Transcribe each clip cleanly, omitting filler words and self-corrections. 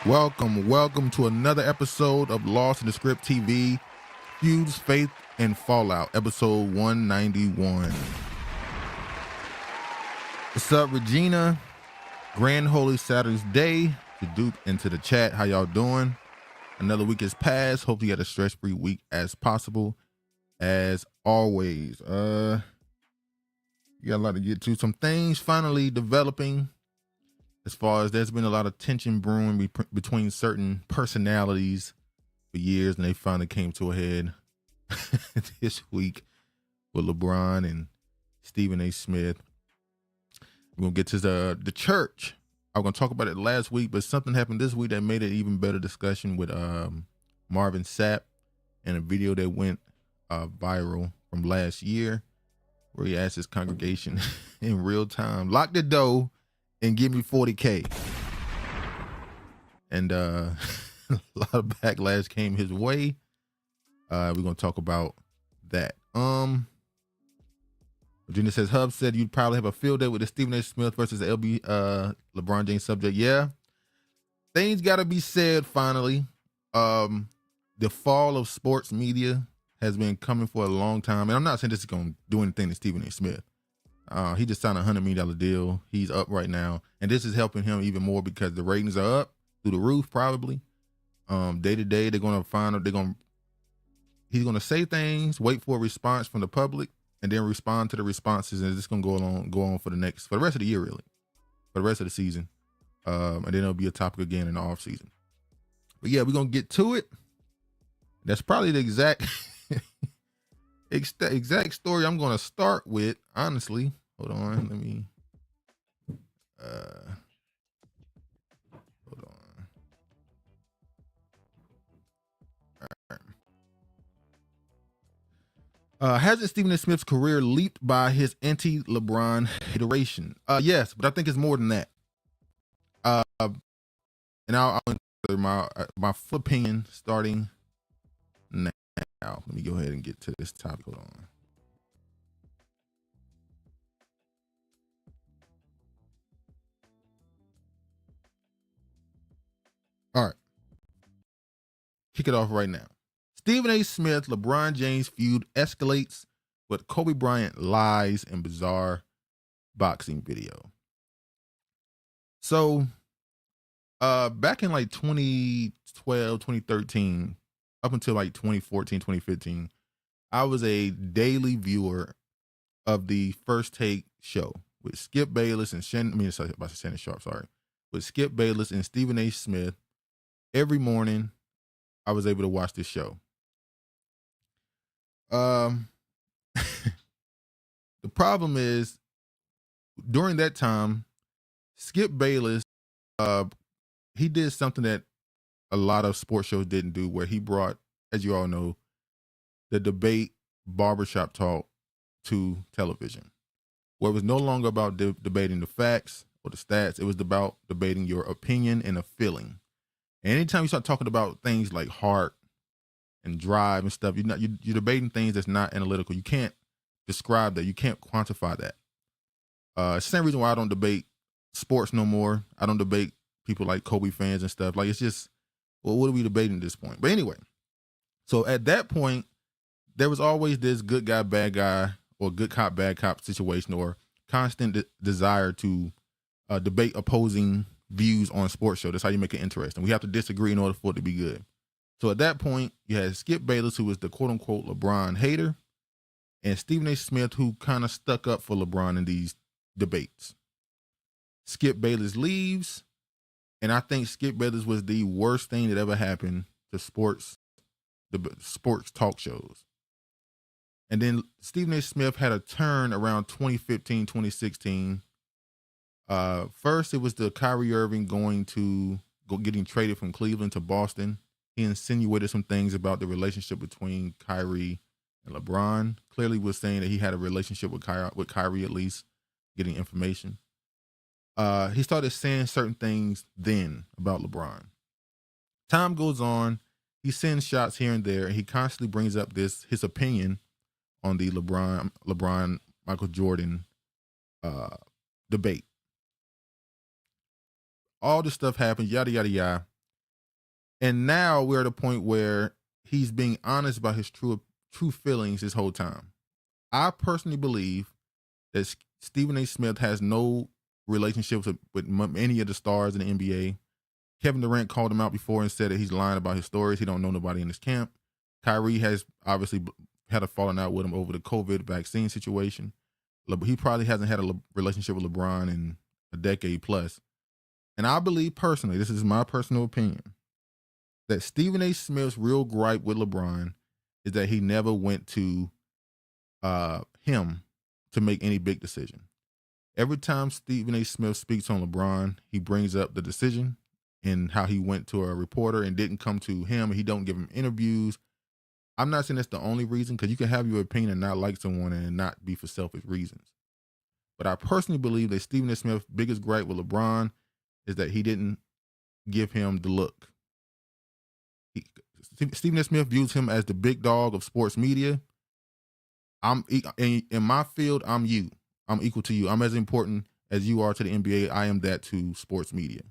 Welcome to another episode of Lost in the Script TV, Feuds, Faith, and Fallout, episode 191. What's up, Regina? Grand Holy Saturday's Day to Duke into the chat. How y'all doing? Another week has passed. Hopefully you had a stress-free week as possible. As always, you got a lot to get to. Some things finally developing. As far as there's been a lot of tension brewing between certain personalities for years, and they finally came to a head this week with LeBron and Stephen A. Smith. We're going to get to the church. I was going to talk about it last week, but something happened this week that made it even better discussion with Marvin Sapp and a video that went viral from last year where he asked his congregation in real time, lock the door and give me 40K. And a lot of backlash came his way. We're going to talk about that. Virginia says, Hub said you'd probably have a field day with the Stephen A. Smith versus the LeBron James subject. Yeah. Things got to be said finally. The fall of sports media has been coming for a long time. And I'm not saying this is going to do anything to Stephen A. Smith. He just signed a $100 million deal. He's up right now. And this is helping him even more because the ratings are up through the roof, probably. Day to day, he's going to say things, wait for a response from the public, and then respond to the responses. And it's just going to go on for the rest of the year, really. For the rest of the season. And then it'll be a topic again in the off season. But yeah, we're going to get to it. That's probably the exact story I'm going to start with, honestly. Hold on, let me hold on. All right. Hasn't Stephen A. Smith's career leaped by his anti-LeBron iteration? Yes, but I think it's more than that. And I'll enter my full opinion starting now. Let me go ahead and get to this topic. Hold on. All right. Kick it off right now. Stephen A. Smith, LeBron James feud escalates with Kobe Bryant lies and bizarre boxing video. So, back in like 2012, 2013, up until like 2014, 2015, I was a daily viewer of the First Take show with Skip Bayless and Shannon Sharp, with Skip Bayless and Stephen A. Smith. Every morning, I was able to watch this show. The problem is, during that time, Skip Bayless, he did something that a lot of sports shows didn't do, where he brought, as you all know, the debate barbershop talk to television, where it was no longer about debating the facts or the stats. It was about debating your opinion and a feeling. And anytime you start talking about things like heart and drive and stuff, you're debating things that's not analytical. You can't describe that. You can't quantify that. It's the same reason why I don't debate sports no more. I don't debate people like Kobe fans and stuff. Like, it's just, well, what are we debating at this point? But anyway, so at that point, there was always this good guy, bad guy, or good cop, bad cop situation, or constant desire to debate opposing views on sports show. That's how you make it interesting. We have to disagree in order for it to be good. So at that point, you had Skip Bayless, who was the quote unquote LeBron hater, and Stephen A. Smith, who kind of stuck up for LeBron in these debates. Skip Bayless leaves, and I think Skip Bayless was the worst thing that ever happened to sports talk shows. And then Stephen A. Smith had a turn around 2015, 2016. First, it was the Kyrie Irving getting traded from Cleveland to Boston. He insinuated some things about the relationship between Kyrie and LeBron. Clearly was saying that he had a relationship with Kyrie, at least, getting information. He started saying certain things then about LeBron. Time goes on. He sends shots here and there, and he constantly brings up his opinion on the LeBron Michael Jordan debate. All this stuff happens, yada, yada, yada. And now we're at a point where he's being honest about his true feelings this whole time. I personally believe that Stephen A. Smith has no relationships with any of the stars in the NBA. Kevin Durant called him out before and said that he's lying about his stories. He don't know nobody in his camp. Kyrie has obviously had a falling out with him over the COVID vaccine situation. He probably hasn't had a relationship with LeBron in a decade plus. And I believe personally, this is my personal opinion, that Stephen A. Smith's real gripe with LeBron is that he never went to him to make any big decision. Every time Stephen A. Smith speaks on LeBron, he brings up the decision and how he went to a reporter and didn't come to him, and he don't give him interviews. I'm not saying that's the only reason, because you can have your opinion and not like someone and not be for selfish reasons. But I personally believe that Stephen A. Smith's biggest gripe with LeBron is that he didn't give him the look. Stephen A. Smith views him as the big dog of sports media. In my field, I'm you. I'm equal to you. I'm as important as you are to the NBA. I am that to sports media.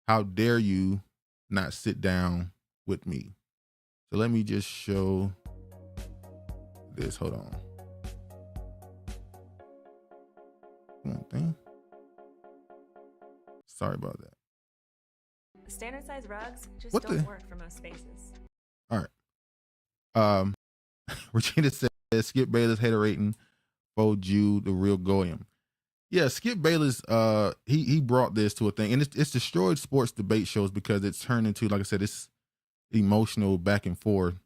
How dare you not sit down with me? So let me just show this. Hold on. Come on, thing. Sorry about that. Standard size rugs just don't work for most spaces. All right. Regina says Skip Bayless hater rating, Feuds you the real Goyim. Yeah, Skip Bayless, he brought this to a thing, and it's destroyed sports debate shows because it's turned into, like I said, this emotional back and forth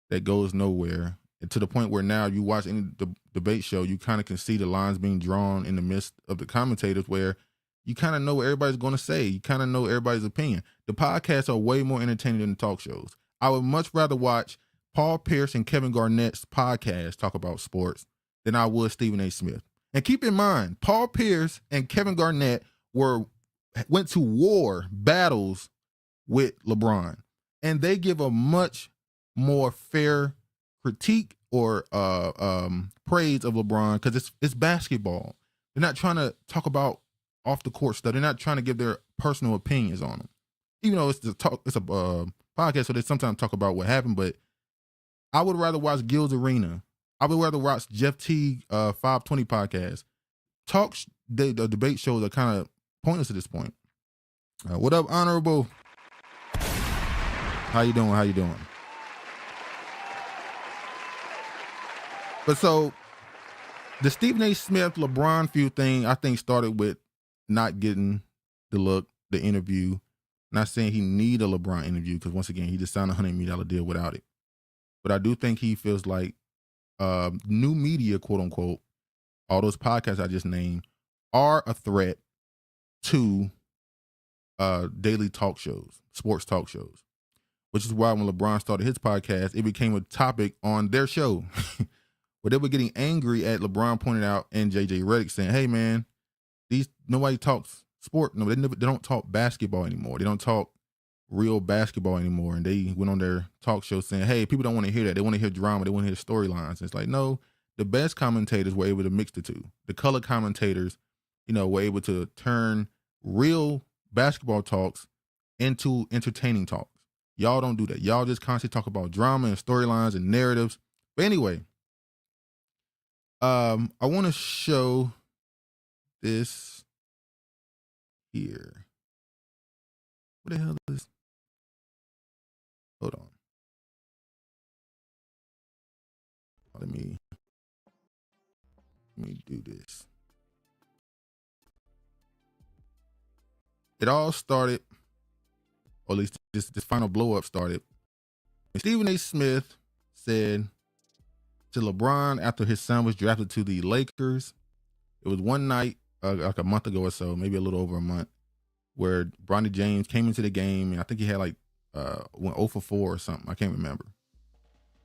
that goes nowhere, and to the point where now you watch any debate show, you kind of can see the lines being drawn in the midst of the commentators, where you kind of know what everybody's going to say. You kind of know everybody's opinion. The podcasts are way more entertaining than the talk shows. I would much rather watch Paul Pierce and Kevin Garnett's podcast talk about sports than I would Stephen A. Smith. And keep in mind, Paul Pierce and Kevin Garnett went to war battles with LeBron, and they give a much more fair critique or praise of LeBron because it's basketball. They're not trying to talk about off the court stuff. They're not trying to give their personal opinions on them, even though it's a podcast, so they sometimes talk about what happened. But I would rather watch Gil's Arena. I would rather watch Jeff Teague 520 podcast. The debate shows are kind of pointless at this point. What up, Honorable? How you doing? But so the Stephen A. Smith LeBron feud thing, I think, started with not getting the look, the interview. Not saying he need a LeBron interview, because once again, he just signed a $100 million deal without it. But I do think he feels like new media, quote unquote, all those podcasts I just named, are a threat to daily talk shows, sports talk shows, which is why when LeBron started his podcast, it became a topic on their show. Where they were getting angry at LeBron pointing out and JJ Redick saying, hey man, nobody talks sport. No, they don't talk basketball anymore. They don't talk real basketball anymore. And they went on their talk show saying, hey, people don't want to hear that. They want to hear drama. They want to hear storylines. And it's like, no, the best commentators were able to mix the two. The color commentators, were able to turn real basketball talks into entertaining talks. Y'all don't do that. Y'all just constantly talk about drama and storylines and narratives. But anyway, I want to show this here. What the hell is this? Hold on. Let me do this. It all started, or at least this final blow up started, when Stephen A. Smith said to LeBron after his son was drafted to the Lakers. It was one night, like a month ago or so, maybe a little over a month, where Bronny James came into the game, and I think he had went 0 for 4 or something. I can't remember.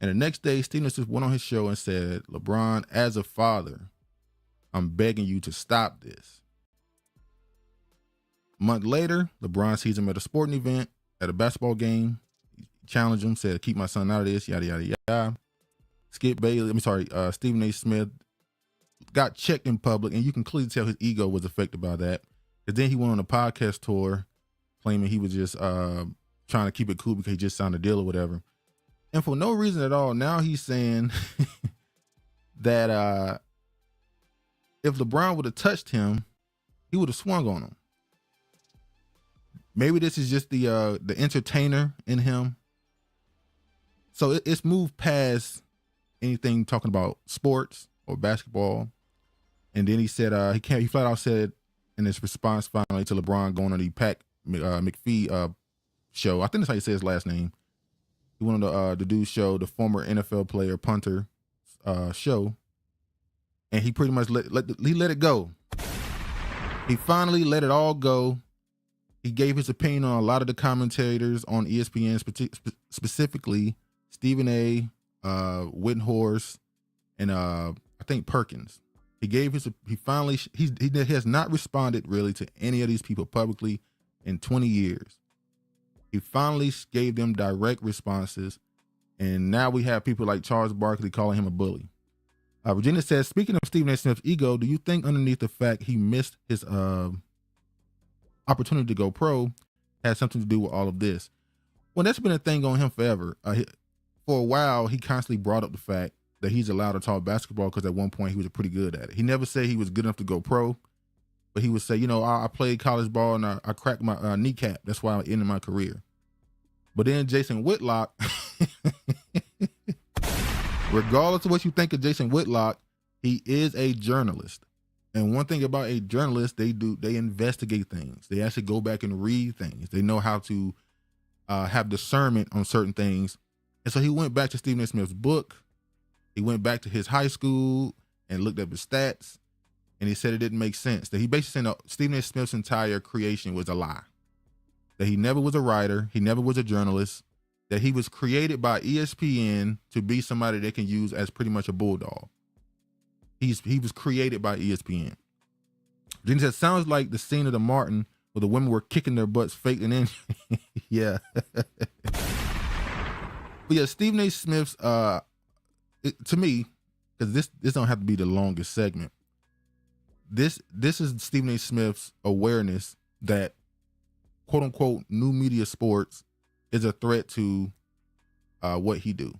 And the next day, Stephen just went on his show and said, LeBron, as a father, I'm begging you to stop this. A month later, LeBron sees him at a sporting event, at a basketball game. He challenged him, said, keep my son out of this, yada, yada, yada. Stephen A. Smith got checked in public, and you can clearly tell his ego was affected by that. And then he went on a podcast tour claiming he was just trying to keep it cool because he just signed a deal or whatever. And for no reason at all, now he's saying that if LeBron would have touched him, he would have swung on him. Maybe this is just the entertainer in him. So it's moved past anything talking about sports or basketball. And then he said he flat out said in his response finally to LeBron going on the Pat McPhee show. I think that's how you say his last name. He went on the dude's show, the former NFL player punter show, and he pretty much let it go. He finally let it all go. He gave his opinion on a lot of the commentators on ESPN, specifically Stephen A, Wittenhorst, and I think Perkins. He has not responded really to any of these people publicly in 20 years. He finally gave them direct responses, and now we have people like Charles Barkley calling him a bully. Virginia says, speaking of Stephen A. Smith's ego, do you think underneath the fact he missed his opportunity to go pro has something to do with all of this? Well, that's been a thing on him forever. For a while, he constantly brought up the fact that he's allowed to talk basketball because at one point he was pretty good at it. He never said he was good enough to go pro, but he would say, I played college ball and I cracked my kneecap. That's why I ended my career. But then Jason Whitlock, regardless of what you think of Jason Whitlock, he is a journalist. And one thing about a journalist, they investigate things. They actually go back and read things. They know how to have discernment on certain things. And so he went back to Stephen A. Smith's book. He went back to his high school and looked up his stats. And he said it didn't make sense. That he basically said Stephen A. Smith's entire creation was a lie. That he never was a writer. He never was a journalist. That he was created by ESPN to be somebody they can use as pretty much a bulldog. He was created by ESPN. Then he said, sounds like the scene of the Martin where the women were kicking their butts, faking in. Yeah. But yeah, Stephen A. Smith's, to me, because this don't have to be the longest segment. This is Stephen A. Smith's awareness that quote unquote new media sports is a threat to what he do.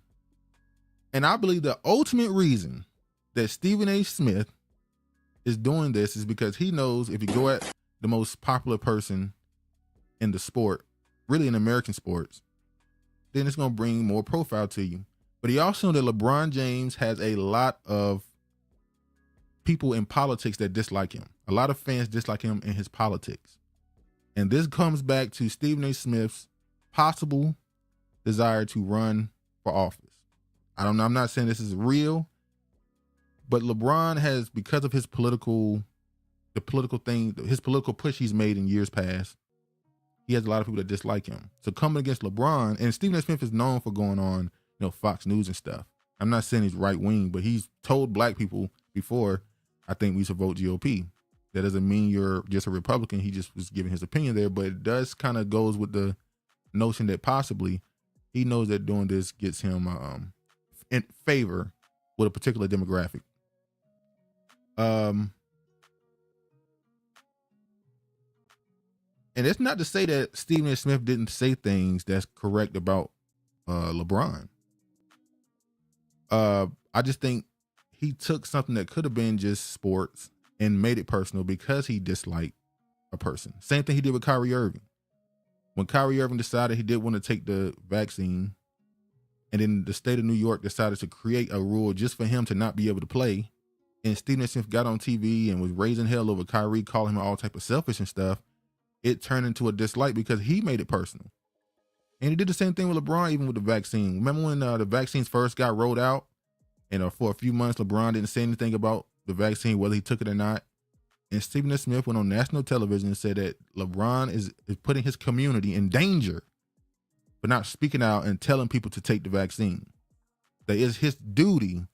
And I believe the ultimate reason that Stephen A. Smith is doing this is because he knows if you go at the most popular person in the sport, really in American sports, then it's going to bring more profile to you. But he also knows that LeBron James has a lot of people in politics that dislike him. A lot of fans dislike him in his politics. And this comes back to Stephen A. Smith's possible desire to run for office. I don't know. I'm not saying this is real, but LeBron has, because of his political push he's made in years past, he has a lot of people that dislike him. So coming against LeBron, and Stephen A. Smith is known for going on, Fox News and stuff. I'm not saying he's right wing, but he's told black people before, I think we should vote GOP. That doesn't mean you're just a Republican. He just was giving his opinion there, but it does kind of goes with the notion that possibly he knows that doing this gets him in favor with a particular demographic. And it's not to say that Stephen A. Smith didn't say things that's correct about LeBron. I just think he took something that could have been just sports and made it personal because he disliked a person. Same thing he did with Kyrie Irving. When Kyrie Irving decided he did want to take the vaccine, and then the state of New York decided to create a rule just for him to not be able to play, and Stephen A. Smith got on TV and was raising hell over Kyrie, calling him all type of selfish and stuff, it turned into a dislike because he made it personal. And he did the same thing with LeBron, even with the vaccine. Remember when the vaccines first got rolled out, and for a few months, LeBron didn't say anything about the vaccine, whether he took it or not. And Stephen A. Smith went on national television and said that LeBron is putting his community in danger for not speaking out and telling people to take the vaccine. That is his duty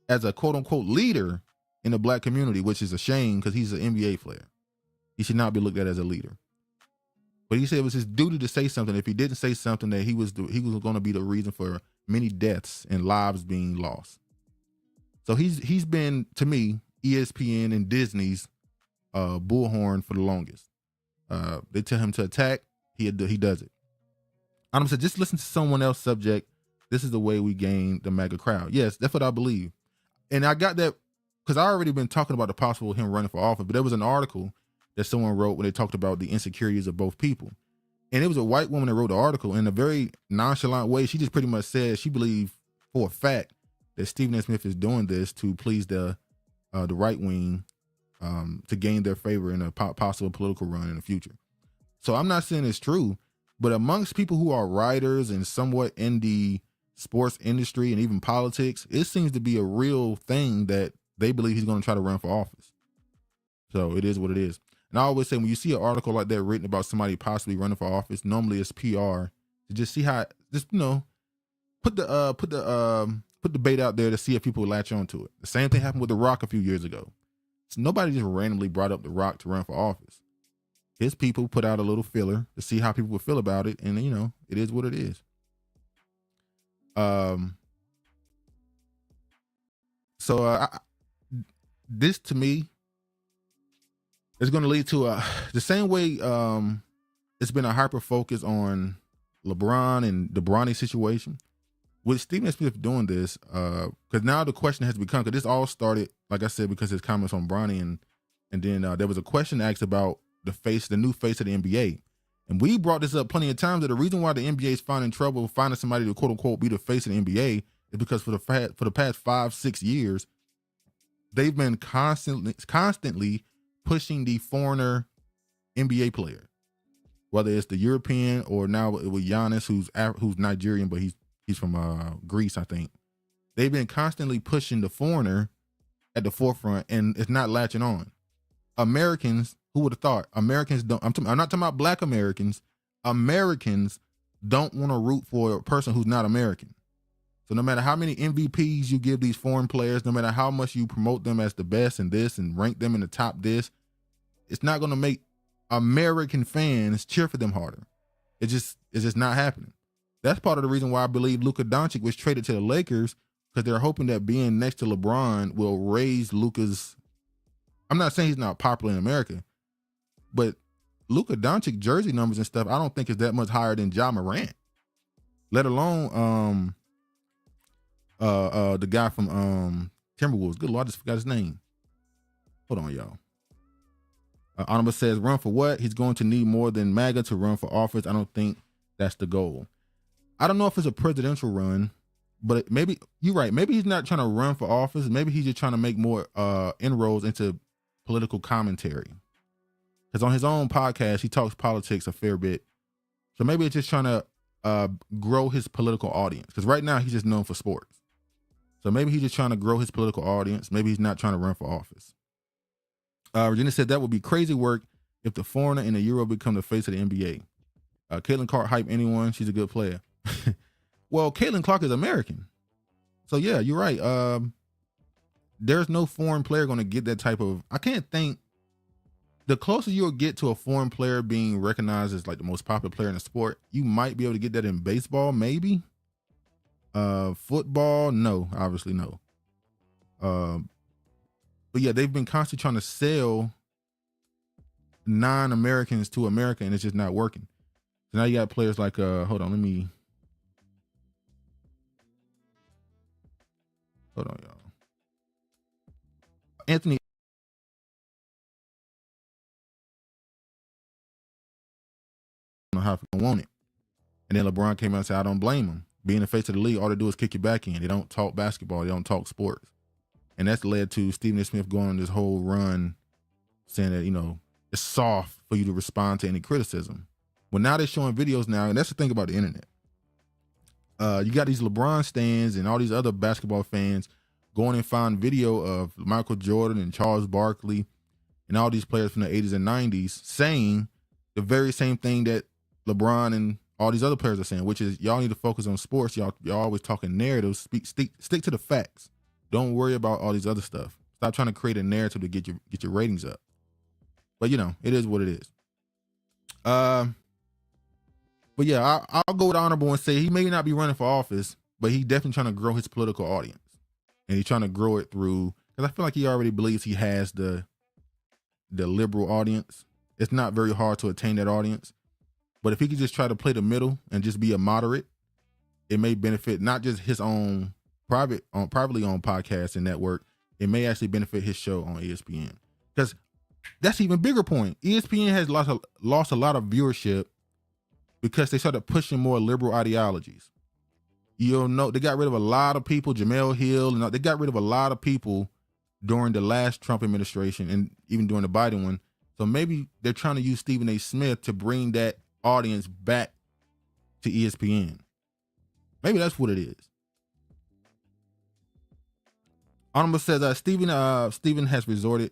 as a quote unquote leader in the black community, which is a shame because he's an NBA player. He should not be looked at as a leader. But he said it was his duty to say something. If he didn't say something, that he was going to be the reason for many deaths and lives being lost. So he's been, to me, ESPN and Disney's bullhorn for the longest. They tell him to attack, he does it. I'm saying, just listen to someone else's subject. This is the way we gain the MAGA crowd. Yes, that's what I believe. And I got that because I already been talking about the possible him running for office, but there was an article that someone wrote when they talked about the insecurities of both people. And it was a white woman that wrote the article in a very nonchalant way. She just pretty much said she believed for a fact that Stephen A. Smith is doing this to please the right wing, to gain their favor in a possible political run in the future. So I'm not saying it's true, but amongst people who are writers and somewhat in the sports industry and even politics, it seems to be a real thing that they believe he's going to try to run for office. So it is what it is. And I always say, when you see an article like that written about somebody possibly running for office, normally it's PR to just see how, just, you know, put the bait out there to see if people latch on to it. The same thing happened with The Rock a few years ago. So nobody just randomly brought up The Rock to run for office. His people put out a little filler to see how people would feel about it, and you know, it is what it is. This to me is going to lead to the same way it's been a hyper focus on LeBron and the Bronny situation. With Stephen A. Smith doing this, because now the question has become, because this all started, like I said, because his comments on Bronny, and then there was a question asked about the new face of the NBA. And we brought this up plenty of times, that the reason why the NBA is finding trouble finding somebody to quote unquote be the face of the NBA is because for the past 5-6 years, they've been constantly pushing the foreigner NBA player, whether it's the European or now with Giannis, who's Nigerian, but he's from Greece, I think. They've been constantly pushing the foreigner at the forefront, and it's not latching on. Americans, who would have thought? Americans don't. I'm not talking about Black Americans. Americans don't want to root for a person who's not American. So no matter how many MVPs you give these foreign players, no matter how much you promote them as the best in this and rank them in the top this, it's not going to make American fans cheer for them harder. It's just not happening. That's part of the reason why I believe Luka Doncic was traded to the Lakers, because they're hoping that being next to LeBron will raise Luka's. I'm not saying he's not popular in America, but Luka Doncic jersey numbers and stuff, I don't think is that much higher than Ja Morant, let alone the guy from Timberwolves. Good Lord, I just forgot his name. Hold on, y'all. Honorable says, run for what? He's going to need more than MAGA to run for office. I don't think that's the goal. I don't know if it's a presidential run, but maybe you're right. Maybe he's not trying to run for office. Maybe he's just trying to make more inroads into political commentary. Because on his own podcast, he talks politics a fair bit. So maybe it's just trying to grow his political audience. Because right now he's just known for sports. So maybe he's just trying to grow his political audience. Maybe he's not trying to run for office. Regina said that would be crazy work if the foreigner and the Euro become the face of the NBA. Caitlin Clark hype anyone. She's a good player. Well, Caitlin Clark is American. So yeah, you're right. There's no foreign player going to get that type of, I can't think, the closer you'll get to a foreign player being recognized as like the most popular player in the sport, you might be able to get that in baseball, maybe. Football, no, obviously no. But yeah, they've been constantly trying to sell non-Americans to America, and it's just not working. So now you got players like, hold on, y'all. Anthony. I don't know how to want it. And then LeBron came out and said, I don't blame him. Being the face of the league, all they do is kick you back in. They don't talk basketball. They don't talk sports. And that's led to Stephen A. Smith going on this whole run saying that, you know, it's soft for you to respond to any criticism. Well, now they're showing videos now, and that's the thing about the internet. You got these LeBron stans and all these other basketball fans going and find video of Michael Jordan and Charles Barkley and all these players from the 80s and 90s saying the very same thing that LeBron and all these other players are saying, which is y'all need to focus on sports. Y'all always talking narratives. Stick to the facts. Don't worry about all these other stuff. Stop trying to create a narrative to get your ratings up. But you know, it is what it is. But yeah, I'll go with honorable and say he may not be running for office, but he's definitely trying to grow his political audience, and he's trying to grow it through. Because I feel like he already believes he has the liberal audience. it's not very hard to attain that audience. But if he could just try to play the middle and just be a moderate, it may benefit not just his own privately owned podcast and network. It may actually benefit his show on ESPN. Because that's even bigger point. ESPN has lost a lot of viewership because they started pushing more liberal ideologies. You'll know they got rid of a lot of people, Jamel Hill, and they got rid of a lot of people during the last Trump administration and even during the Biden one. So maybe they're trying to use Stephen A. Smith to bring that audience back to ESPN. Maybe that's what it is. Honorable says Stephen has resorted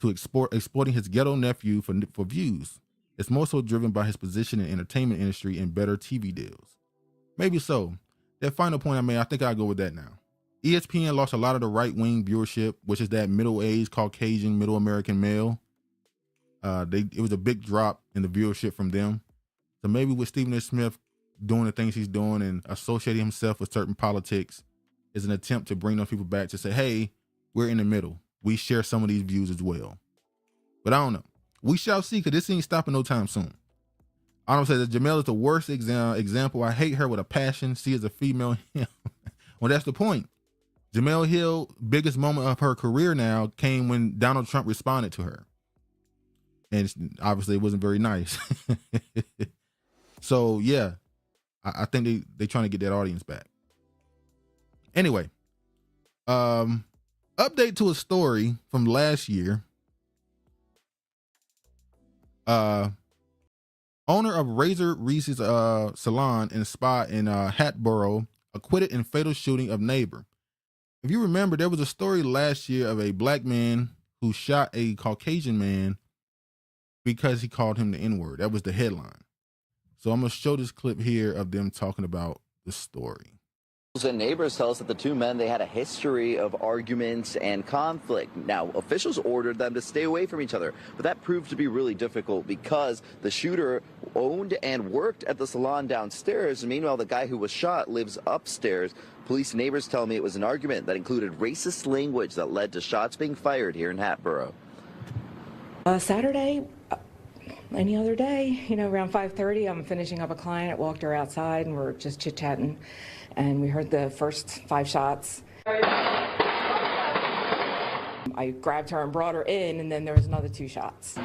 to exploiting his ghetto nephew for views. It's more so driven by his position in the entertainment industry and better TV deals. Maybe so. That final point I made, I think I'll go with that now. ESPN lost a lot of the right-wing viewership, which is that middle-aged Caucasian, middle American male. It was a big drop in the viewership from them. So maybe with Stephen A. Smith doing the things he's doing and associating himself with certain politics is an attempt to bring those people back to say, hey, we're in the middle. We share some of these views as well. But I don't know. We shall see, because this ain't stopping no time soon. Honorable says that Jamel is the worst example. I hate her with a passion. She is a female. Well, that's the point. Jamel Hill, biggest moment of her career now came when Donald Trump responded to her. And obviously it wasn't very nice. So yeah, I think they trying to get that audience back. Anyway, update to a story from last year. Owner of Razor Reese's salon and spa in Hatboro acquitted in fatal shooting of neighbor. If you remember, there was a story last year of a black man who shot a Caucasian man because he called him the N-word. That was the headline. So I'm going to show this clip here of them talking about the story. And neighbors tell us that the two men, they had a history of arguments and conflict. Now, officials ordered them to stay away from each other, but that proved to be really difficult because the shooter owned and worked at the salon downstairs. And meanwhile, the guy who was shot lives upstairs. Police and neighbors tell me it was an argument that included racist language that led to shots being fired here in Hatboro. Saturday, any other day, around 5:30, I'm finishing up a client, walked her outside, and we're just chit-chatting, and we heard the first 5 shots. I grabbed her and brought her in, and then there was another 2 shots.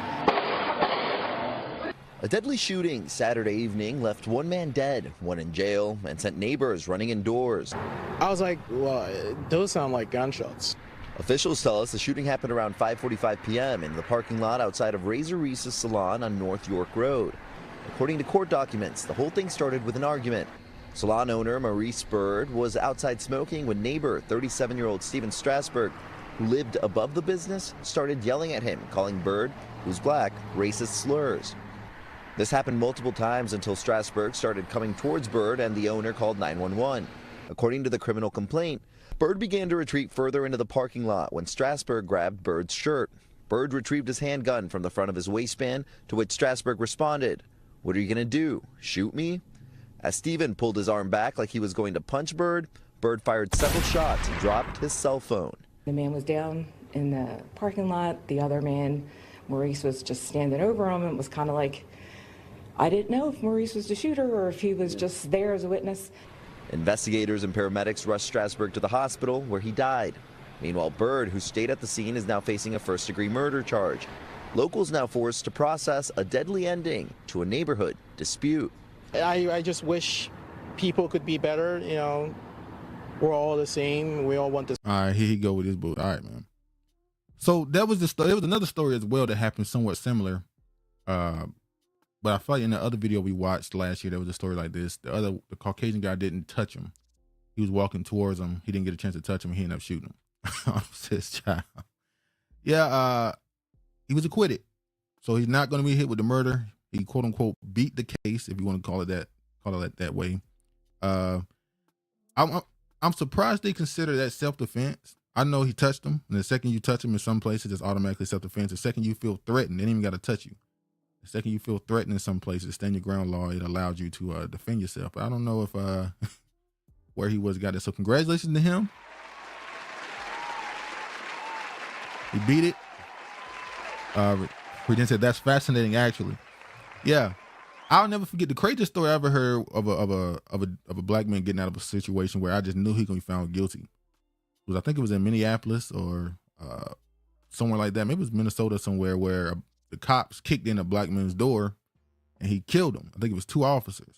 A deadly shooting Saturday evening left 1 man dead, 1 in jail, and sent neighbors running indoors. I was like, well, those sound like gunshots. Officials tell us the shooting happened around 5:45 p.m. in the parking lot outside of Razor Reese's salon on North York Road. According to court documents, the whole thing started with an argument. Salon owner Maurice Bird was outside smoking when neighbor 37-year-old Stephen Strasburg, who lived above the business, started yelling at him, calling Bird, who's black, racist slurs. This happened multiple times until Strasburg started coming towards Bird and the owner called 911. According to the criminal complaint, Bird began to retreat further into the parking lot when Strasburg grabbed Bird's shirt. Bird retrieved his handgun from the front of his waistband, to which Strasburg responded, "What are you going to do, shoot me?" As Stephen pulled his arm back like he was going to punch Bird, Bird fired several shots and dropped his cell phone. The man was down in the parking lot. The other man, Maurice, was just standing over him and was kind of like, I didn't know if Maurice was the shooter or if he was just there as a witness. Investigators and paramedics rushed Strasburg to the hospital, where he died. Meanwhile, Bird, who stayed at the scene, is now facing a first-degree murder charge. Locals now forced to process a deadly ending to a neighborhood dispute. I just wish people could be better, We're all the same. We all want this. All right, here he go with his book. All right, man. So that was the story. There was another story as well that happened somewhat similar. But I feel like in the other video we watched last year, there was a story like this. The Caucasian guy didn't touch him. He was walking towards him. He didn't get a chance to touch him. He ended up shooting him. His child. Yeah, he was acquitted. So he's not going to be hit with the murder. He quote unquote beat the case, if you want to call it that way. I'm surprised they consider that self-defense. I know he touched him, and the second you touch him in some places, it's automatically self-defense. The second you feel threatened, they ain't even got to touch you. The second you feel threatened in some places, stand your ground law, it allows you to defend yourself. But I don't know if where he was got it. So congratulations to him. He beat it. President said, that's fascinating, actually. Yeah. I'll never forget the craziest story I ever heard of a black man getting out of a situation where I just knew he was going to be found guilty. I think it was in Minneapolis or somewhere like that. Maybe it was Minnesota somewhere where the cops kicked in a black man's door and he killed him. I think it was 2 officers.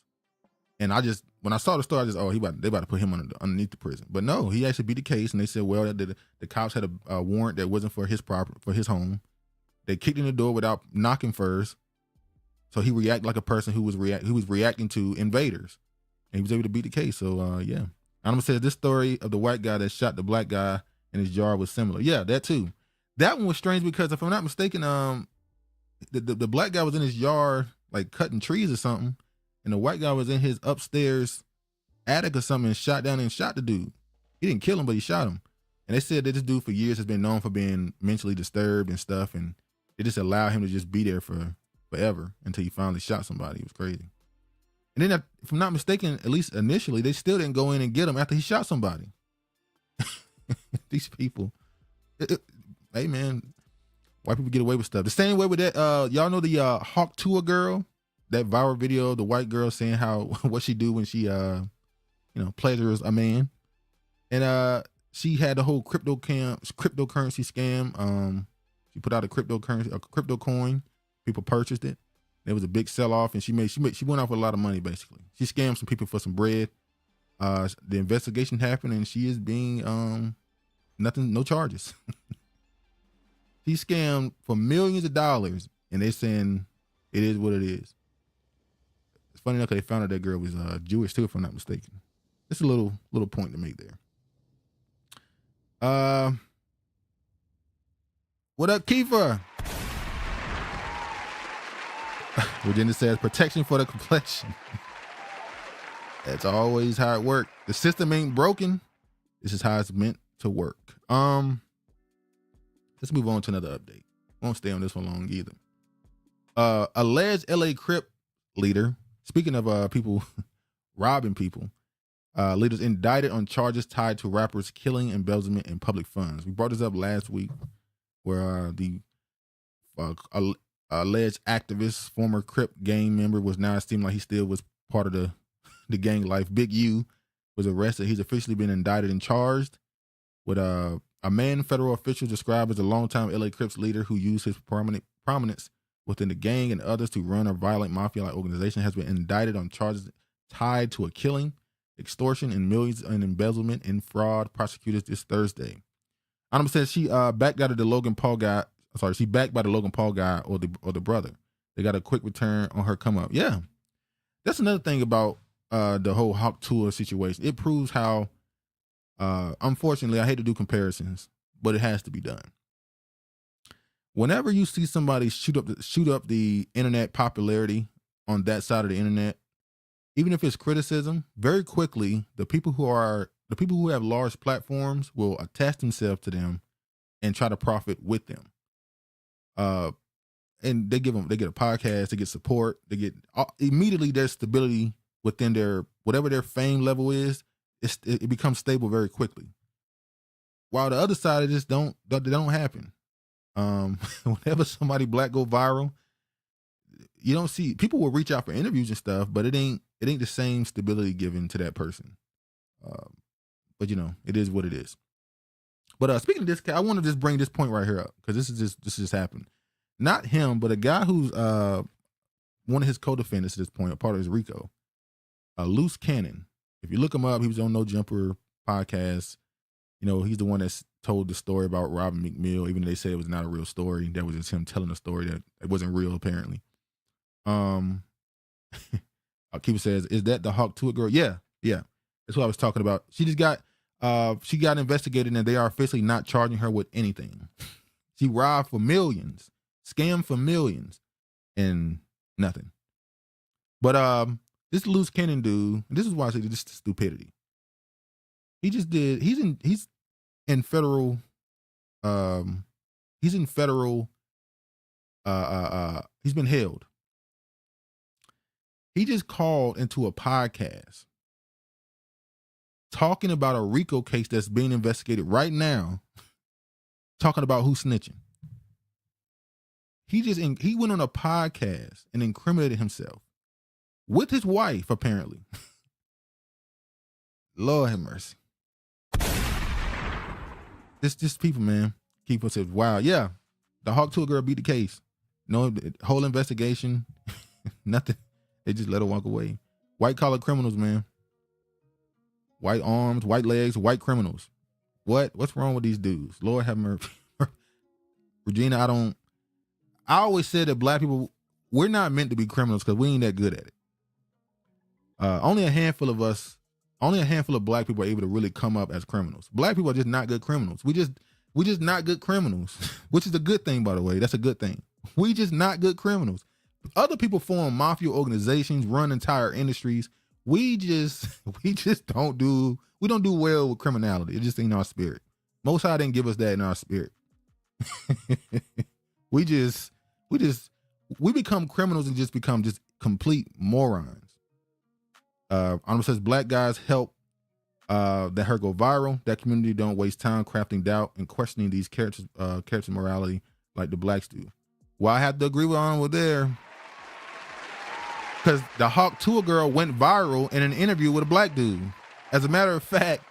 And when I saw the story, they about to put him underneath the prison. But no, he actually beat the case, and they said, well, the cops had a warrant that wasn't for his property, for his home. They kicked in the door without knocking first. So he reacted like a person who was reacting to invaders, and he was able to beat the case. So yeah, Anima says this story of the white guy that shot the black guy in his yard was similar. Yeah, that too. That one was strange because if I'm not mistaken, the black guy was in his yard like cutting trees or something, and the white guy was in his upstairs attic or something and shot down and shot the dude. He didn't kill him, but he shot him. And they said that this dude for years has been known for being mentally disturbed and stuff, and they just allowed him to just be there forever until he finally shot somebody. It was crazy. And then, if I'm not mistaken, at least initially, they still didn't go in and get him after he shot somebody. These people. Hey, man, white people get away with stuff. The same way with that, y'all know the Hawk Tour girl? That viral video of the white girl saying what she do when she, pleasures a man. And she had the whole cryptocurrency scam. She put out a crypto coin. People purchased it. There was a big sell-off, and she went off with a lot of money, basically. She scammed some people for some bread. The investigation happened, and she is being no charges. She scammed for millions of dollars, and they're saying it is what it is. It's funny enough, they found out that girl was Jewish too, if I'm not mistaken. Just a little point to make there. What up, Kiefer? Virginia says protection for the complexion. That's always how it works. The system ain't broken. This is how it's meant to work. Let's move on to another update. Won't stay on this one long either. Alleged LA Crip leader, speaking of people robbing people, leaders indicted on charges tied to rappers killing, embezzlement, and public funds. We brought this up last week where the alleged activist, former Crip gang member, was now, it seemed like he still was part of the gang life. Big U was arrested. He's officially been indicted and charged with a man federal official described as a longtime LA Crips leader who used his prominence within the gang and others to run a violent mafia-like organization has been indicted on charges tied to a killing, extortion, and millions in embezzlement and fraud. Prosecutors this Thursday. Anima says she backed out of the Logan Paul guy. Sorry, she backed by the Logan Paul guy or the brother. They got a quick return on her come up. Yeah, that's another thing about the whole Hawk Tour situation. It proves how, unfortunately, I hate to do comparisons, but it has to be done. Whenever you see somebody shoot up the internet popularity on that side of the internet, even if it's criticism, very quickly the people who have large platforms will attach themselves to them and try to profit with them. And they get a podcast, they get support, they get immediately their stability within their whatever their fame level is. It becomes stable very quickly. While the other side, it just don't happen. Whenever somebody black go viral, you don't see people will reach out for interviews and stuff, but it ain't the same stability given to that person. But it is what it is. But speaking of this, I want to just bring this point right here up because this just happened. Not him, but a guy who's one of his co-defendants at this point, a part of his RICO, Loose Cannon. If you look him up, he was on No Jumper podcast. He's the one that's told the story about Robin McMill, even though they said it was not a real story. That was just him telling a story that it wasn't real, apparently. Keeper says, is that the Hawk Tour girl? Yeah. That's what I was talking about. She just got investigated and they are officially not charging her with anything. She robbed for millions, scammed for millions, and nothing. But this Loose Cannon dude, this is why I say this is stupidity. He just did. He's in federal. He's been held. He just called into a podcast talking about a RICO case that's being investigated right now, talking about who's snitching. he went on a podcast and incriminated himself with his wife, apparently. Lord have mercy. This people, man. People said, wow, yeah, the Hawk Tour girl beat the case. No whole investigation, nothing. They just let her walk away. White collar criminals, man. White arms, white legs, white criminals. What's wrong with these dudes? Lord have mercy. Regina, I always said that black people, we're not meant to be criminals because we ain't that good at it. Only a handful of black people are able to really come up as criminals. Black people are just not good criminals. We just not good criminals, which is a good thing, by the way. That's a good thing. We just not good criminals. Other people form mafia organizations, run entire industries. We don't do well with criminality. It just ain't our spirit. Most High didn't give us that in our spirit. we become criminals and just become just complete morons. Honorable says black guys help that her go viral. That community don't waste time crafting doubt and questioning these characters' morality like the blacks do. Well, I have to agree with Honorable there. Because the Hawk Tour girl went viral in an interview with a black dude. As a matter of fact,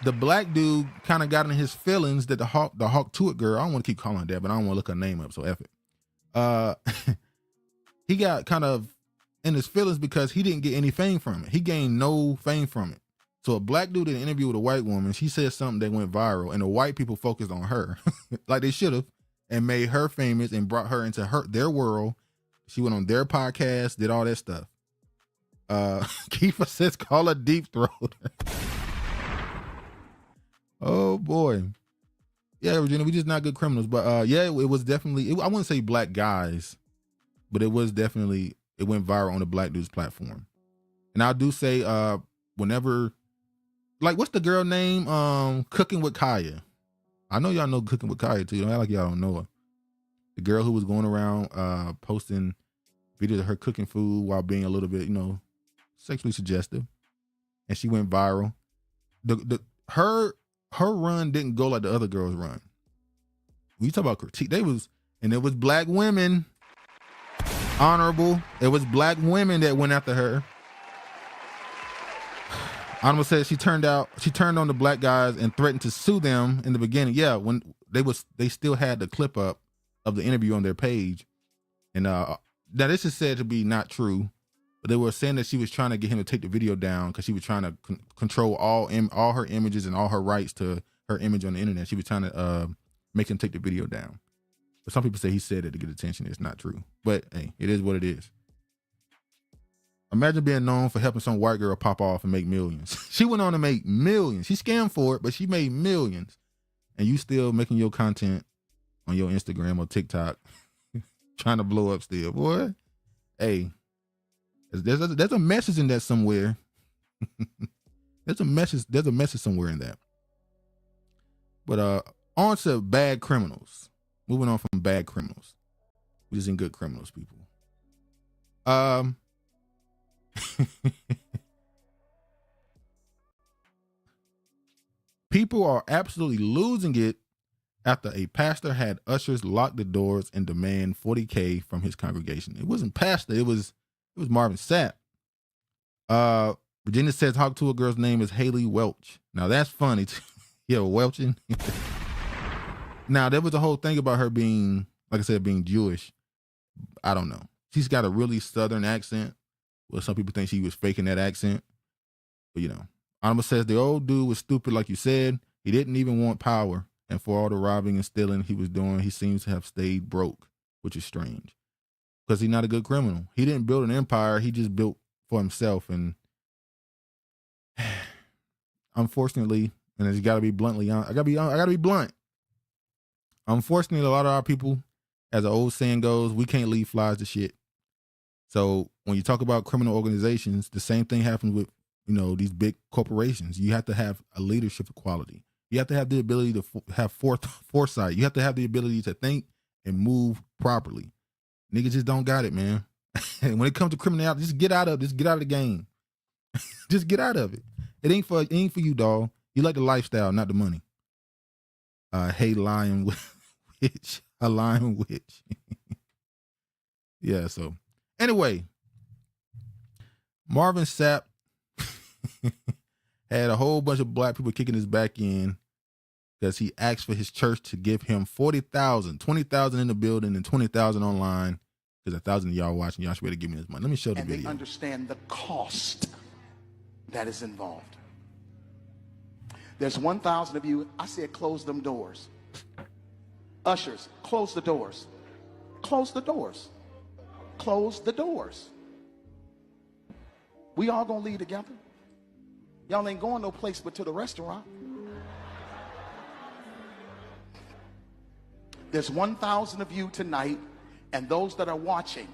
the black dude kind of got in his feelings that the Hawk Tour girl, I don't want to keep calling her that, but I don't want to look her name up, so F it. He got kind of in his feelings because he didn't get any fame from it. He gained no fame from it. So a black dude in an interview with a white woman, she said something that went viral, and the white people focused on her like they should have and made her famous and brought her into their world. She went on their podcast, did all that stuff. Kiefer says, call her deep throat. Oh boy. Yeah, Virginia, we just not good criminals. But yeah, it was definitely, I wouldn't say black guys, but it was definitely, it went viral on the Black Dudes platform. And I do say, whenever, like, what's the girl name? Cooking with Kaya. I know y'all know Cooking with Kaya too. Don't act like y'all don't know her. The girl who was going around posting videos of her cooking food while being a little bit, sexually suggestive. And she went viral. Her run didn't go like the other girls' run. We talk about critique. It was black women. Honorable. It was black women that went after her. Honorable said she turned on the black guys and threatened to sue them in the beginning. Yeah, when they still had the clip up of the interview on their page. And now this is said to be not true, but they were saying that she was trying to get him to take the video down because she was trying to control all her images and all her rights to her image on the internet. She was trying to make him take the video down. But some people say he said it to get attention. It's not true. But hey, it is what it is. Imagine being known for helping some white girl pop off and make millions. She went on to make millions. She scammed for it, but she made millions. And you still making your content on your Instagram or TikTok trying to blow up still. Boy, hey, there's a message in that somewhere. There's a message somewhere in that. But on to bad criminals. Moving on from bad criminals. We're just in good criminals, people. People are absolutely losing it after a pastor had ushers lock the doors and demand $40K from his congregation. It wasn't pastor, it was Marvin Sapp. Virginia says Hawk Tour girl's name is Haley Welch. Now that's funny. Yeah, Welching. Now there was a whole thing about her being, like I said, being Jewish. I don't know. She's got a really Southern accent. Well, some people think she was faking that accent. But Honorable says the old dude was stupid, like you said. He didn't even want power. And for all the robbing and stealing he was doing, he seems to have stayed broke, which is strange. Because he's not a good criminal. He didn't build an empire. He just built for himself. And unfortunately, and it's got to be bluntly honest, I gotta be blunt. Unfortunately, a lot of our people, as the old saying goes, we can't leave flies to shit. So when you talk about criminal organizations, the same thing happens with, these big corporations. You have to have a leadership quality. You have to have the ability to have foresight. You have to have the ability to think and move properly. Niggas just don't got it, man. And when it comes to criminality, just get out of the game. Just get out of it. It ain't for you, dog. You like the lifestyle, not the money. Hey, lying witch, a lying witch. Yeah, so anyway, Marvin Sapp had a whole bunch of black people kicking his back in because he asked for his church to give him 40,000, 20,000 in the building and 20,000 online. Because 1,000 of y'all watching, y'all should be able to give me this money. Let me show the video. And they understand the cost that is involved. There's 1,000 of you. I said close them doors. Ushers, close the doors. Close the doors. Close the doors. We all gonna leave together. Y'all ain't going no place but to the restaurant. There's 1,000 of you tonight, and those that are watching,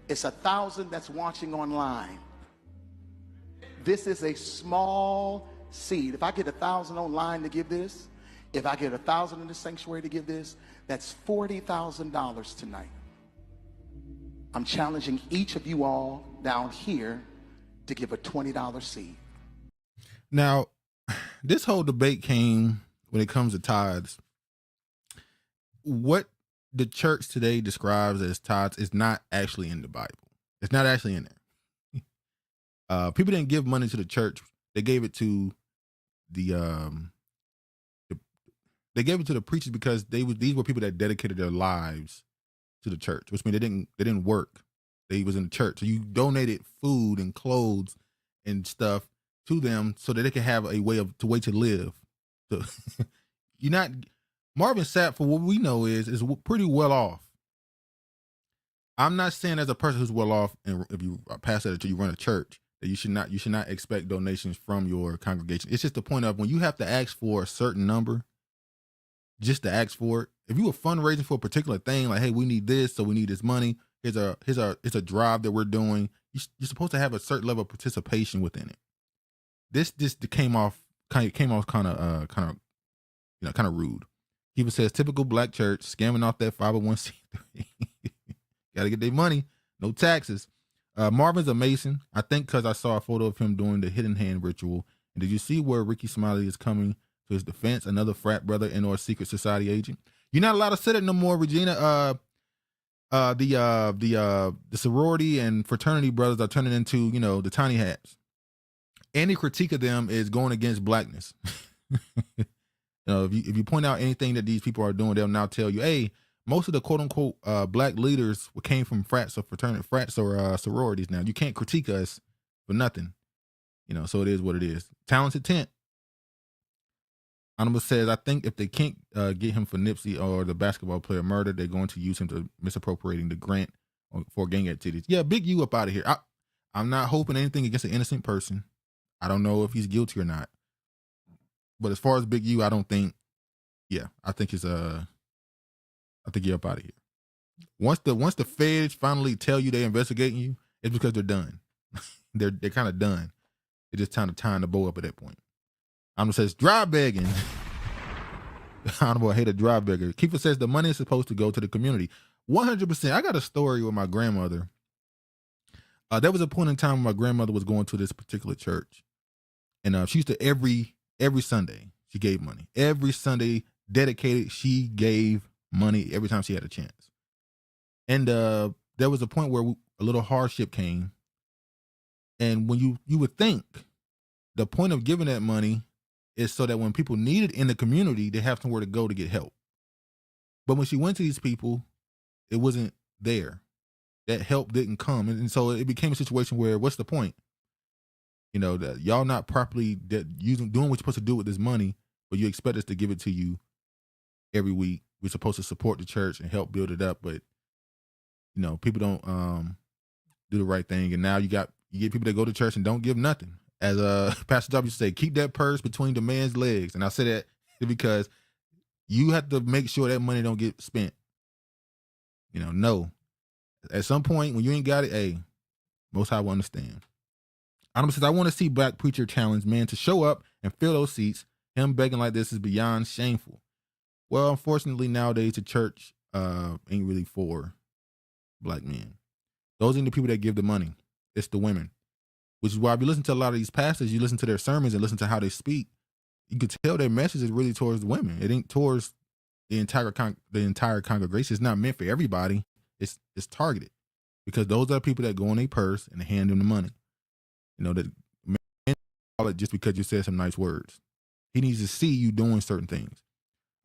it's 1,000 that's watching online. This is a small seed. If I get 1,000 online to give this, if I get 1,000 in the sanctuary to give this, that's $40,000 tonight. I'm challenging each of you all down here to give a $20 seed. Now, this whole debate came when it comes to tithes. What the church today describes as tithes is not actually in the Bible. It's not actually in there. People didn't give money to the church. They gave it to the preachers because these were people that dedicated their lives to the church, which means they didn't work. They was in the church. So you donated food and clothes and stuff to them so that they could have a way to live. So you're not Marvin Sapp, for what we know, is pretty well off. I'm not saying as a person who's well off, and if you pass that until you run a church, that you should not expect donations from your congregation. It's just the point of when you have to ask for a certain number, just to ask for it. If you were fundraising for a particular thing, like, hey, we need this, so we need this money. It's a drive that we're doing. You're supposed to have a certain level of participation within it. This came off kind of rude. He says typical black church scamming off that 501c3. Got to get their money, no taxes. Marvin's a Mason, I think, because I saw a photo of him doing the hidden hand ritual. And did you see where Ricky Smiley is coming to his defense? Another frat brother and or secret society agent. You're not allowed to say that no more, Regina. The sorority and fraternity brothers are turning into, the tiny hats. Any critique of them is going against blackness. If you point out anything that these people are doing, they'll now tell you, hey, most of the quote unquote black leaders came from frats or sororities. Now you can't critique us for nothing. So it is what it is. Talented tent. Anonymous says, I think if they can't get him for Nipsey or the basketball player murder, they're going to use him to misappropriating the grant for gang activities. Yeah, Big U up out of here. I'm not hoping anything against an innocent person. I don't know if he's guilty or not. But as far as Big U, I don't think. Yeah, I think he's I think you're up out of here. Once the feds finally tell you they're investigating you, it's because they're done. they're kind of done. They're just kind of tying the bow up at that point. Says dry begging. Honorable hate a dry beggar. Kiefer says the money is supposed to go to the community. 100%. I got a story with my grandmother. There was a point in time when my grandmother was going to this particular church, and she used to every Sunday she gave money. Every Sunday, dedicated, she gave money every time she had a chance. And there was a point where a little hardship came, and when you would think the point of giving that money is so that when people need it in the community, they have somewhere to go to get help. But when she went to these people, it wasn't there. That help didn't come. And so it became a situation where, what's the point? That y'all not properly doing what you're supposed to do with this money, but you expect us to give it to you every week. We're supposed to support the church and help build it up, but people don't do the right thing. And now you get people that go to church and don't give nothing. As Pastor W used to say, keep that purse between the man's legs. And I say that because you have to make sure that money don't get spent. No. At some point when you ain't got it, hey, Most High will understand. Anonymous says, I want to see black preacher challenge man to show up and fill those seats. Him begging like this is beyond shameful. Well, unfortunately, nowadays the church ain't really for black men. Those ain't the people that give the money. It's the women. Which is why if you listen to a lot of these pastors, you listen to their sermons and listen to how they speak, you can tell their message is really towards the women. It ain't towards the entire congregation. It's not meant for everybody. it's targeted because those are people that go in their purse and hand them the money. You know, that call it just because you said some nice words. He needs to see you doing certain things.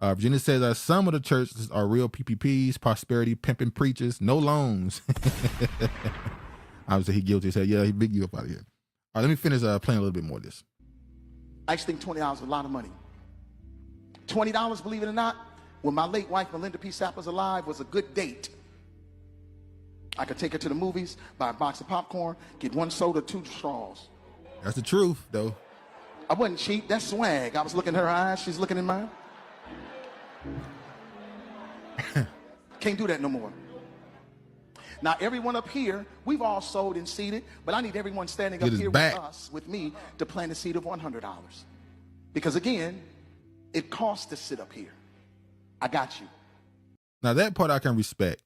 Virginia says some of the churches are real PPPs, prosperity pimping preachers, no loans. Obviously, he guilty. He said, yeah, he big you up out of here. All right, let me finish playing a little bit more of this. I just think $20 is a lot of money. $20, believe it or not, when my late wife, Melinda P. Sapp, was alive, was a good date. I could take her to the movies, buy a box of popcorn, get 1 soda, 2 straws. That's the truth, though. I wasn't cheap. That's swag. I was looking in her eyes. She's looking in mine. Can't do that no more. Now, everyone up here, we've all sold and seeded, but I need everyone standing up here with us, with me, to plant a seed of $100. Because again, it costs to sit up here. I got you. Now, that part I can respect.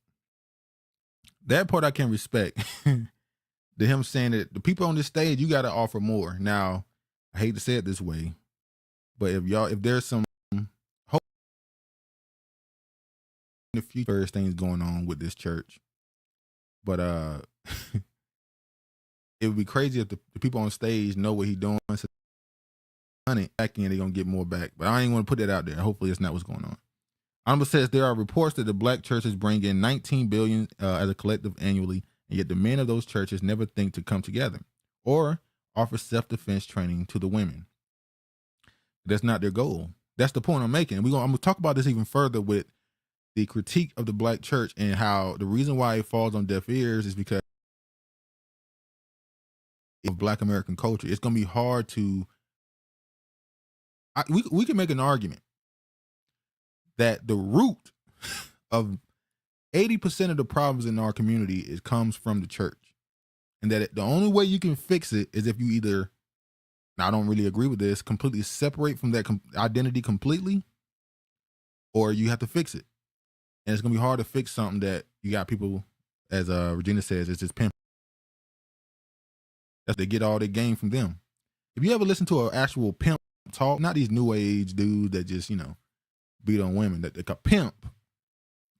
That part I can respect. To him saying that the people on this stage, you got to offer more. Now, I hate to say it this way, but if there's some hope in the future, there's things going on with this church. But it would be crazy if the people on stage know what he's doing. So money back in, they're gonna get more back. But I ain't want to put that out there. Hopefully, it's not what's going on. Honorable says there are reports that the black churches bring in $19 billion as a collective annually, and yet the men of those churches never think to come together or offer self-defense training to the women. That's not their goal. That's the point I'm making. I'm gonna talk about this even further with the critique of the black church and how the reason why it falls on deaf ears is because of Black American culture. It's gonna be hard to. We can make an argument that the root of 80% of the problems in our community comes from the church, and that the only way you can fix it is if you either, now I don't really agree with this, completely separate from that identity completely, or you have to fix it. And it's gonna be hard to fix something that you got people, as Regina says, it's just pimp. They get all their game from them. If you ever listen to an actual pimp talk, not these new age dudes that just, beat on women, that a pimp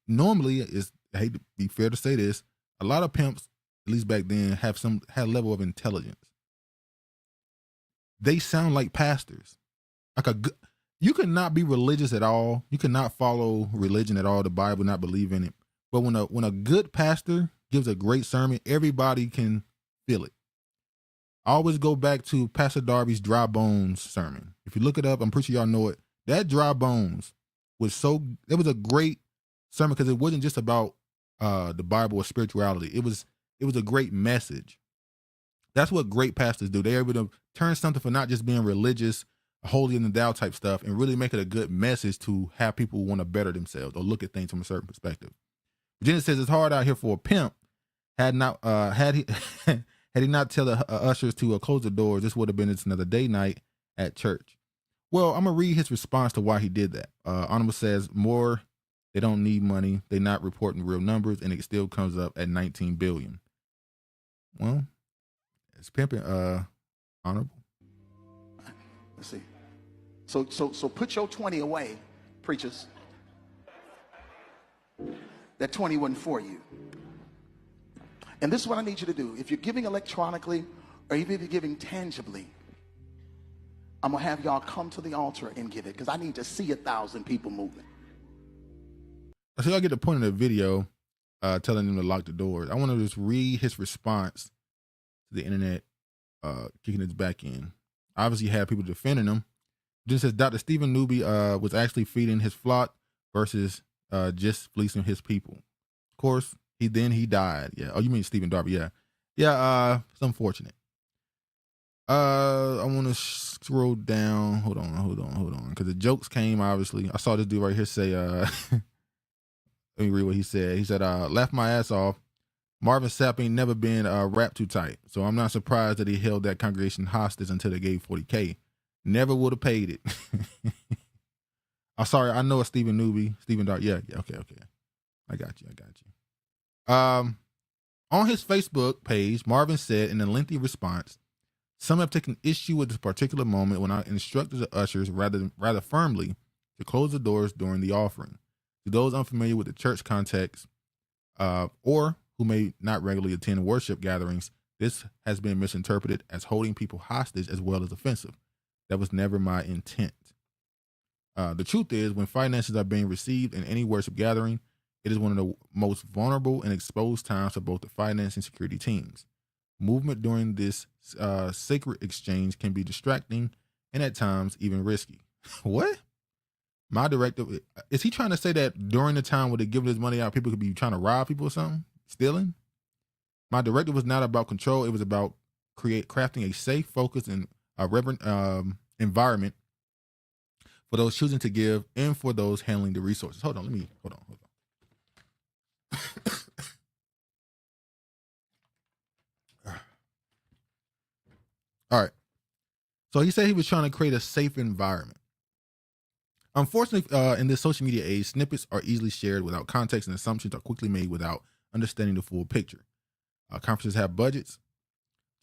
normally is, I hate to be fair to say this, a lot of pimps, at least back then, had a level of intelligence. They sound like pastors. You could not be religious at all. You could not follow religion at all, the Bible, not believe in it. But when a good pastor gives a great sermon, everybody can feel it. I always go back to Pastor Darby's Dry Bones sermon. If you look it up, I'm pretty sure y'all know it. That Dry Bones it was a great sermon because it wasn't just about the Bible or spirituality. It was a great message. That's what great pastors do. They're able to turn something for not just being religious, holier than thou type stuff, and really make it a good message to have people want to better themselves or look at things from a certain perspective. Virginia says it's hard out here for a pimp. Had he not tell the ushers to close the doors, this would have been just another day night at church. Well, I'm gonna read his response to why he did that. Honorable says they don't need money, they're not reporting real numbers, and it still comes up at 19 billion. Well, it's pimping, Honorable. Let's see. So put your 20 away, preachers. That 20 wasn't for you. And this is what I need you to do. If you're giving electronically or even if you're giving tangibly, I'm going to have y'all come to the altar and give it because I need to see 1,000 people moving. So y'all get the point of the video telling them to lock the doors. I want to just read his response to the internet kicking its back in. Obviously, you have people defending him. Then says Dr. Stephen Newby was actually feeding his flock versus just fleecing his people. Of course, he died. Yeah. Oh, you mean Stephen Darby? Yeah. Yeah. It's unfortunate. I want to scroll down. Hold on. Because the jokes came, obviously. I saw this dude right here say, let me read what he said. He said, laughed my ass off. Marvin Sapp ain't never been wrapped too tight. So I'm not surprised that he held that congregation hostage until they gave $40K. Never would have paid it. I'm sorry. I know it's Stephen Newby. Stephen Darby. Yeah. Okay. I got you. On his Facebook page, Marvin said in a lengthy response, some have taken issue with this particular moment when I instructed the ushers rather firmly to close the doors during the offering. To those unfamiliar with the church context, or who may not regularly attend worship gatherings. This has been misinterpreted as holding people hostage as well as offensive. That was never my intent. The truth is, when finances are being received in any worship gathering, it is one of the most vulnerable and exposed times for both the finance and security teams. Movement during this sacred exchange can be distracting and at times even risky. What? My directive, is he trying to say that during the time where they're giving this money out, people could be trying to rob people or something? Stealing? My directive was not about control. It was about crafting a safe, focused, and reverent environment for those choosing to give and for those handling the resources. Hold on. All right. So he said he was trying to create a safe environment. Unfortunately, in this social media age, snippets are easily shared without context, and assumptions are quickly made without understanding the full picture. Conferences have budgets,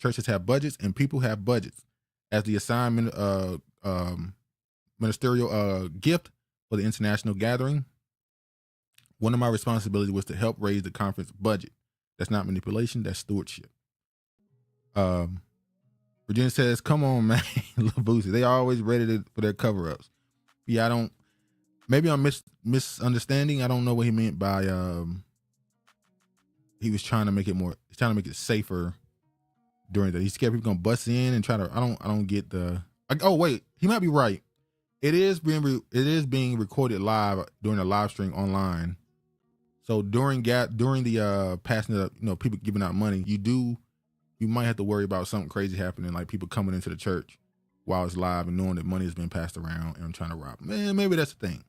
churches have budgets, and people have budgets. As the assigned ministerial gift for the international gathering, one of my responsibilities was to help raise the conference budget. That's not manipulation, that's stewardship. Virginia says, come on, man, Lil Boosie. They are always ready for their cover-ups. Yeah, maybe I'm misunderstanding. I don't know what he meant by, he was trying to make it safer during that. He's scared people gonna bust in and try to, I don't get oh wait, he might be right. It is being recorded live during a live stream online. So during the passing of, people giving out money, you might have to worry about something crazy happening, like people coming into the church while it's live and knowing that money has been passed around and trying to rob. Man, maybe that's the thing.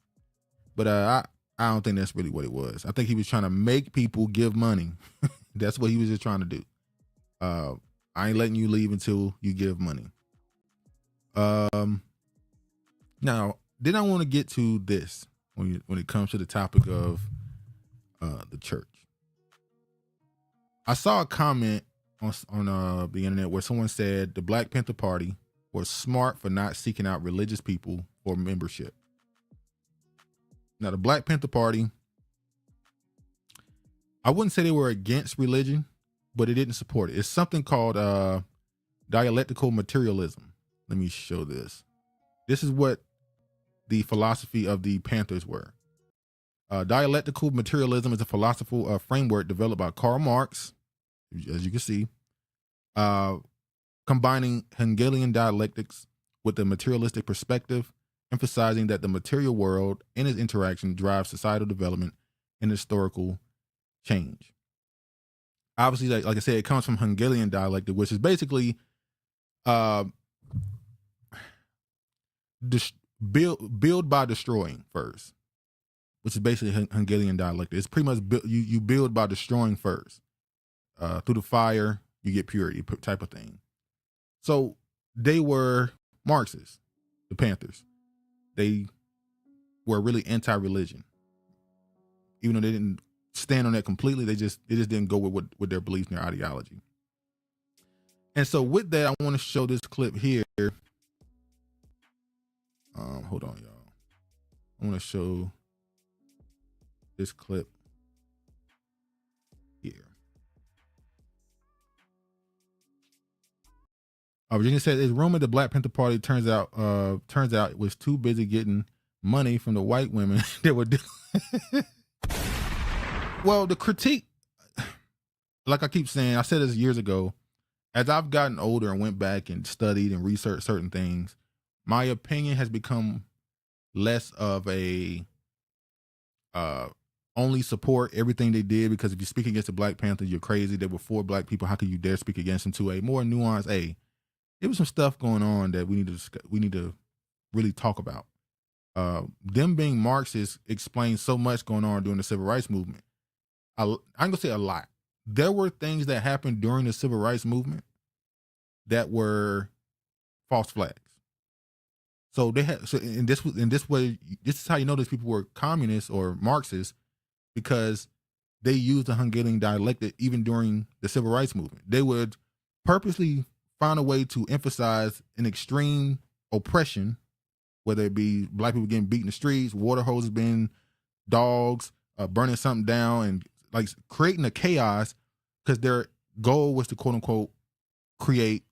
But I don't think that's really what it was. I think he was trying to make people give money. That's what he was just trying to do. I ain't letting you leave until you give money. Now, then I want to get to this when it comes to the topic of the church. I saw a comment on the internet where someone said the Black Panther Party was smart for not seeking out religious people for membership. Now, the Black Panther Party, I wouldn't say they were against religion, but it didn't support it. It's something called dialectical materialism. Let me show this. This is what the philosophy of the Panthers were. Dialectical materialism is a philosophical framework developed by Karl Marx, as you can see, combining Hegelian dialectics with the materialistic perspective, emphasizing that the material world and its interaction drives societal development and historical change. Obviously, like I said, it comes from Hegelian dialectic, which is basically build by destroying first, which is basically Hegelian dialectic. It's pretty much you build by destroying first. Through the fire, you get purity type of thing. So they were Marxists, the Panthers. They were really anti-religion. Even though they didn't stand on that completely, they just didn't go with their beliefs and their ideology. And so with that, I want to show this clip here. Hold on, y'all. I want to show this clip here. Virginia said it's rumored the Black Panther Party turns out it was too busy getting money from the white women that were doing. Well, the critique, like I keep saying, I said this years ago, as I've gotten older and went back and studied and researched certain things, my opinion has become less of a only support everything they did, because if you speak against the Black Panthers, you're crazy. They were for black people. How could you dare speak against them? To a more nuanced, there was some stuff going on that we need to really talk about. Them being Marxists explains so much going on during the civil rights movement. I'm gonna say a lot. There were things that happened during the civil rights movement that were false flags. So they had, this is how you know these people were communists or Marxists, because they used the Hegelian dialectic even during the civil rights movement. They would purposely find a way to emphasize an extreme oppression, whether it be black people getting beat in the streets, water hoses being dogs, burning something down, and like creating a chaos because their goal was to quote unquote create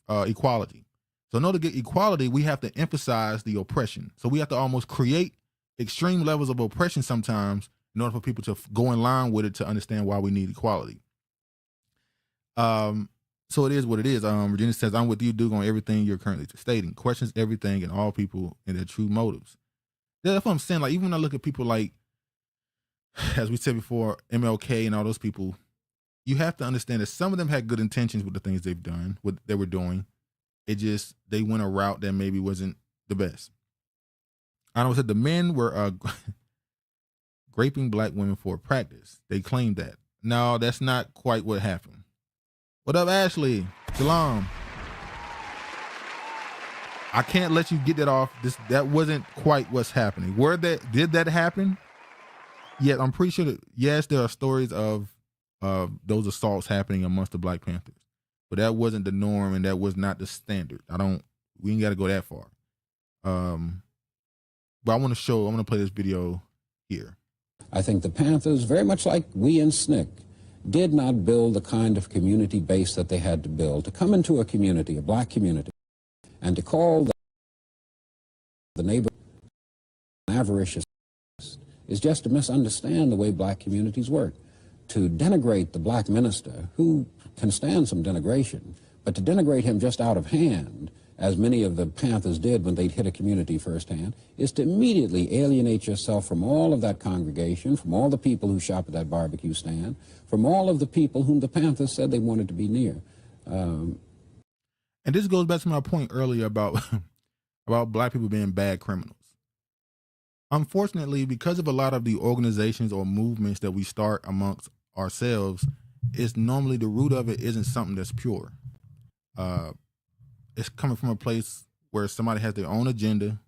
equality. So in order to get equality, we have to emphasize the oppression. So we have to almost create extreme levels of oppression sometimes in order for people to go in line with it to understand why we need equality. So it is what it is. Virginia says, I'm with you, Duke, on everything you're currently stating. Questions everything and all people and their true motives. Yeah, that's what I'm saying. Like, even when I look at people like, as we said before, MLK and all those people, you have to understand that some of them had good intentions with the things they've done, what they were doing. It just, they went a route that maybe wasn't the best. I know, said the men were raping black women for practice. They claimed that. No, that's not quite what happened. What up, Ashley? Shalom. I can't let you get that off. That wasn't quite what's happening. Did that happen? Yeah, I'm pretty sure that, yes, there are stories of those assaults happening amongst the Black Panthers, but that wasn't the norm and that was not the standard. We ain't got to go that far. But I want to play this video here. I think the Panthers, very much like we in SNCC, did not build the kind of community base that they had to build. To come into a community, a black community, and to call the neighbor avaricious is just to misunderstand the way black communities work. To denigrate the black minister, who can stand some denigration, but to denigrate him just out of hand, as many of the Panthers did when they'd hit a community firsthand, is to immediately alienate yourself from all of that congregation, from all the people who shop at that barbecue stand, from all of the people whom the Panthers said they wanted to be near. And this goes back to my point earlier about black people being bad criminals. Unfortunately, because of a lot of the organizations or movements that we start amongst ourselves, it's normally the root of it isn't something that's pure. It's coming from a place where somebody has their own agenda,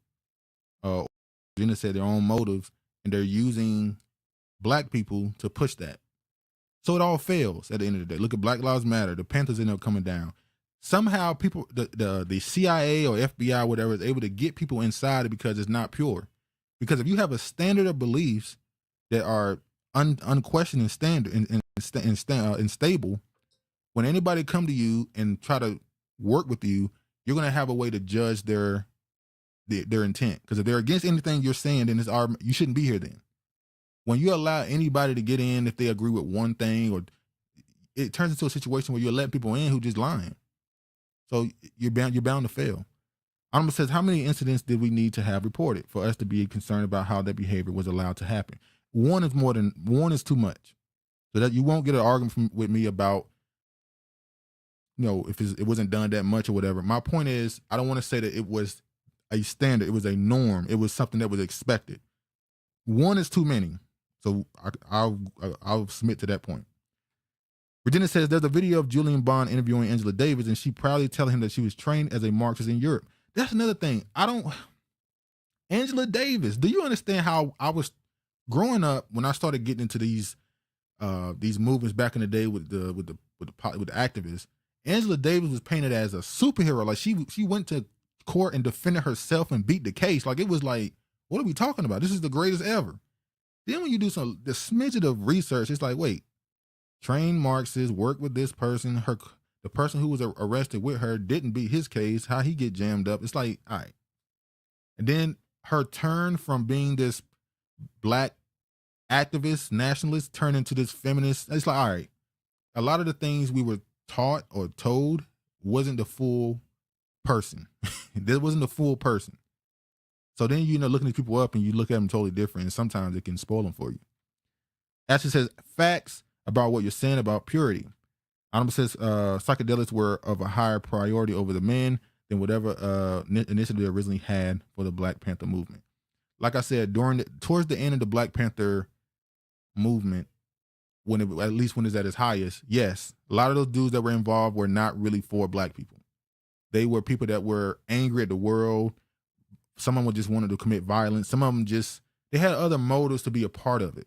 agenda said their own motives, and they're using black people to push that. So it all fails at the end of the day. Look at Black Lives Matter. The Panthers end up coming down. Somehow people, the CIA or FBI, whatever, is able to get people inside it because it's not pure. Because if you have a standard of beliefs that are unquestioned and standard and stable, when anybody come to you and try to work with you, you're going to have a way to judge their intent. Because if they're against anything you're saying, then you shouldn't be here then. When you allow anybody to get in if they agree with one thing, or it turns into a situation where you're letting people in who just lying. So you're bound to fail. Anima says, how many incidents did we need to have reported for us to be concerned about how that behavior was allowed to happen? One is too much. So that you won't get an argument with me about, if it wasn't done that much or whatever. My point is, I don't want to say that it was a standard. It was a norm. It was something that was expected. One is too many. So I'll submit to that point. Virginia says, there's a video of Julian Bond interviewing Angela Davis, and she proudly telling him that she was trained as a Marxist in Europe. That's another thing. Angela Davis, do you understand how I was growing up when I started getting into these movements back in the day with the activists? Angela Davis was painted as a superhero. Like she went to court and defended herself and beat the case. Like it was like, what are we talking about? This is the greatest ever. Then when you do the smidget of research, it's like, wait, trained Marxists work with this person. The person who was arrested with her didn't beat his case. How he get jammed up? It's like, all right. And then her turn from being this black activist, nationalist, turned into this feminist. It's like, all right. A lot of the things we were taught or told wasn't the full person. This wasn't the full person. So then, looking these people up and you look at them totally different, and sometimes it can spoil them for you. Ashley says, facts about what you're saying about purity. Anima says, psychedelics were of a higher priority over the men than whatever initiative they originally had for the Black Panther movement. Like I said, towards the end of the Black Panther movement, at least when it's at its highest, yes, a lot of those dudes that were involved were not really for black people. They were people that were angry at the world. Some of them just wanted to commit violence. Some of them they had other motives to be a part of it.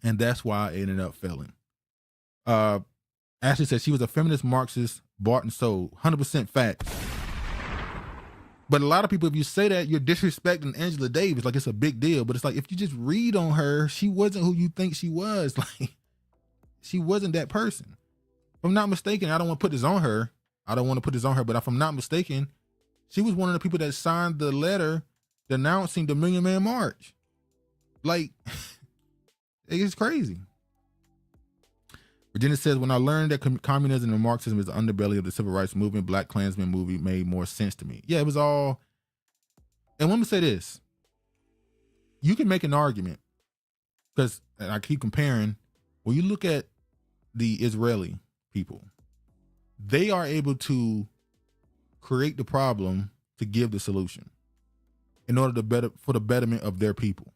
And that's why it ended up failing. Ashley said she was a feminist Marxist, bought and sold. 100% fact. But a lot of people, if you say that, you're disrespecting Angela Davis, like it's a big deal. But it's like, if you just read on her, she wasn't who you think she was. Like, she wasn't that person. If I'm not mistaken, I don't want to put this on her. But if I'm not mistaken, she was one of the people that signed the letter denouncing the Million Man March. Like, it's crazy. Virginia says, when I learned that communism and Marxism is the underbelly of the civil rights movement, Black Klansman movie made more sense to me. Yeah, it was all. And let me say this. You can make an argument, because I keep comparing, when you look at the Israeli people, they are able to create the problem to give the solution in order to for the betterment of their people.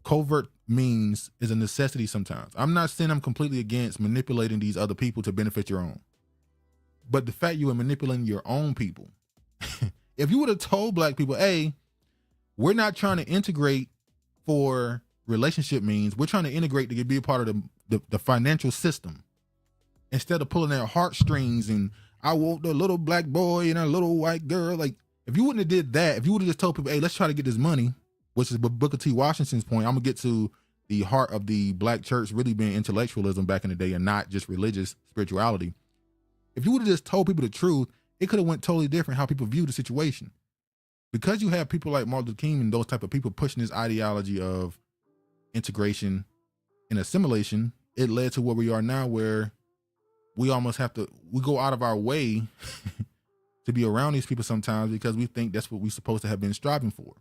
Covert means is a necessity sometimes. I'm not saying I'm completely against manipulating these other people to benefit your own. But the fact you are manipulating your own people, if you would have told Black people, hey, we're not trying to integrate for relationship means, we're trying to integrate to be a part of the financial system. Instead of pulling their heartstrings and I want the little black boy and a little white girl. Like, if you wouldn't have did that, if you would have just told people, hey, let's try to get this money, which is Booker T. Washington's point. I'm gonna get to the heart of the Black church really being intellectualism back in the day and not just religious spirituality. If you would have just told people the truth, it could have went totally different how people view the situation. Because you have people like Martin Luther King and those type of people pushing this ideology of integration and assimilation, it led to where we are now, where we almost have to, we go out of our way to be around these people sometimes because we think that's what we're supposed to have been striving for.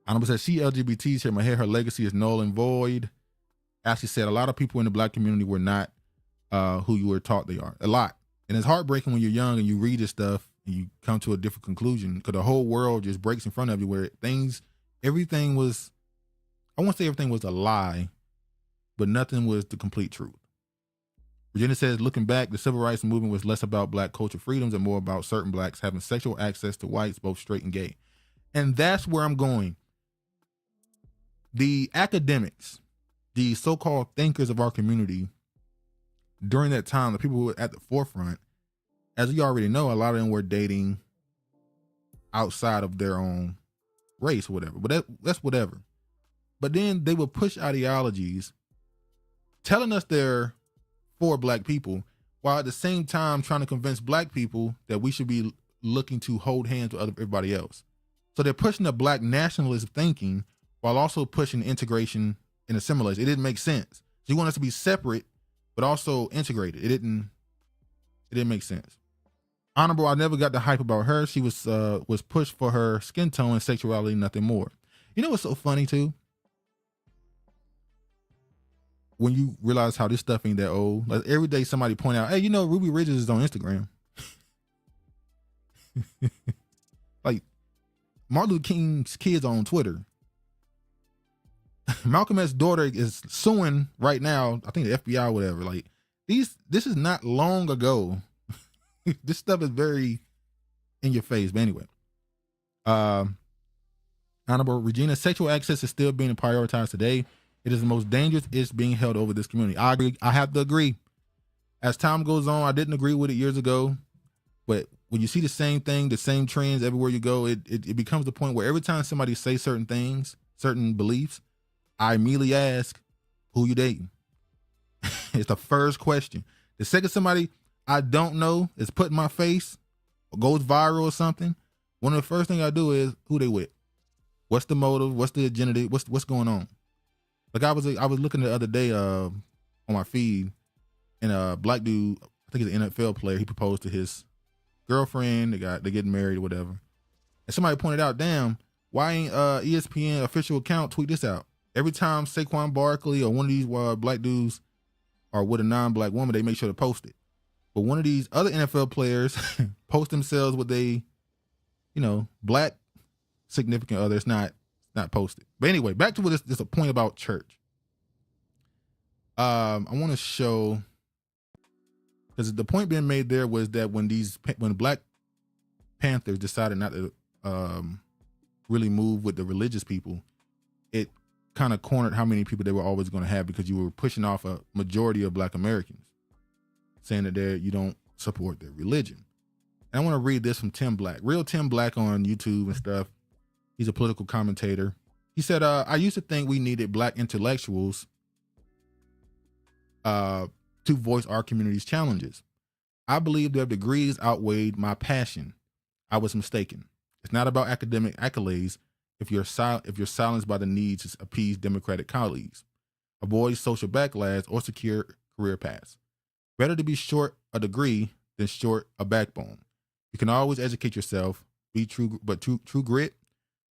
Honorable says, she LGBTs here, my hair, her legacy is null and void. Ashley said, a lot of people in the Black community were not who you were taught they are. A lot. And it's heartbreaking when you're young and you read this stuff and you come to a different conclusion, because the whole world just breaks in front of you, where everything was, I won't say everything was a lie, but nothing was the complete truth. Virginia says, looking back, the civil rights movement was less about Black culture freedoms and more about certain Blacks having sexual access to whites, both straight and gay. And that's where I'm going. The academics, the so-called thinkers of our community, during that time, the people who were at the forefront, as you already know, a lot of them were dating outside of their own race or whatever. But that's whatever. But then they would push ideologies telling us they're for Black people, while at the same time trying to convince Black people that we should be looking to hold hands with everybody else. So they're pushing the Black nationalist thinking while also pushing integration and assimilation. It didn't make sense. So you want us to be separate, but also integrated. It didn't make sense. Honorable, I never got the hype about her. She was pushed for her skin tone and sexuality, nothing more. You know what's so funny too? When you realize how this stuff ain't that old, like every day somebody point out, hey, you know, Ruby Ridges is on Instagram. Like, Martin Luther King's kids are on Twitter. Malcolm X's daughter is suing right now, I think the FBI or whatever. Like, this is not long ago. This stuff is very in your face. But anyway, Honorable Regina, sexual access is still being prioritized today. It is the most dangerous it's being held over this community. I agree. I have to agree. As time goes on, I didn't agree with it years ago, but when you see the same thing, the same trends everywhere you go, it becomes the point where every time somebody says certain things, certain beliefs, I immediately ask, who you dating? It's the first question. The second somebody I don't know is put in my face or goes viral or something, one of the first things I do is who they with. What's the motive? What's the agenda? What's going on? Like I was looking the other day on my feed, and a Black dude, I think he's an NFL player, he proposed to his girlfriend. They're getting married or whatever. And somebody pointed out, damn, why ain't ESPN official account tweet this out? Every time Saquon Barkley or one of these Black dudes are with a non-Black woman, they make sure to post it. But one of these other NFL players post themselves with Black significant other. It's not posted. But anyway, back to what this a point about church. I want to show, because the point being made there was that when Black Panthers decided not to really move with the religious people, it kind of cornered how many people they were always going to have, because you were pushing off a majority of Black Americans, saying that you don't support their religion. And I want to read this from Tim Black, real Tim Black on YouTube and stuff. He's a political commentator. He said, I used to think we needed Black intellectuals to voice our community's challenges. I believe their degrees outweighed my passion. I was mistaken. It's not about academic accolades if you're silenced by the need to appease Democratic colleagues, avoid social backlash, or secure career paths. Better to be short a degree than short a backbone. You can always educate yourself, be true, but true grit,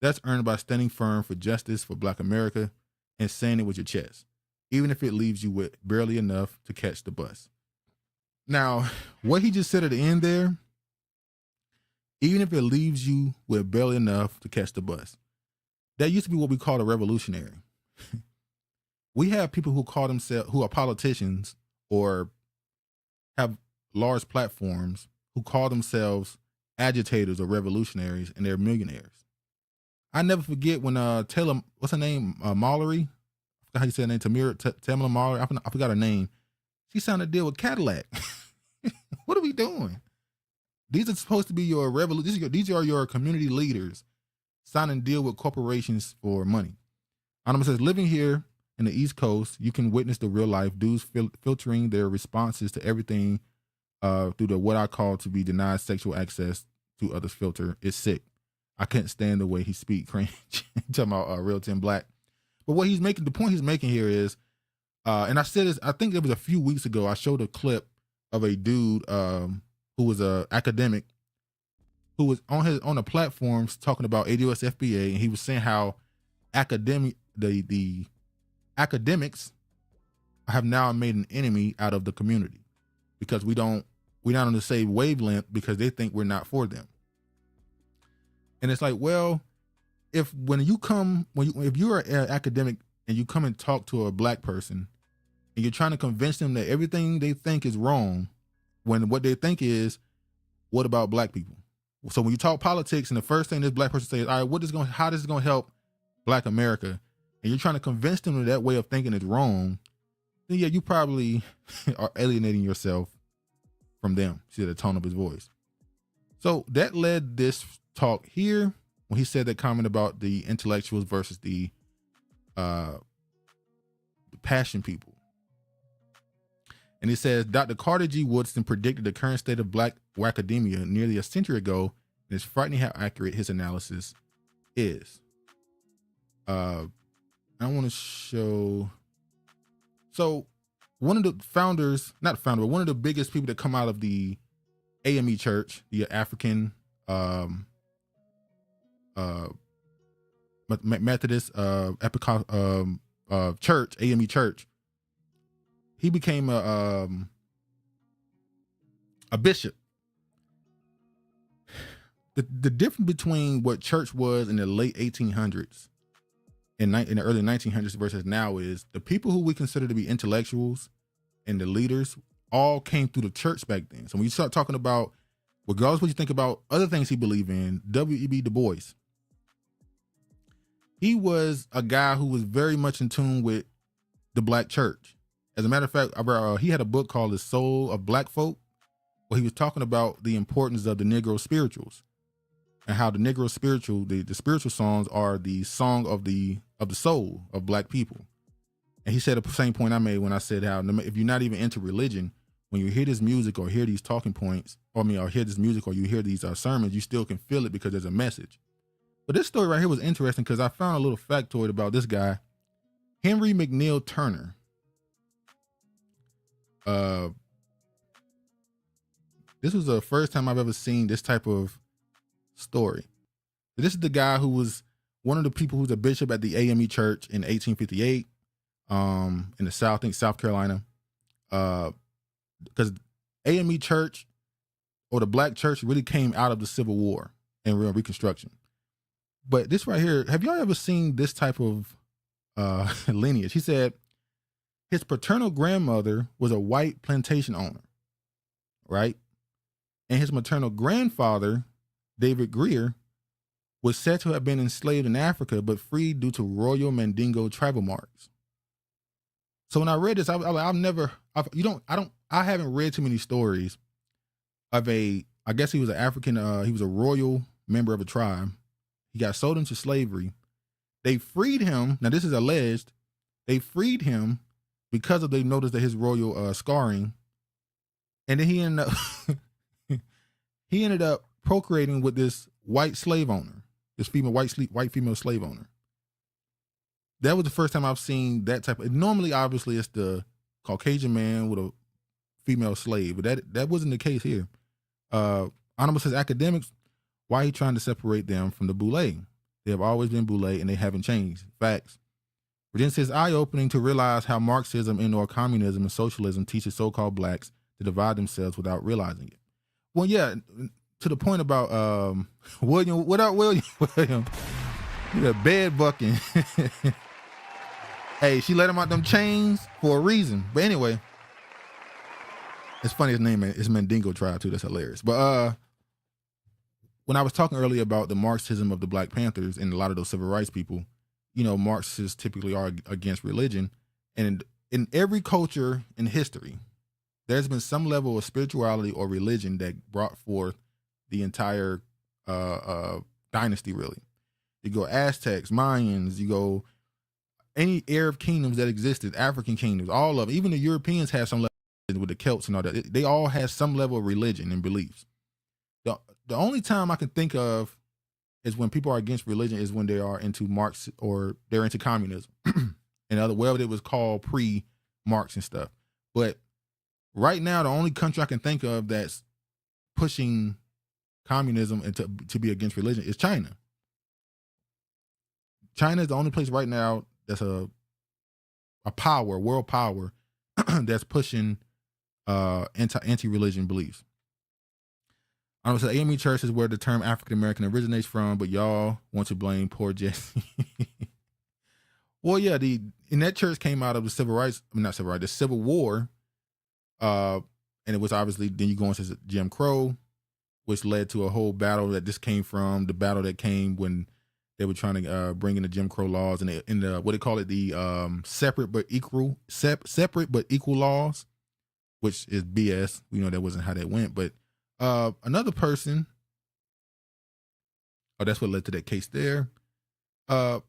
that's earned by standing firm for justice for Black America and saying it with your chest, even if it leaves you with barely enough to catch the bus. Now, what he just said at the end there, even if it leaves you with barely enough to catch the bus, that used to be what we call a revolutionary. We have people who call themselves, who are politicians or have large platforms, who call themselves agitators or revolutionaries, and they're millionaires. I never forget when Taylor, what's her name, Mallory, I forgot how you say her name, Tamala Mallory, I forgot her name. She signed a deal with Cadillac. What are we doing? These are supposed to be your these are your community leaders signing a deal with corporations for money. Anonymous says, living here in the East Coast, you can witness the real life dudes filtering their responses to everything through the what I call to be denied sexual access to others filter. It's sick. I couldn't stand the way he speak. Cringe. Talking about real Tim Black. But what he's making, the point he's making here is, and I said this, I think it was a few weeks ago, I showed a clip of a dude who was a academic who was on the platforms talking about ADOS FBA, and he was saying how the academics have now made an enemy out of the community because we're not on the same wavelength because they think we're not for them. And it's like, well, if you're an academic and you come and talk to a Black person and you're trying to convince them that everything they think is wrong, when what they think is, what about Black people? So when you talk politics and the first thing this Black person says, all right, how this is going to help Black America? And you're trying to convince them that way of thinking is wrong, then yeah, you probably are alienating yourself from them. See the tone of his voice. So that led this talk here when he said that comment about the intellectuals versus the passion people. And he says, Dr. Carter G. Woodson predicted the current state of Black academia nearly a century ago, and it's frightening how accurate his analysis is. I want to show. So one of the founders, not founder, but one of the biggest people that come out of the AME Church, the African Methodist Church, AME Church, he became a bishop. The difference between what church was in the late 1800s and in the early 1900s versus now is the people who we consider to be intellectuals and the leaders all came through the church back then. So when you start talking about, regardless what you think about other things he believed in, W.E.B. Du Bois, he was a guy who was very much in tune with the Black church. As a matter of fact, he had a book called The Soul of Black Folk, where he was talking about the importance of the Negro spirituals and how the Negro spiritual, the spiritual songs are the song of the soul of Black people. And he said the same point I made when I said how if you're not even into religion, when you hear this music or hear these talking points, or hear this music or you hear these sermons, you still can feel it because there's a message. But this story right here was interesting because I found a little factoid about this guy, Henry McNeil Turner. This was the first time I've ever seen this type of story. This is the guy who was one of the people who's a bishop at the AME Church in 1858 in the South, I think South Carolina. Because AME Church or the Black church really came out of the Civil War and Reconstruction. But this right here, have y'all ever seen this type of lineage? He said his paternal grandmother was a white plantation owner, right? And his maternal grandfather, David Greer, was said to have been enslaved in Africa, but freed due to Royal Mandingo tribal marks. So when I read this, I haven't read too many stories of a I guess he was an African, he was a royal member of a tribe. He got sold into slavery. They freed him. Now this is alleged. They freed him because they noticed that his royal scarring. And then he ended up procreating with this white slave owner, this white female slave owner. That was the first time I've seen that type of, normally obviously it's the Caucasian man with a female slave, but that wasn't the case here. Honorable says academics, why are you trying to separate them from the boule? They have always been boule and they haven't changed. Facts. Virginia says eye-opening to realize how Marxism and/or communism and socialism teaches so-called blacks to divide themselves without realizing it. Well, yeah, to the point about William, what up, William? William, you a bed bucking. Hey, she let him out them chains for a reason. But anyway, it's funny his name is Mandingo tribe too. That's hilarious. But when I was talking earlier about the Marxism of the Black Panthers and a lot of those civil rights people, you know, Marxists typically are against religion. And in every culture in history, there's been some level of spirituality or religion that brought forth the entire dynasty, really. You go Aztecs, Mayans, you go any Arab kingdoms that existed, African kingdoms, all of them. Even the Europeans had some level with the Celts and all that. They all had some level of religion and beliefs. The only time I can think of is when people are against religion is when they are into Marx or they're into communism. And other, whatever it was called pre-Marx and stuff. But right now, the only country I can think of that's pushing communism and to be against religion is China. China is the only place right now that's a power, world power, that's pushing anti-religion beliefs. I would say AME Church is where the term African American originates from, but y'all want to blame poor Jesse. Well, yeah, and that church came out of the the Civil War, and it was obviously, then you go into Jim Crow, which led to a whole battle that this came from, the battle that came when they were trying to bring in the Jim Crow laws and the what they call it, the separate but equal laws, which is BS. We know that wasn't how that went, but another person, that's what led to that case there. But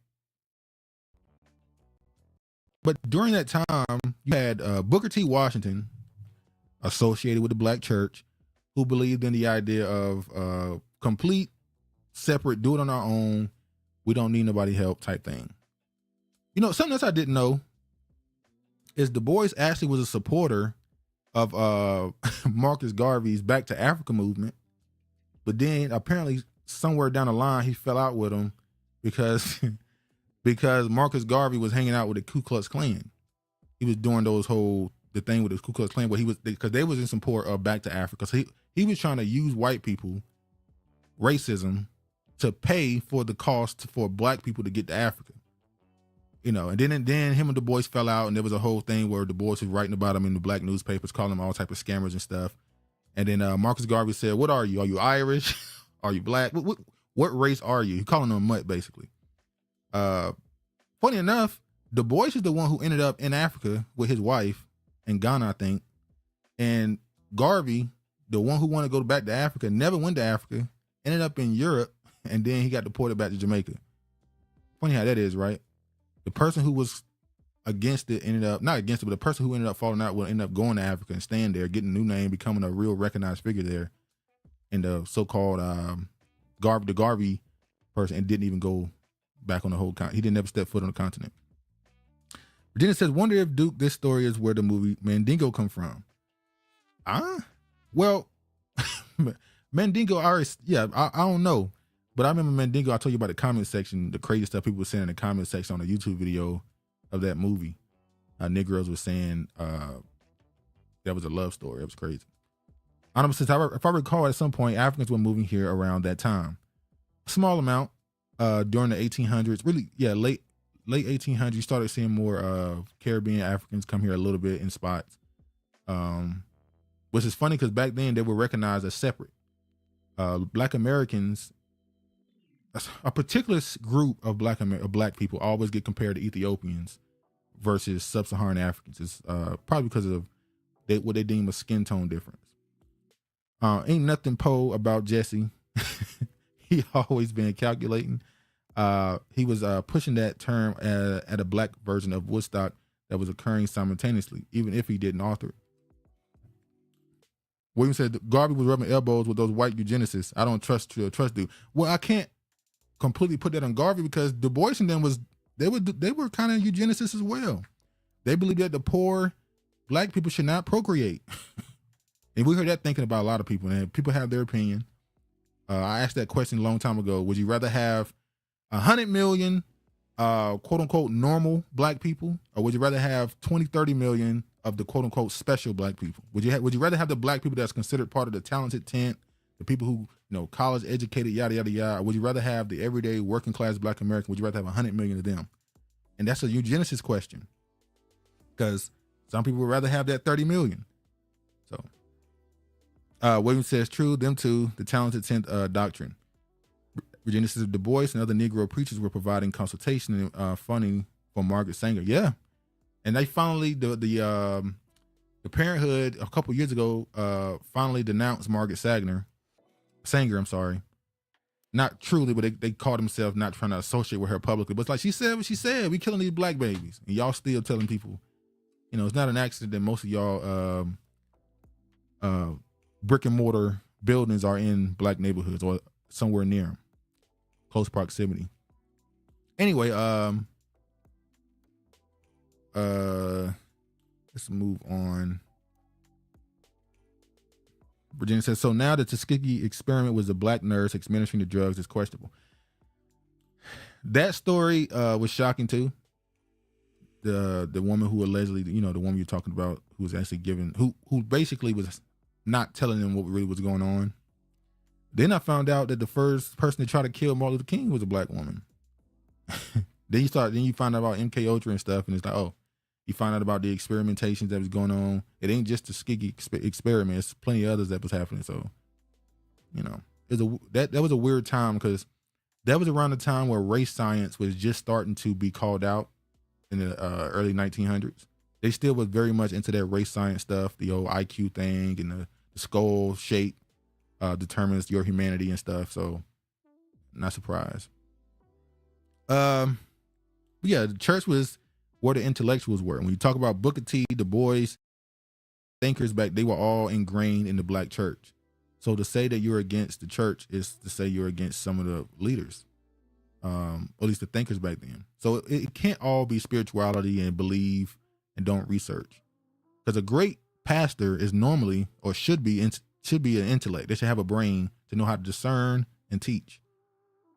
during that time, you had Booker T. Washington associated with the Black church, who believed in the idea of complete, separate, do it on our own, we don't need nobody help type thing. You know, something else I didn't know is Du Bois actually was a supporter of Marcus Garvey's Back to Africa movement, but then apparently somewhere down the line he fell out with him because Marcus Garvey was hanging out with the Ku Klux Klan. He was doing the thing with the Ku Klux Klan, where because they was in support of Back to Africa. So he was trying to use white people, racism, to pay for the cost for Black people to get to Africa. You know, and then him and Du Bois fell out, and there was a whole thing where Du Bois was writing about him in the Black newspapers, calling them all type of scammers and stuff. And then Marcus Garvey said, "What are you? Are you Irish? Are you Black? What race are you?" He calling them a mutt, basically. Funny enough, Du Bois is the one who ended up in Africa with his wife in Ghana, I think. And Garvey, the one who wanted to go back to Africa, never went to Africa, ended up in Europe, and then he got deported back to Jamaica. Funny how that is, right? The person who was against it ended up, not against it, but the person who ended up falling out will end up going to Africa and staying there, getting a new name, becoming a real recognized figure there. And the so-called the Garvey person, and didn't even go back on the whole continent. He didn't ever step foot on the continent. Virginia says, wonder if Duke, this story is where the movie Mandingo come from. Well, Mandingo, I don't know. But I remember Mandingo, I told you about the comment section, the crazy stuff people were saying in the comment section on the YouTube video of that movie. Negroes were saying that was a love story. It was crazy. Honorable says, if I recall, at some point, Africans were moving here around that time. A small amount during the 1800s. Really, yeah, late 1800s, you started seeing more Caribbean Africans come here a little bit in spots. Which is funny because back then they were recognized as separate. Black Americans, a particular group of black people always get compared to Ethiopians versus sub-Saharan Africans. It's probably because of what they deem a skin tone difference. Ain't nothing Poe about Jesse. He always been calculating. He was pushing that term at a black version of Woodstock that was occurring simultaneously, even if he didn't author it. William said Garvey was rubbing elbows with those white eugenicists. I don't trust dude. Well, I can't completely put that on Garvey because Du Bois and them they were kind of eugenicists as well. They believed that the poor black people should not procreate. And we heard that thinking about a lot of people, and people have their opinion. I asked that question a long time ago. Would you rather have 100 million quote unquote normal black people, or would you rather have 20, 30 million of the quote unquote special black people? Would you rather have the black people that's considered part of the talented 10, the people who, college educated, yada, yada, yada, or would you rather have the everyday working class black American? Would you rather have 100 million of them? And that's a eugenicist question, because some people would rather have that 30 million. So William says, true, them too, the talented 10th doctrine. Eugenicists of Du Bois and other Negro preachers were providing consultation and funding for Margaret Sanger. Yeah. And they finally, the Parenthood a couple years ago finally denounced Margaret Sanger, I'm sorry. Not truly, but they called themselves not trying to associate with her publicly. But it's like, she said what she said. We killing these black babies. And y'all still telling people, it's not an accident that most of y'all brick and mortar buildings are in black neighborhoods or somewhere near them. Close proximity. Anyway, let's move on. Virginia says, so now the Tuskegee experiment was a black nurse administering the drugs is questionable. That story was shocking too. The woman who allegedly, the woman you're talking about, who was actually who basically was not telling them what really was going on. Then I found out that the first person to try to kill Martin Luther King was a black woman. Then you find out about MK Ultra and stuff, and it's like, oh, you find out about the experimentations that was going on. It ain't just the Tuskegee experiment; it's plenty of others that was happening. So, that was a weird time because that was around the time where race science was just starting to be called out in the early 1900s. They still was very much into that race science stuff, the old IQ thing and the skull shape determines your humanity and stuff. So, not surprised. But yeah, the church was where the intellectuals were. When you talk about Booker T, Du Bois, thinkers back, they were all ingrained in the black church. So to say that you're against the church is to say you're against some of the leaders, or at least the thinkers back then. So it can't all be spirituality and believe and don't research. Because a great pastor is normally, or should be an intellect. They should have a brain to know how to discern and teach.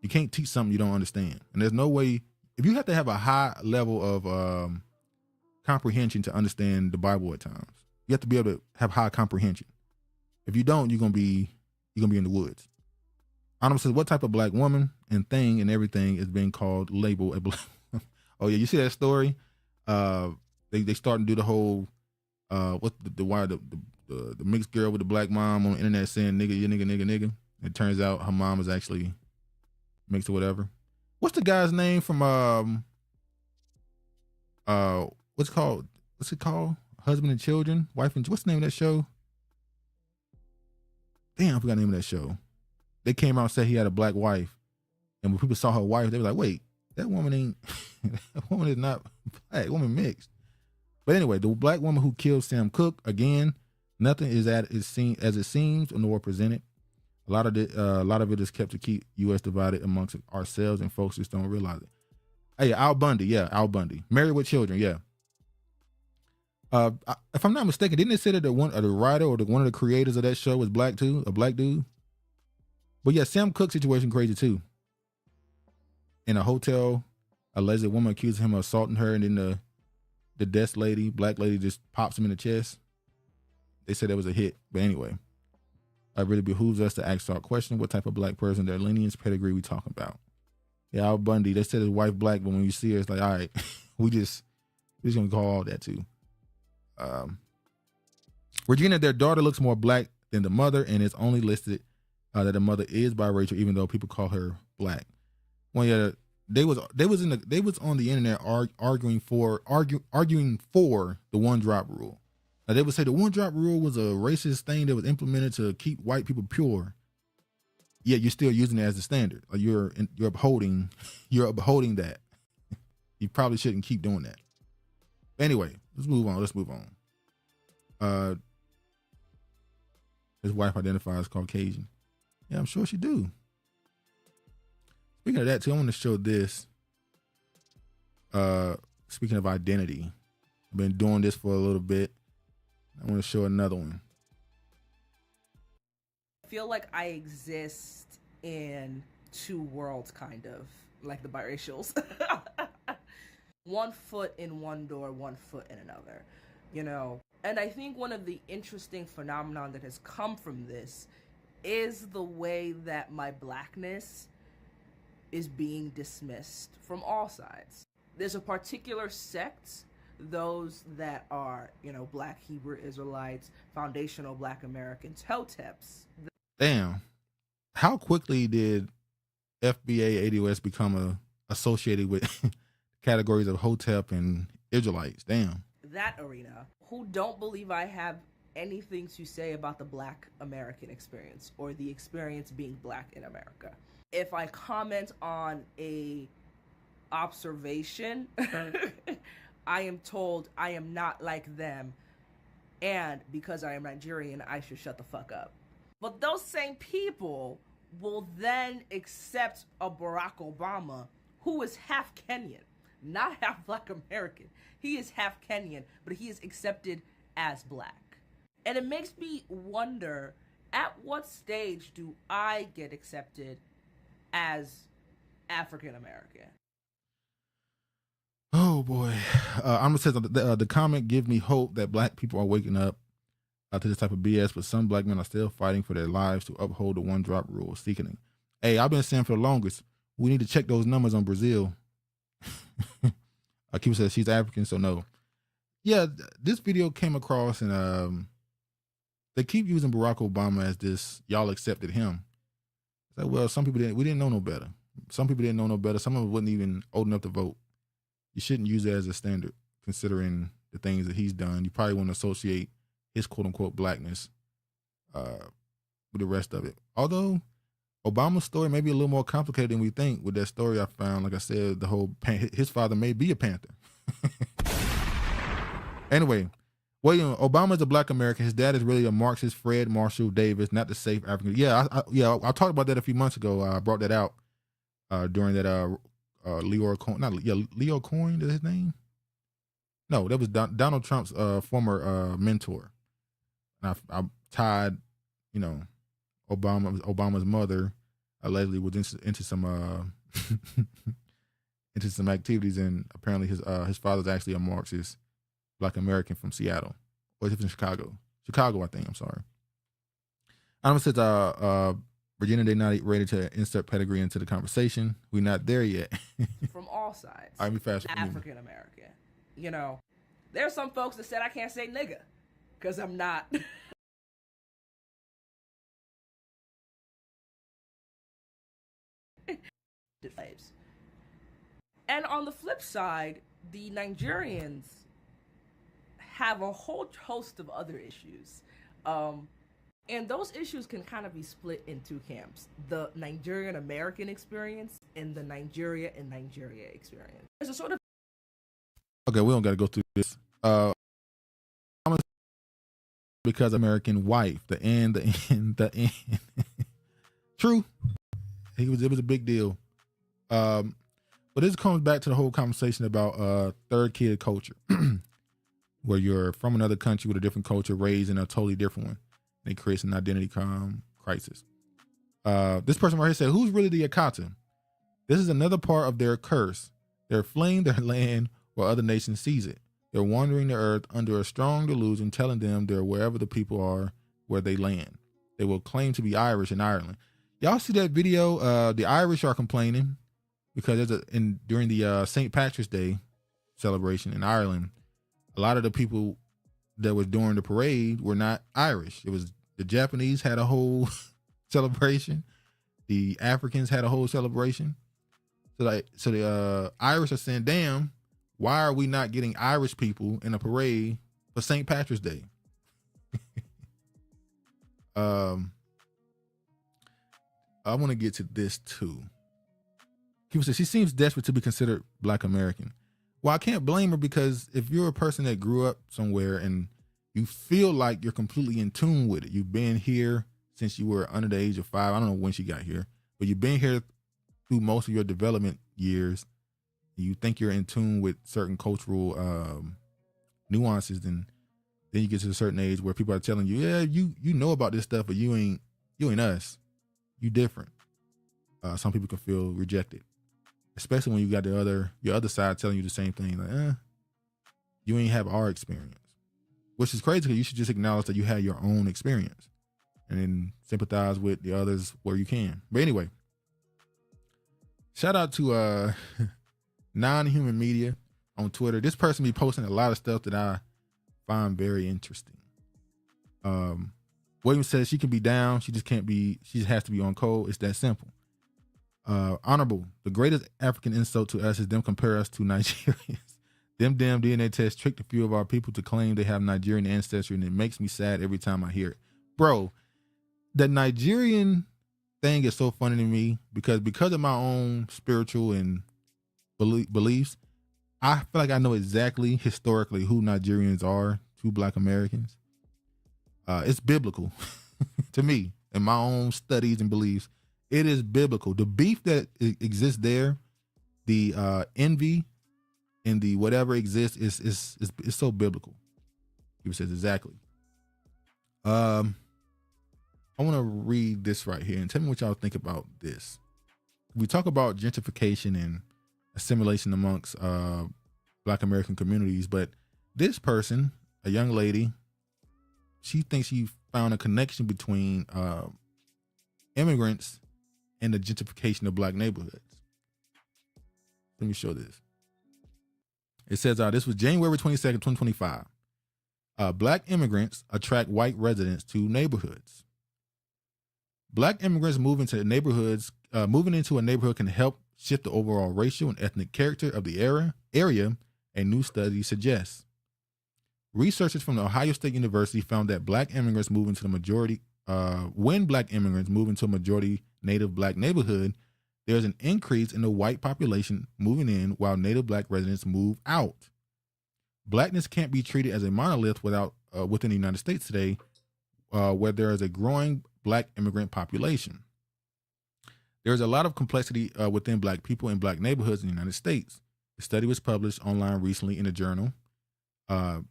You can't teach something you don't understand. And there's no way, if you have to have a high level of comprehension to understand the Bible at times, you have to be able to have high comprehension. If you don't, you're gonna be in the woods. Adam says, what type of black woman and thing and everything is being called labeled a black? Oh yeah, you see that story? They starting to do the whole what the mixed girl with the black mom on the internet saying nigga, you nigga. It turns out her mom is actually mixed or whatever. What's the guy's name from what's it called? Husband and Children, Wife and, what's the name of that show? Damn, I forgot the name of that show. They came out and said he had a black wife, and when people saw her wife, they were like, wait, that woman ain't that woman is not black, woman mixed. But anyway, the black woman who killed Sam Cooke, again, nothing is as it seems nor presented. A lot of it is kept to keep U.S. divided amongst ourselves, and folks just don't realize it. Hey, Al Bundy, married with children, yeah. If I'm not mistaken, didn't it say that the writer or one of the creators of that show was black too, a black dude? But yeah, Sam Cooke situation crazy too. In a hotel, alleged woman accused him of assaulting her, and then the desk lady, black lady, just pops him in the chest. They said that was a hit, but anyway. It really behooves us to ask our question, what type of black person, their lineage, pedigree we talking about? Yeah, Al Bundy, they said his wife black, but when you see her, it's like, all right, we're just gonna call all that too. Regina, their daughter looks more black than the mother, and it's only listed that the mother is biracial, even though people call her black. Well, yeah, they was on the internet arguing for the one drop rule. They would say the one drop rule was a racist thing that was implemented to keep white people pure. Yet you're still using it as the standard. Like you're upholding that. You probably shouldn't keep doing that. Anyway, let's move on. His wife identifies as Caucasian. Yeah, I'm sure she do. Speaking of that too, I want to show this. Speaking of identity, I've been doing this for a little bit. I want to show another one. I feel like I exist in two worlds, kind of like the biracials. One foot in one door, one foot in another, you know. And I think one of the interesting phenomenon that has come from this is the way that my blackness is being dismissed from all sides. There's a particular sect, those that are, you know, Black Hebrew Israelites, foundational Black Americans, Hoteps. Damn. How quickly did FBA ADOS become associated with categories of Hotep and Israelites? Damn. That arena, who don't believe I have anything to say about the Black American experience or the experience being Black in America. If I comment on a observation, I am told I am not like them, and because I am Nigerian, I should shut the fuck up. But those same people will then accept a Barack Obama who is half Kenyan, not half Black American. He is half Kenyan, but he is accepted as Black. And it makes me wonder, at what stage do I get accepted as African American? Oh boy. I'm gonna say the comment gives me hope that Black people are waking up to this type of BS, but some Black men are still fighting for their lives to uphold the one drop rule, seeking it. Hey, I've been saying for the longest, we need to check those numbers on Brazil. Akiba says she's African, so no. Yeah, this video came across and they keep using Barack Obama as this, y'all accepted him. It's like, well, some people we didn't know no better. Some people didn't know no better. Some of them wasn't even old enough to vote. You shouldn't use it as a standard, considering the things that he's done. You probably want to associate his quote-unquote blackness with the rest of it. Although Obama's story may be a little more complicated than we think. With that story I found, like I said, his father may be a Panther. Anyway, William Obama's a Black American. His dad is really a Marxist, Fred Marshall Davis, not the safe African. Yeah, I talked about that a few months ago. I brought that out during that Leo Cohen is his name. No, that was Donald Trump's former mentor. And I tied, you know, Obama's mother allegedly was into some into some activities, and apparently his father's actually a Marxist Black American from Seattle, or is it from Chicago? Chicago, I think. I'm sorry. Adam says, Virginia, they're not ready to insert pedigree into the conversation. We're not there yet. From all sides. All right, be fast. African American. You know, there's some folks that said I can't say nigga because I'm not. And on the flip side, the Nigerians have a whole host of other issues. And those issues can kind of be split in two camps. The Nigerian American experience and the Nigeria and Nigeria experience. There's a sort of... Okay, we don't got to go through this. Because American wife, the end. True. It was a big deal. But this comes back to the whole conversation about third kid culture, where you're from another country with a different culture, raised in a totally different one. And it creates an identity crisis. This person right here said, who's really the Akata? This is another part of their curse. They're fleeing their land while other nations seize it. They're wandering the earth under a strong delusion telling them they're wherever the people are where they land. They will claim to be Irish in Ireland. Y'all see that video? The Irish are complaining because during the St. Patrick's Day celebration in Ireland, a lot of the people that was during the parade were not Irish. It was the Japanese had a whole celebration. The Africans had a whole celebration. So the Irish are saying, damn, why are we not getting Irish people in a parade for St. Patrick's Day? I want to get to this too. People say she seems desperate to be considered Black American. Well, I can't blame her, because if you're a person that grew up somewhere and you feel like you're completely in tune with it, you've been here since you were under the age of 5. I don't know when she got here, but you've been here through most of your development years. You think you're in tune with certain cultural nuances, and then you get to a certain age where people are telling you, yeah, you know about this stuff, but you ain't us. You different. Some people can feel rejected, especially when you got your other side telling you the same thing. Like, you ain't have our experience, which is crazy, because you should just acknowledge that you had your own experience and then sympathize with the others where you can. But anyway, shout out to Non-Human Media on Twitter. This person be posting a lot of stuff that I find very interesting. William says she can be down, she just has to be on code. It's that simple. Honorable, the greatest African insult to us is them compare us to Nigerians. Them damn DNA tests tricked a few of our people to claim they have Nigerian ancestry, and it makes me sad every time I hear it. Bro, the Nigerian thing is so funny to me, because of my own spiritual and beliefs, I feel like I know exactly historically who Nigerians are to Black Americans. It's biblical to me, in my own studies and beliefs. It is biblical. The beef that exists there, the envy and the whatever exists is so biblical. He says exactly. I want to read this right here and tell me what y'all think about this. We talk about gentrification and assimilation amongst Black American communities, but this person, a young lady, she thinks she found a connection between immigrants and the gentrification of Black neighborhoods. Let me show this. It says, this was January 22nd, 2025. Black immigrants attract white residents to neighborhoods. Black immigrants moving into a neighborhood can help shift the overall racial and ethnic character of the area, a new study suggests. Researchers from the Ohio State University found that when Black immigrants move into a majority Native Black neighborhood, there's an increase in the white population moving in while Native Black residents move out. Blackness can't be treated as a monolith within the United States today, where there is a growing Black immigrant population. There's a lot of complexity within Black people in Black neighborhoods in the United States. The study was published online recently in a journal. Honorable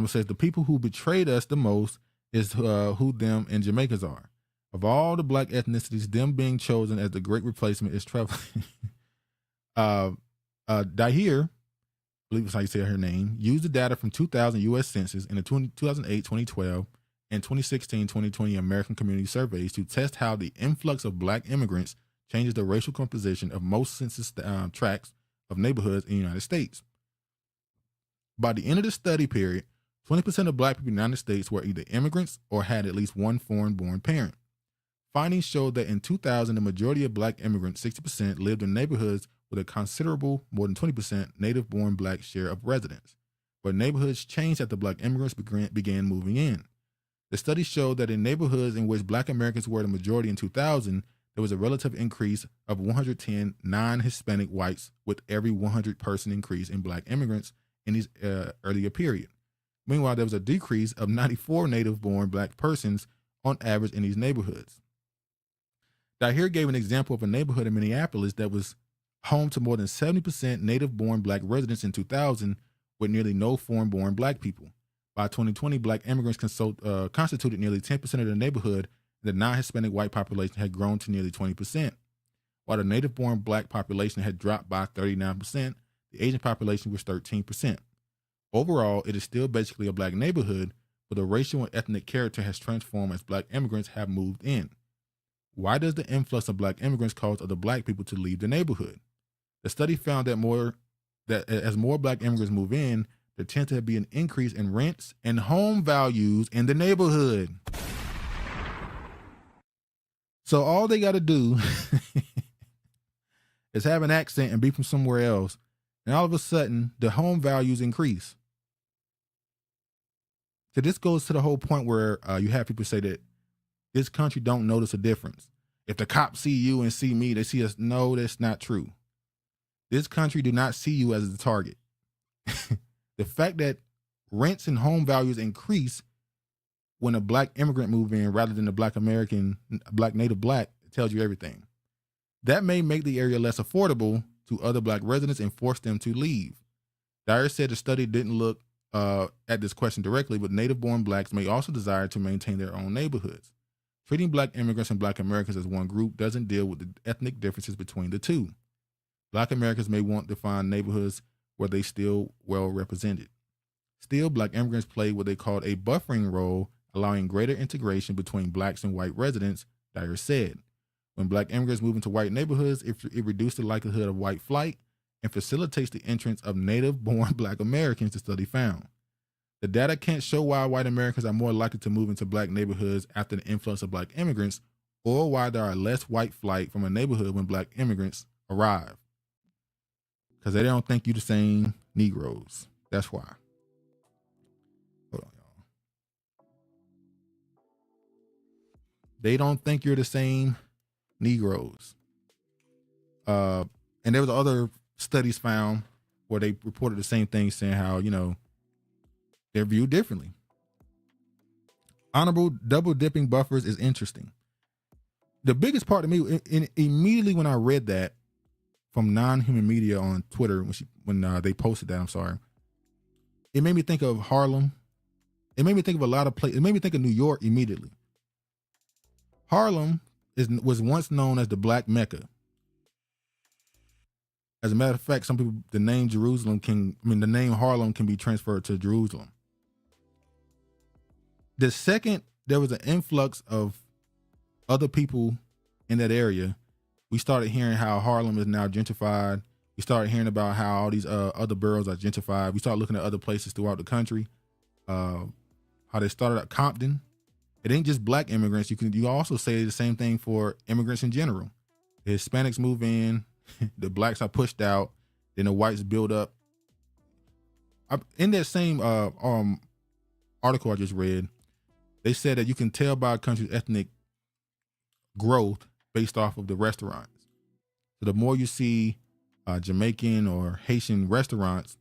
says, the people who betrayed us the most is who them and Jamaicans are. Of all the Black ethnicities, them being chosen as the great replacement is troubling. Dahir, I believe that's how you say her name, used the data from 2000 U.S. Census and the 2008, 2012, and 2016, 2020 American Community Surveys to test how the influx of Black immigrants changes the racial composition of most census tracts of neighborhoods in the United States. By the end of the study period, 20% of Black people in the United States were either immigrants or had at least one foreign-born parent. Findings showed that in 2000, the majority of Black immigrants, 60%, lived in neighborhoods with a considerable, more than 20%, native-born Black share of residents. But neighborhoods changed after Black immigrants began moving in. The study showed that in neighborhoods in which Black Americans were the majority in 2000, there was a relative increase of 110 non-Hispanic whites with every 100-person increase in Black immigrants in these earlier period. Meanwhile, there was a decrease of 94 native-born Black persons on average in these neighborhoods. Dahir gave an example of a neighborhood in Minneapolis that was home to more than 70% native-born Black residents in 2000 with nearly no foreign-born Black people. By 2020, Black immigrants constituted nearly 10% of the neighborhood. The non-Hispanic white population had grown to nearly 20%. While the native-born Black population had dropped by 39%, the Asian population was 13%. Overall, it is still basically a Black neighborhood, but the racial and ethnic character has transformed as Black immigrants have moved in. Why does the influx of Black immigrants cause other Black people to leave the neighborhood? The study found that as more Black immigrants move in, there tends to be an increase in rents and home values in the neighborhood. So all they got to do is have an accent and be from somewhere else, and all of a sudden the home values increase. So this goes to the whole point where you have people say that this country don't notice a difference. If the cops see you and see me, they see us. No, that's not true. This country do not see you as the target. The fact that rents and home values increase when a black immigrant move in rather than a black American, black native black, it tells you everything. That may make the area less affordable to other black residents and force them to leave. Dyer said the study didn't look at this question directly, but native-born blacks may also desire to maintain their own neighborhoods. Treating black immigrants and black Americans as one group doesn't deal with the ethnic differences between the two. Black Americans may want to find neighborhoods where they still well represented. Still, black immigrants play what they called a buffering role, allowing greater integration between blacks and white residents, Dyer said. When black immigrants move into white neighborhoods, it reduces the likelihood of white flight and facilitates the entrance of native-born black Americans, the study found. The data can't show why white Americans are more likely to move into black neighborhoods after the influx of black immigrants, or why there are less white flight from a neighborhood when black immigrants arrive. Because they don't think you the same Negroes. That's why. Hold on, y'all. They don't think you're the same Negroes. And there was other studies found where they reported the same thing, saying how, they're viewed differently. Honorable double dipping buffers is interesting. The biggest part to me, immediately when I read that from Non-Human Media on Twitter, when they posted that, I'm sorry, it made me think of Harlem. It made me think of a lot of places. It made me think of New York immediately. Harlem was once known as the Black Mecca. As a matter of fact, some people, the name Harlem can be transferred to Jerusalem. The second there was an influx of other people in that area, we started hearing how Harlem is now gentrified. We started hearing about how all these other boroughs are gentrified. We started looking at other places throughout the country. How they started at Compton. It ain't just black immigrants. You also say the same thing for immigrants in general. The Hispanics move in, the blacks are pushed out, then the whites build up. In that same article I just read, they said that you can tell by a country's ethnic growth based off of the restaurants. So the more you see Jamaican or Haitian restaurants,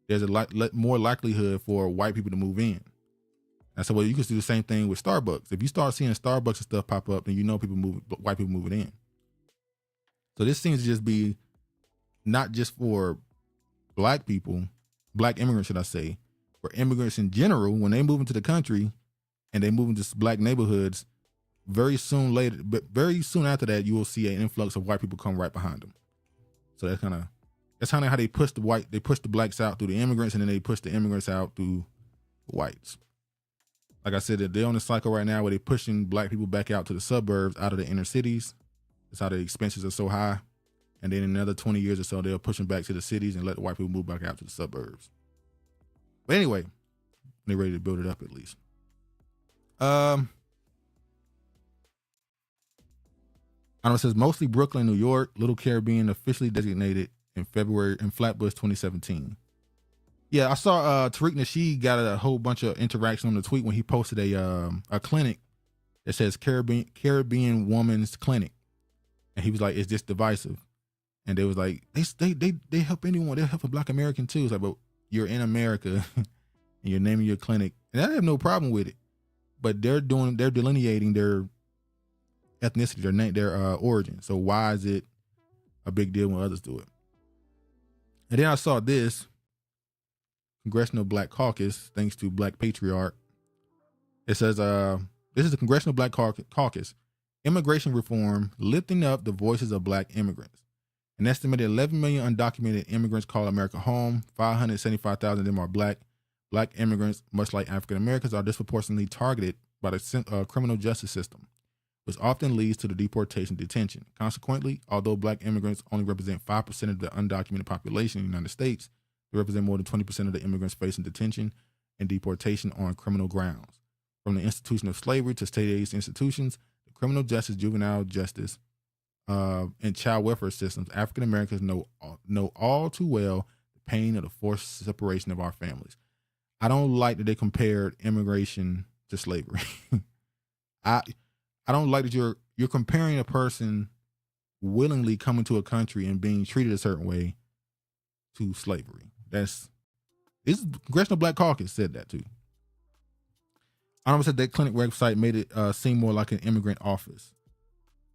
there's a more likelihood for white people to move in. And so you can do the same thing with Starbucks. If you start seeing Starbucks and stuff pop up, then white people moving in. So this seems to just be not just for black people, black immigrants, should I say, for immigrants in general. When they move into the country and they move into black neighborhoods, very soon after that, you will see an influx of white people come right behind them. So that's kind of how they push the blacks out through the immigrants, and then they push the immigrants out through the whites. Like I said, they're on a cycle right now where they're pushing black people back out to the suburbs, out of the inner cities. That's how the expenses are so high. And then in another 20 years or so, they'll push them back to the cities and let the white people move back out to the suburbs. But anyway, they're ready to build it up at least. It says mostly Brooklyn, New York, Little Caribbean officially designated in February in Flatbush 2017. Yeah, I saw Tariq Nasheed got a whole bunch of interaction on the tweet when he posted a clinic that says Caribbean Woman's Clinic. And he was like, "Is this divisive?" And they was like, they help anyone. They'll help a black American too. It's like, but you're in America and you're naming your clinic. And I have no problem with it. But they're delineating their ethnicity, their origin. So why is it a big deal when others do it? And then I saw this Congressional Black Caucus, thanks to Black Patriarch. It says, this is the Congressional Black Caucus. Immigration reform, lifting up the voices of black immigrants. An estimated 11 million undocumented immigrants call America home. 575,000 of them are black. Black immigrants, much like African Americans, are disproportionately targeted by the criminal justice system, which often leads to the deportation and detention. Consequently, although black immigrants only represent 5% of the undocumented population in the United States, they represent more than 20% of the immigrants facing detention and deportation on criminal grounds. From the institution of slavery to state-aid institutions, the criminal justice, juvenile justice, and child welfare systems, African Americans know all too well the pain of the forced separation of our families. I don't like that they compared immigration to slavery. I don't like that you're comparing a person willingly coming to a country and being treated a certain way to slavery. This Congressional Black Caucus said that too. I almost said that clinic website made it seem more like an immigrant office.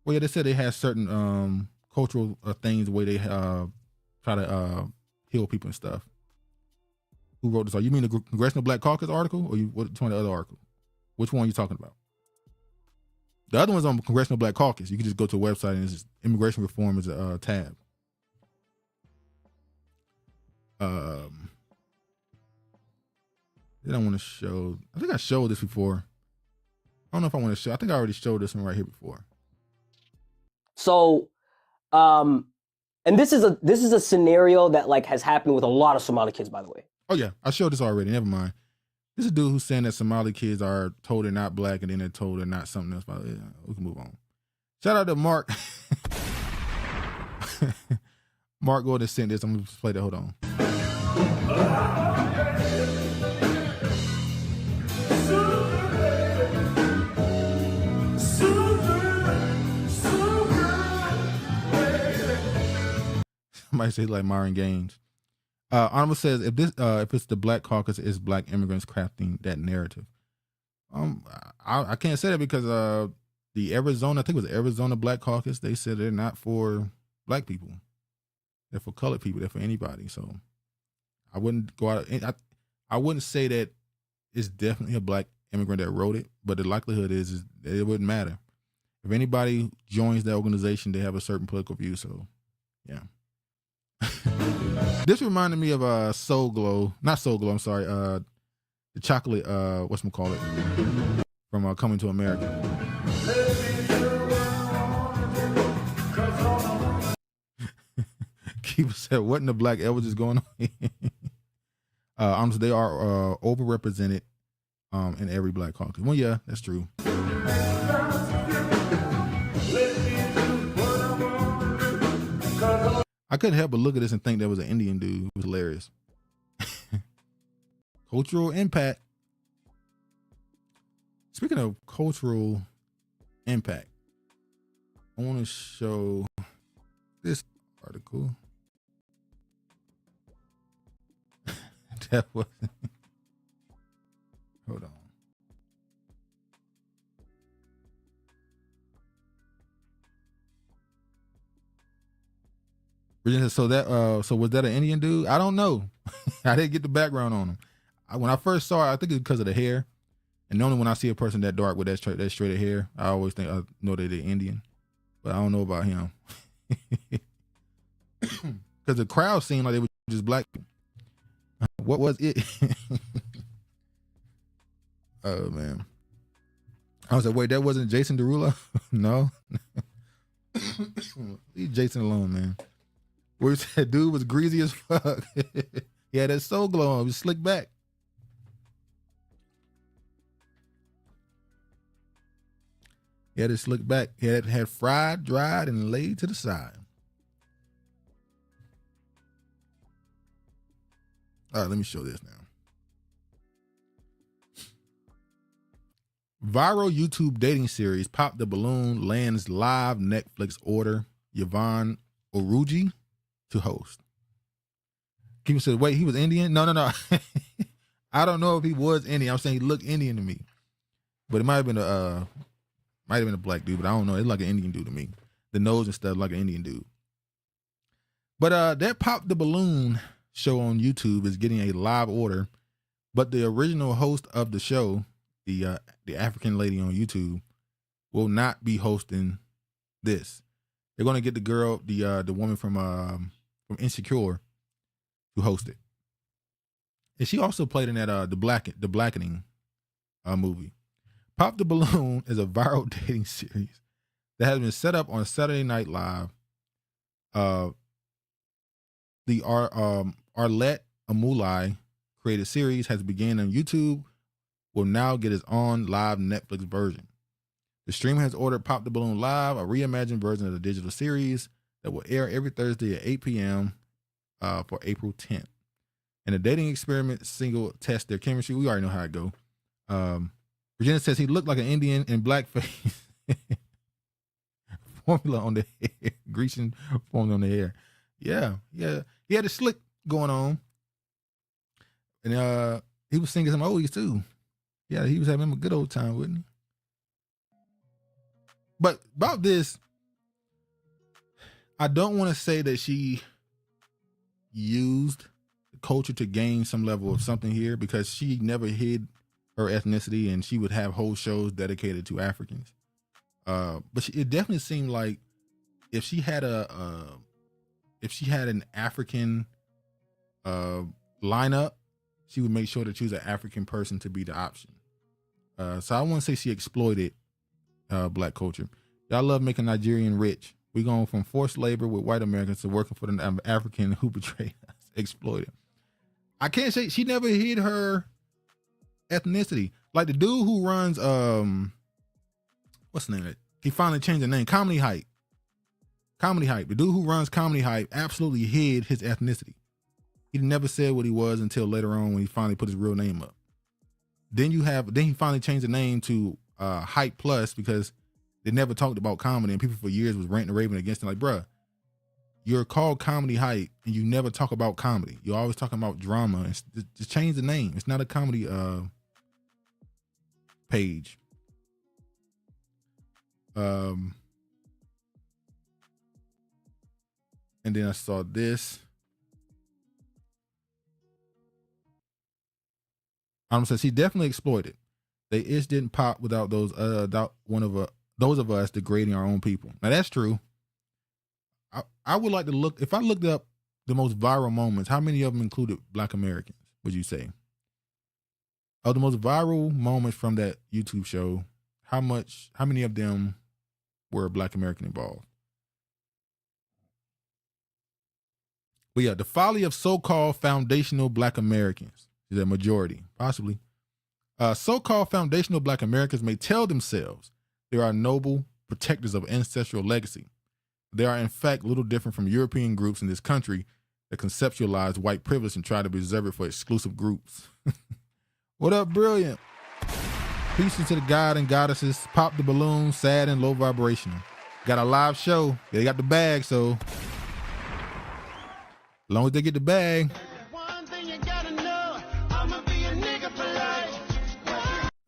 Well, yeah, they said they had certain cultural things the way they try to heal people and stuff. Who wrote this? You mean the Congressional Black Caucus article, or which one? The other article? Which one are you talking about? The other one's on Congressional Black Caucus. You can just go to a website and it's just immigration reform is a tab. Then I want to show. I think I showed this before. I don't know if I want to show. I think I already showed this one right here before. So, and this is a scenario that like has happened with a lot of Somali kids, by the way. Oh yeah, I showed this already. Never mind. This is a dude who's saying that Somali kids are told they're not black and then they're told they're not something else. But yeah, we can move on. Shout out to Mark. Mark, go ahead and send this. I'm gonna play that. Hold on. Somebody say like Myron Gaines. Honorable says if it's the Black Caucus, it's Black immigrants crafting that narrative. I can't say that because the Arizona, I think it was the Arizona Black Caucus, they said they're not for black people. They're for colored people. They're for anybody. So I wouldn't go out. I wouldn't say that it's definitely a black immigrant that wrote it, but the likelihood is it wouldn't matter. If anybody joins that organization, they have a certain political view. So yeah. This reminded me of Soul Glow. Not Soul Glow, I'm sorry. The chocolate, whatchamacallit, from Coming to America. Keeper said, what in the black Elvis is going on? Honestly, they are overrepresented in every Black caucus. Well, yeah, that's true. I couldn't help but look at this and think that was an Indian dude. It was hilarious. Cultural impact. Speaking of cultural impact, I want to show this article. That was. Hold on. So was that an Indian dude? I don't know. I didn't get the background on him. When I first saw it, I think it's because of the hair. And normally when I see a person that dark with that straight hair, I always think I know that they're Indian. But I don't know about him. Because the crowd seemed like they were just black people. What was it? Oh, man. I was like, wait, that wasn't Jason Derulo? No. Leave Jason alone, man. Where that dude was greasy as fuck. He had that soul glow on. He was slick back. He had it slick back. He had fried, dried, and laid to the side. All right, let me show this now. Viral YouTube dating series Pop the Balloon lands live Netflix order Yvonne Orji to host. People said, wait, he was Indian? No. I don't know if he was Indian. I'm saying he looked Indian to me. But it might have been a black dude, but I don't know. It's like an Indian dude to me. The nose and stuff like an Indian dude. But that Pop the Balloon show on YouTube is getting a live order. But the original host of the show, the African lady on YouTube, will not be hosting this. They're gonna get the girl, the woman from Insecure, to host it. And she also played in that the Blackening movie. Pop the Balloon is a viral dating series that has been set up on Saturday Night Live. The Arlette Amulai created series has begun on YouTube, will now get its own live Netflix version. The streamer has ordered Pop the Balloon Live, a reimagined version of the digital series that will air every Thursday at 8 p.m. For April 10th. And the dating experiment single test their chemistry. We already know how it go. Virginia says he looked like an Indian in blackface. Formula on the hair. Grecian formula on the hair. Yeah. He had a slick going on. And he was singing some oldies too. Yeah, he was having a good old time, wasn't he? But about this, I don't want to say that she used the culture to gain some level of something here, because she never hid her ethnicity, and she would have whole shows dedicated to Africans. But it definitely seemed like if she had an African lineup, she would make sure to choose an African person to be the option. So I want to say she exploited black culture. Y'all love making Nigerian rich. We going from forced labor with white Americans to working for the African who betrayed us. Exploited. I can't say she never hid her ethnicity. Like the dude who runs what's the name of it? He finally changed the name. Comedy Hype. The dude who runs Comedy Hype absolutely hid his ethnicity. He never said what he was until later on when he finally put his real name up. Then he finally changed the name to Hype Plus, because they never talked about comedy, and people for years was ranting and raving against him. Like, bruh, you're called Comedy Hype and you never talk about comedy. You're always talking about drama. Just change the name. It's not a comedy page. And then I saw this. Says he definitely exploited. They didn't pop without those of us degrading our own people. Now that's true. I would like to look, if I looked up the most viral moments, how many of them included Black Americans, would you say? Of the most viral moments from that YouTube show, how many of them were Black American involved? But yeah, the folly of so-called foundational Black Americans is a majority, possibly. So-called foundational Black Americans may tell themselves they are noble protectors of ancestral legacy. They are in fact little different from European groups in this country that conceptualize white privilege and try to preserve it for exclusive groups. What up, Brilliant? Pieces to the god and goddesses. Pop the balloon, sad and low vibrational. Got a live show. They got the bag, so as long as they get the bag.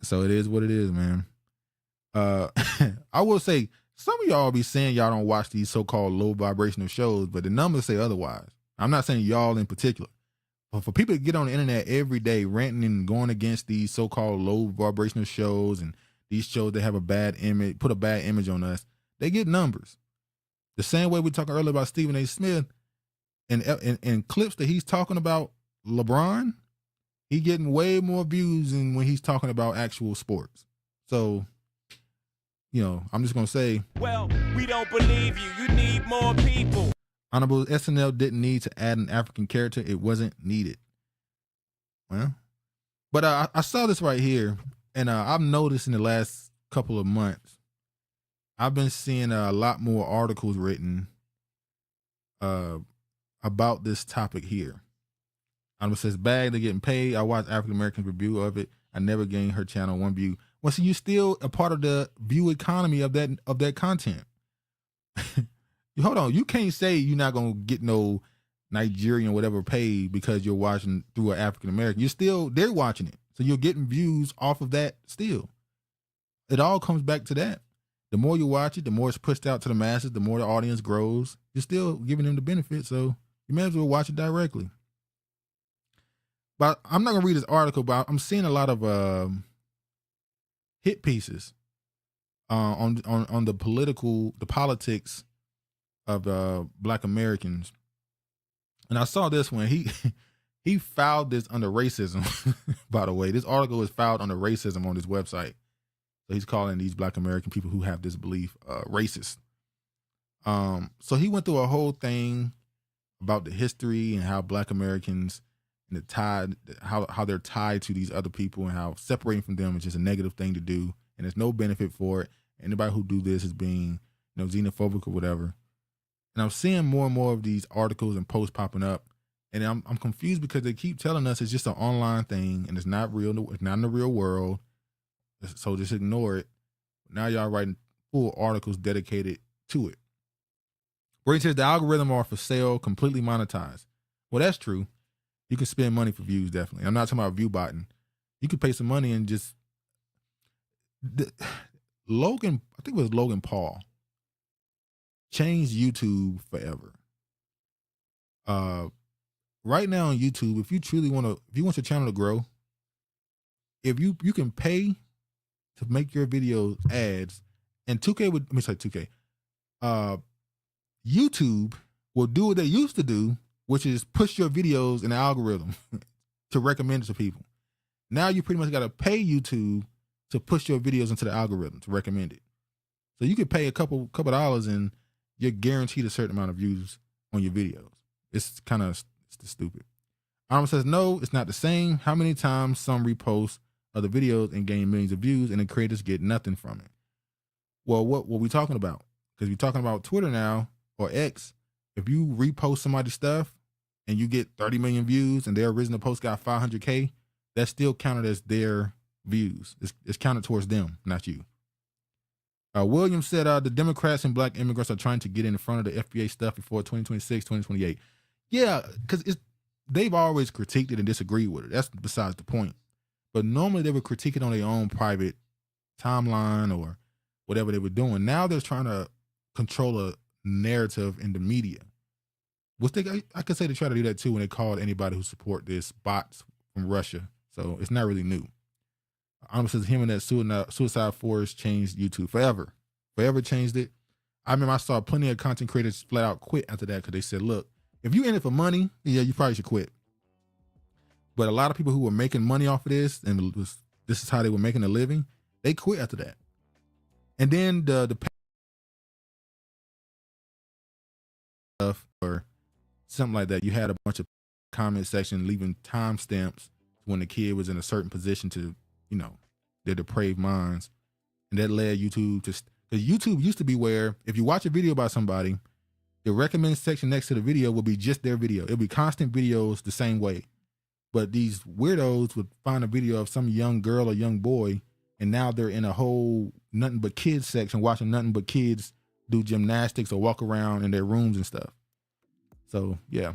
So it is what it is, man. I will say, some of y'all be saying y'all don't watch these so-called low vibrational shows, but the numbers say otherwise. I'm not saying y'all in particular. But for people to get on the internet every day ranting and going against these so-called low vibrational shows and these shows that have a bad image, put a bad image on us, they get numbers. The same way we talked earlier about Stephen A. Smith, and clips that he's talking about LeBron, he getting way more views than when he's talking about actual sports. So, you know, I'm just going to say, well, we don't believe you. You need more people. Honorable SNL didn't need to add an African character. It wasn't needed. Well, but I saw this right here, and I've noticed in the last couple of months, I've been seeing a lot more articles written about this topic here. It says, bag, they're getting paid. I watched African Americans review of it. I never gained her channel one view. Well, see, you're still a part of the view economy of that content. Hold on, you can't say you're not gonna get no Nigerian whatever paid because you're watching through an African American. They're watching it, so you're getting views off of that. Still, it all comes back to that. The more you watch it, the more it's pushed out to the masses. The more the audience grows. You're still giving them the benefit, so you may as well watch it directly. But I'm not gonna read this article, but I'm seeing a lot of hit pieces on the politics of Black Americans. And I saw this one. He filed this under racism. By the way, this article is filed under racism on this website. So he's calling these Black American people who have this belief racist. So he went through a whole thing about the history and how Black Americans and how they're tied to these other people, and how separating from them is just a negative thing to do, and there's no benefit for it. Anybody who do this is being, xenophobic or whatever. And I'm seeing more and more of these articles and posts popping up And I'm confused because they keep telling us it's just an online thing and it's not real. It's not in the real world. So just ignore it. Now y'all writing full articles dedicated to it. Brady says the algorithm are for sale, completely monetized. Well, that's true. You can spend money for views, definitely. I'm not talking about view botting. You could pay some money and just Logan, I think it was Logan Paul, changed YouTube forever. Right now on YouTube, if you truly if you want your channel to grow, if you can pay to make your videos ads, and 2K would, let me say 2K, YouTube will do what they used to do, which is push your videos in the algorithm to recommend it to people. Now you pretty much got to pay YouTube to push your videos into the algorithm to recommend it. So you could pay a couple dollars and you're guaranteed a certain amount of views on your videos. It's kind of stupid. Arnold says, no, it's not the same. How many times some repost other videos and gain millions of views and the creators get nothing from it? Well, what we talking about? Because we're talking about Twitter now or X. If you repost somebody's stuff and you get 30 million views and their original post got 500K, that's still counted as their views. It's counted towards them, not you. Williams said the Democrats and black immigrants are trying to get in front of the FBA stuff before 2026, 2028. Yeah, because they've always critiqued it and disagreed with it. That's besides the point. But normally they would critique it on their own private timeline or whatever they were doing. Now they're trying to control a narrative in the media. I could say they try to do that too when they called anybody who support this bots from Russia. So it's not really new. Arnold says him and that suicide forest changed YouTube forever. Forever changed it. I remember I saw plenty of content creators flat out quit after that because they said, look, if you're in it for money, yeah, you probably should quit. But a lot of people who were making money off of this, and this is how they were making a living, they quit after that. And then the stuff or something like that, you had a bunch of comment section leaving timestamps when the kid was in a certain position to, their depraved minds. And that led YouTube to, because YouTube used to be where if you watch a video about somebody, the recommend section next to the video will be just their video. It'll be constant videos the same way. But these weirdos would find a video of some young girl or young boy, and now they're in a whole nothing but kids section watching nothing but kids do gymnastics or walk around in their rooms and stuff. So, yeah.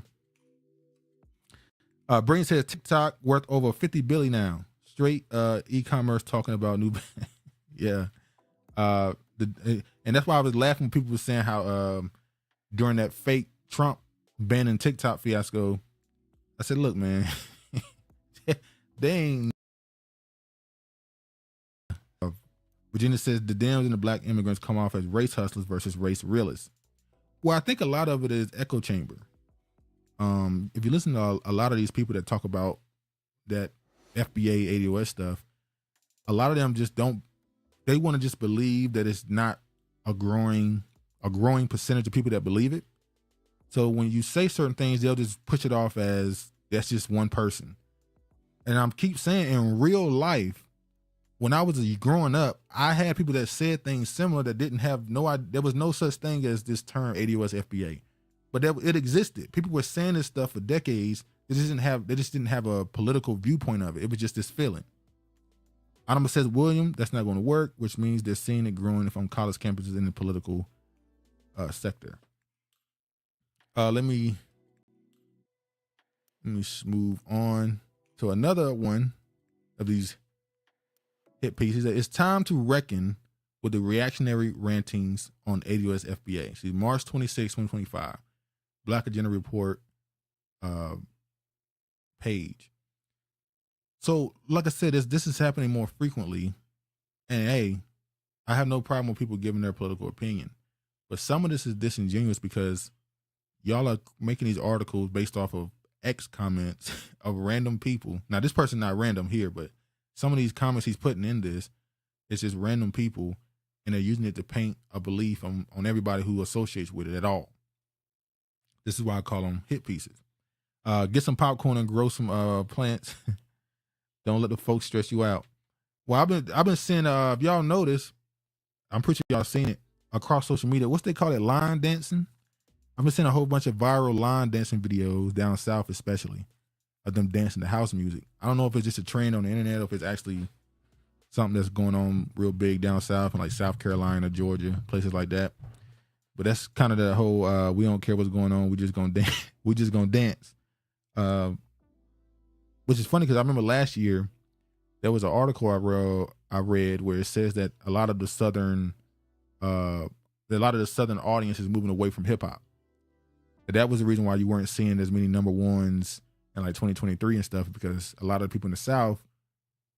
Brain says TikTok worth over 50 billion now. Straight e-commerce talking about new. Yeah. And that's why I was laughing when people were saying how during that fake Trump banning TikTok fiasco, I said, look, man, they ain't. Virginia says the Dems and the black immigrants come off as race hustlers versus race realists. Well, I think a lot of it is echo chamber. If you listen to a lot of these people that talk about that FBA ADOS stuff, a lot of them just they want to just believe that it's not a growing percentage of people that believe it. So when you say certain things, they'll just push it off as that's just one person. And I keep saying in real life, when I was growing up, I had people that said things similar that didn't have there was no such thing as this term ADOS FBA. But it existed. People were saying this stuff for decades. They just didn't have a political viewpoint of it. It was just this feeling. Anima says, William, that's not going to work, which means they're seeing it growing from college campuses in the political sector. Let me move on to another one of these hit pieces. It's time to reckon with the reactionary rantings on ADOS FBA. See, March 26, 2025. Black Agenda Report page. So, like I said, this is happening more frequently. And hey, I have no problem with people giving their political opinion. But some of this is disingenuous because y'all are making these articles based off of X comments of random people. Now, this person not random here, but some of these comments he's putting in this, it's just random people, and they're using it to paint a belief on everybody who associates with it at all. This is why I call them hit pieces. Get some popcorn and grow some plants. Don't let the folks stress you out. Well, I've been seeing, if y'all notice, I'm pretty sure y'all seen it across social media. What's they call it? Line dancing? I've been seeing a whole bunch of viral line dancing videos down south, especially of them dancing to house music. I don't know if it's just a trend on the internet or if it's actually something that's going on real big down south in like South Carolina, Georgia, places like that. But that's kind of the whole we don't care what's going on, we just gonna dance. We just gonna dance. Which is funny because I remember last year there was an article I read where it says that a lot of the southern audience is moving away from hip hop. That was the reason why you weren't seeing as many number ones in like 2023 and stuff, because a lot of people in the South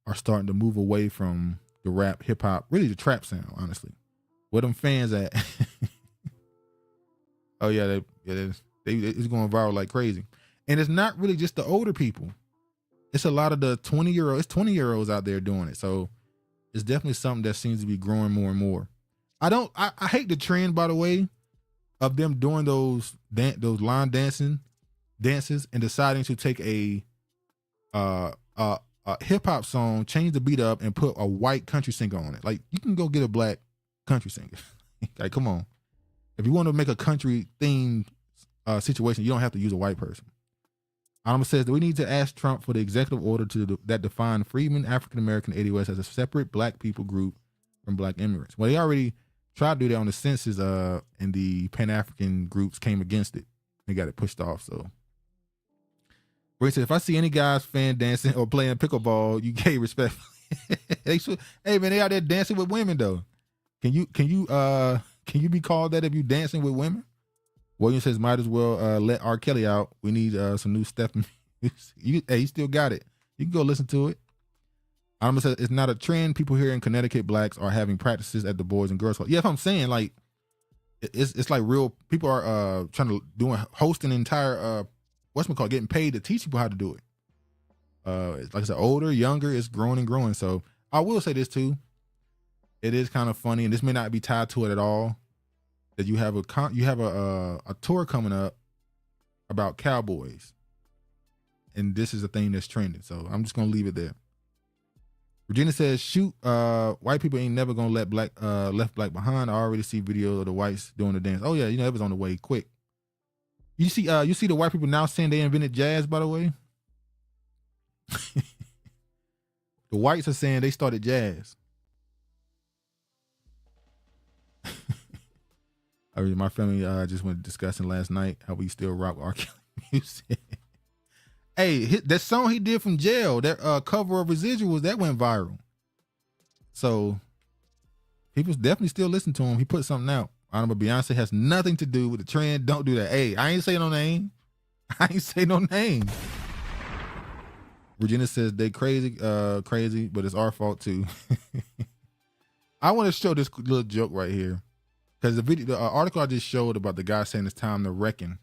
are starting to move away from the rap, hip hop, really the trap sound, honestly. Where them fans at? Oh yeah, it's going viral like crazy. And it's not really just the older people. It's a lot of the 20-year-olds out there doing it. So it's definitely something that seems to be growing more and more. I hate the trend, by the way, of them doing those line dances and deciding to take a hip hop song, change the beat up, and put a white country singer on it. Like, you can go get a black country singer. Like, come on. If you want to make a country themed situation, you don't have to use a white person. Alma says that we need to ask Trump for the executive order that defined freedmen, African American, ADOS as a separate black people group from black immigrants. Well, they already tried to do that on the census, and the Pan-African groups came against it. They got it pushed off. So, Ray said, if I see any guys fan dancing or playing pickleball, you gay respectfully. They should. Hey man, they out there dancing with women though. Can you be called that if you dancing with women? William says, might as well let R. Kelly out. We need some new stuff. He still got it. You can go listen to it. Alma says, it's not a trend. People here in Connecticut, blacks are having practices at the Boys and Girls Club. Yeah, if I'm saying, like, it's like real people are hosting entire getting paid to teach people how to do it. Like I said, older, younger, it's growing and growing. So I will say this too. It is kind of funny, and this may not be tied to it at all, that you have a tour coming up about cowboys, and this is a thing that's trending. So I'm just gonna leave it there. Regina says, "Shoot, white people ain't never gonna let left black behind. I already see videos of the whites doing the dance. Oh yeah, it was on the way quick. You see the white people now saying they invented jazz. By the way, the whites are saying they started jazz." I mean, my family just went discussing last night how we still rock R. Kelly music. Hey, that song he did from jail, that cover of Residuals, that went viral. So people definitely still listen to him. He put something out. I don't know, Beyonce has nothing to do with the trend. Don't do that. Hey, I ain't say no name. Regina says they crazy, but it's our fault too. I want to show this little joke right here. Because the article I just showed about the guy saying it's time to reckon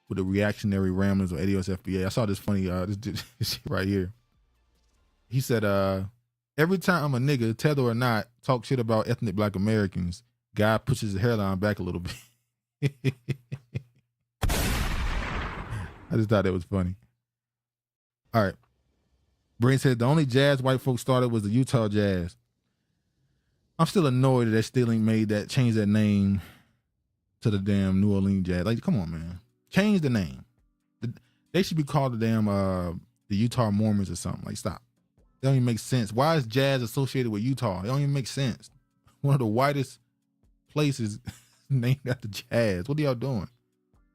with the reactionary ramblings of ADOS FBA. I saw this funny this shit right here. He said, every time I'm a nigga, tether or not, talk shit about ethnic black Americans, guy pushes his hairline back a little bit. I just thought that was funny. All right. Brain said the only jazz white folks started was the Utah Jazz. I'm still annoyed that they still ain't changed that name to the damn New Orleans Jazz. Like, come on, man. Change the name. They should be called the damn the Utah Mormons or something. Like, stop. That don't even make sense. Why is jazz associated with Utah? It don't even make sense. One of the whitest places named after jazz. What are y'all doing?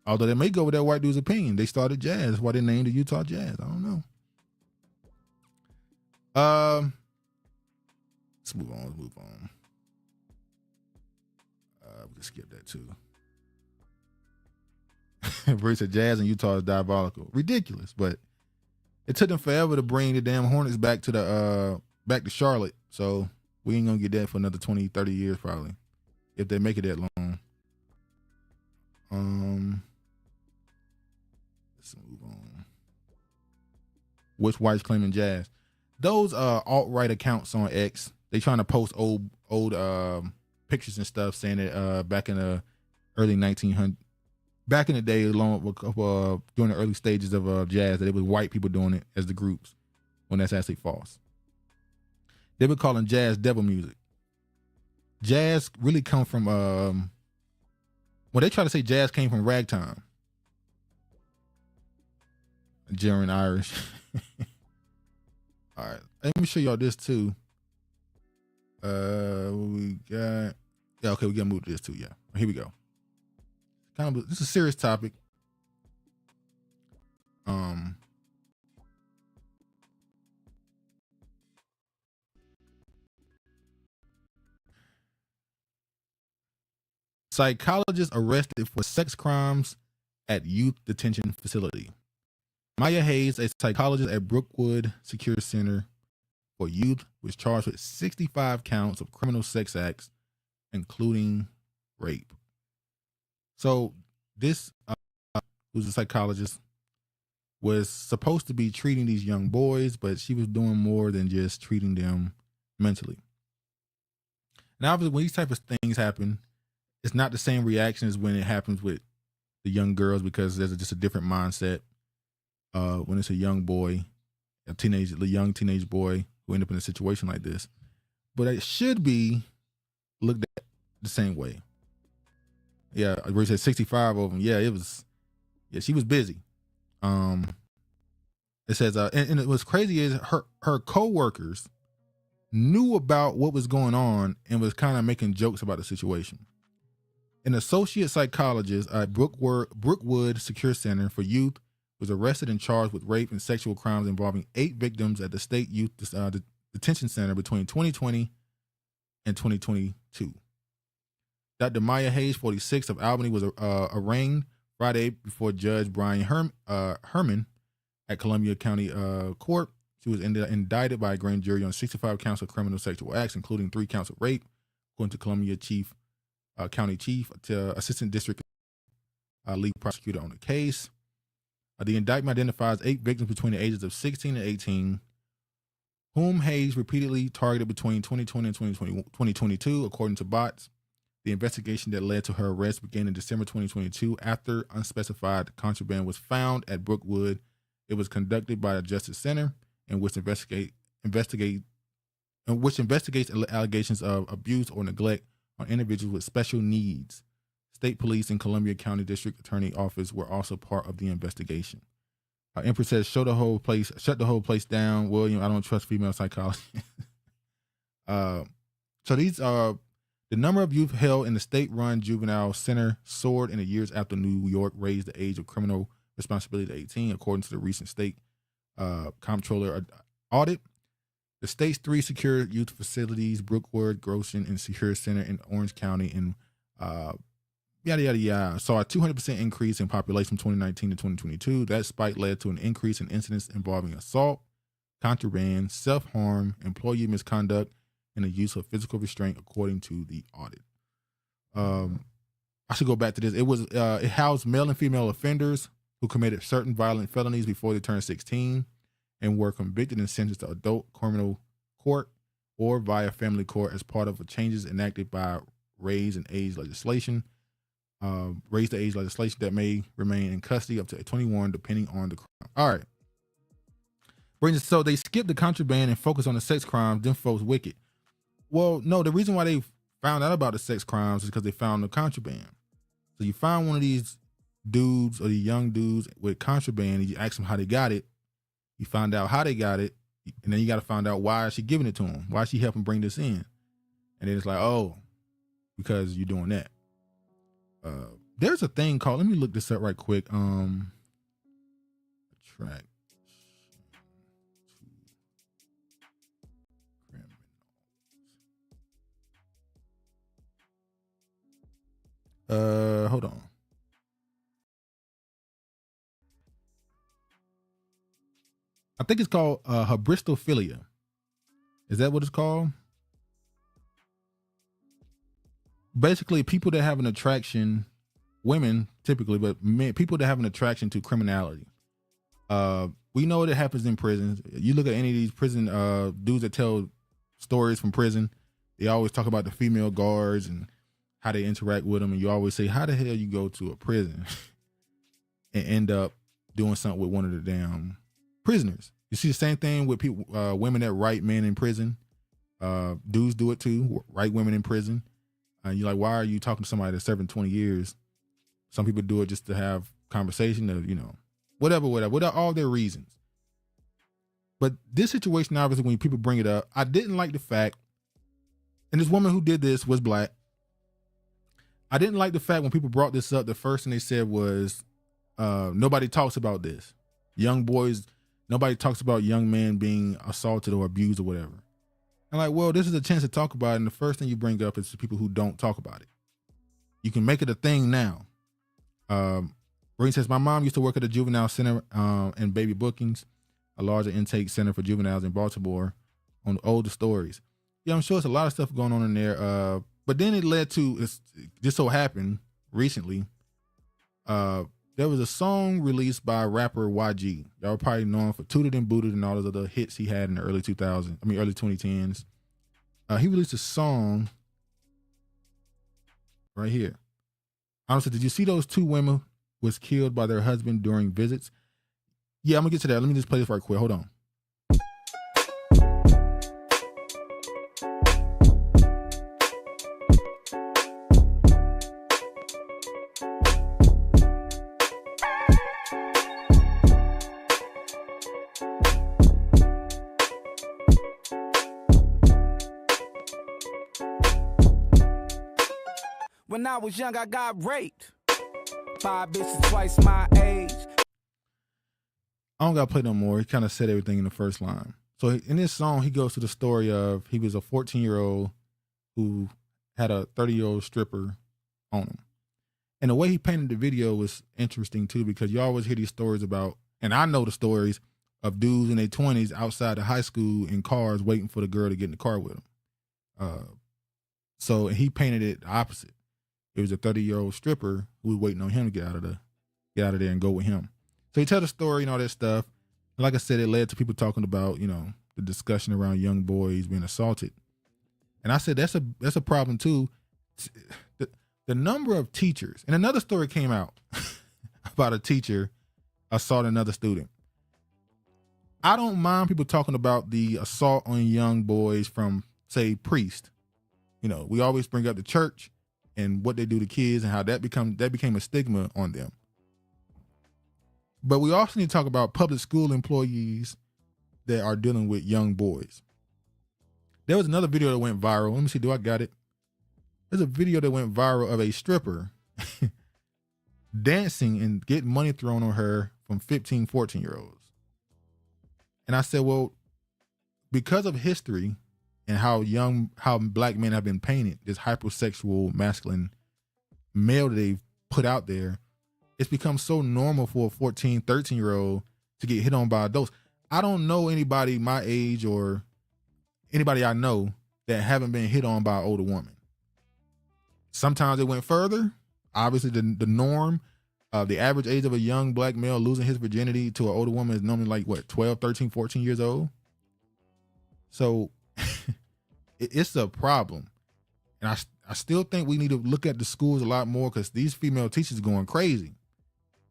Although they may go with that white dude's opinion. They started jazz. That's why they named the Utah Jazz. I don't know. Let's move on. We can skip that too. Bruce said jazz in Utah is diabolical. Ridiculous, but it took them forever to bring the damn Hornets back to Charlotte. So we ain't gonna get that for another 20, 30 years probably, if they make it that long. Let's move on. Which whites claiming jazz? Those alt-right accounts on X, they trying to post old pictures and stuff saying that back in the early 1900s, back in the day, during the early stages of jazz, that it was white people doing it as the groups, when that's actually false. They were calling jazz devil music. Jazz really come from, Well, they try to say jazz came from ragtime. German Irish. All right, let me show y'all this too. What we got? Yeah, okay, we gotta move to this too. Yeah, here we go. This is a serious topic. Psychologist arrested for sex crimes at youth detention facility. Maya Hayes, a psychologist at Brookwood Secure Center for Youth, was charged with 65 counts of criminal sex acts, including rape. So this, who's a psychologist, was supposed to be treating these young boys, but she was doing more than just treating them mentally. Now, obviously, when these type of things happen, it's not the same reaction as when it happens with the young girls, because there's just a different mindset. When it's a young boy, a young teenage boy who end up in a situation like this, but it should be looked at the same way. Yeah, where he said 65 of them. Yeah, it was. Yeah, she was busy. It says, and what's crazy is her co-workers knew about what was going on and was kind of making jokes about the situation. An associate psychologist at Brookwood Secure Center for Youth was arrested and charged with rape and sexual crimes involving 8 victims at the State Youth Detention Center between 2020 and 2022. Dr. Maya Hayes, 46, of Albany, was arraigned Friday before Judge Brian Herman at Columbia County Court. She was indicted by a grand jury on 65 counts of criminal sexual acts, including 3 counts of rape, according to Columbia County Chief, Assistant District Lead Prosecutor on the case. The indictment identifies 8 victims between the ages of 16 and 18, whom Hayes repeatedly targeted between 2020 and 2022, according to bots. The investigation that led to her arrest began in December 2022 after unspecified contraband was found at Brookwood. It was conducted by the Justice Center, in which investigates allegations of abuse or neglect on individuals with special needs. State police and Columbia County District Attorney Office were also part of the investigation. Empress says, shut the whole place down, William. I don't trust female psychology. So these are the number of youth held in the state-run juvenile center soared in the years after New York raised the age of criminal responsibility to 18, according to the recent state comptroller audit. The state's 3 secure youth facilities, Brookwood, Groshen, and Secure Center in Orange County, and yada, yada, yada, saw a 200% increase in population from 2019 to 2022. That spike led to an increase in incidents involving assault, contraband, self-harm, employee misconduct, and the use of physical restraint, according to the audit. I should go back to this. It housed male and female offenders who committed certain violent felonies before they turned 16 and were convicted and sentenced to adult criminal court or via family court as part of the changes enacted by raise the age legislation that may remain in custody up to 21, depending on the crime. All right. So they skipped the contraband and focused on the sex crimes. Them folks wicked. Well, no, the reason why they found out about the sex crimes is because they found the contraband. So you find one of these dudes or the young dudes with contraband, and you ask them how they got it. You find out how they got it, and then you got to find out why is she giving it to them? Why is she helping bring this in? And then it's like, oh, because you're doing that. There's a thing called, let me look this up right quick. Track. Hold on. I think it's called hybristophilia. Is that what it's called? Basically, people that have an attraction, women typically, but men, people that have an attraction to criminality. We know that happens in prisons. You look at any of these prison dudes that tell stories from prison, they always talk about the female guards and how they interact with them, and you always say, how the hell you go to a prison and end up doing something with one of the damn prisoners? You see the same thing with people, women that write men in prison. Dudes do it too, write women in prison. You're like, why are you talking to somebody that's serving 20 years Some people do it just to have conversation, or, whatever, all their reasons. But this situation, obviously, when people bring it up, I didn't like the fact, and this woman who did this was black. I didn't like the fact when people brought this up, the first thing they said was, nobody talks about this. Young boys, nobody talks about young men being assaulted or abused or whatever. I'm like, well, this is a chance to talk about it, and the first thing you bring up is the people who don't talk about it. You can make it a thing now. Green says, my mom used to work at a juvenile center in baby bookings, a larger intake center for juveniles in Baltimore, on older stories. Yeah, I'm sure it's a lot of stuff going on in there. But then it led to, it just so happened recently, there was a song released by rapper YG. Y'all were probably known for Tooted and Booted and all those other hits he had in the early 2010s. He released a song right here. Honestly, did you see those two women was killed by their husband during visits? Yeah, I'm gonna get to that. Let me just play this right quick. Hold on. When I was young, I got raped. 5 bitches twice my age. I don't gotta play no more. He kind of said everything in the first line. So in this song, he goes to the story of he was a 14-year-old who had a 30-year-old stripper on him. And the way he painted the video was interesting too, because you always hear these stories about, and I know the stories of dudes in their 20s outside of high school in cars waiting for the girl to get in the car with them. So he painted it the opposite. It was a 30-year-old stripper who was waiting on him to get out of there and go with him. So he told the story and all that stuff. And like I said, it led to people talking about, the discussion around young boys being assaulted. And I said, that's a problem too. The number of teachers, and another story came out about a teacher assaulting another student. I don't mind people talking about the assault on young boys from, say, priests. We always bring up the church and what they do to kids and how that became a stigma on them. But we also need to talk about public school employees that are dealing with young boys. There was another video that went viral. Let me see, do I got it? There's a video that went viral of a stripper dancing and getting money thrown on her from 15, 14-year-olds. And I said, well, because of history and how black men have been painted, this hypersexual, masculine male that they've put out there, it's become so normal for a 14, 13-year-old to get hit on by adults. I don't know anybody my age or anybody I know that haven't been hit on by an older woman. Sometimes it went further. Obviously, the norm of the average age of a young black male losing his virginity to an older woman is normally like, 12, 13, 14 years old? So it's a problem. And I still think we need to look at the schools a lot more because these female teachers are going crazy.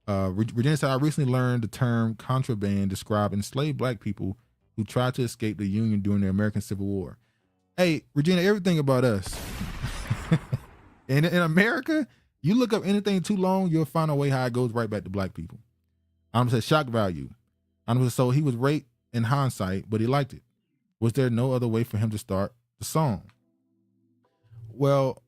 Regina said, I recently learned the term contraband describe enslaved black people who tried to escape the Union during the American Civil War. Hey, Regina, everything about us. in America, you look up anything too long, you'll find a way how it goes right back to black people. I'm saying shock value. So he was raped in hindsight, but he liked it. Was there no other way for him to start the song? Well,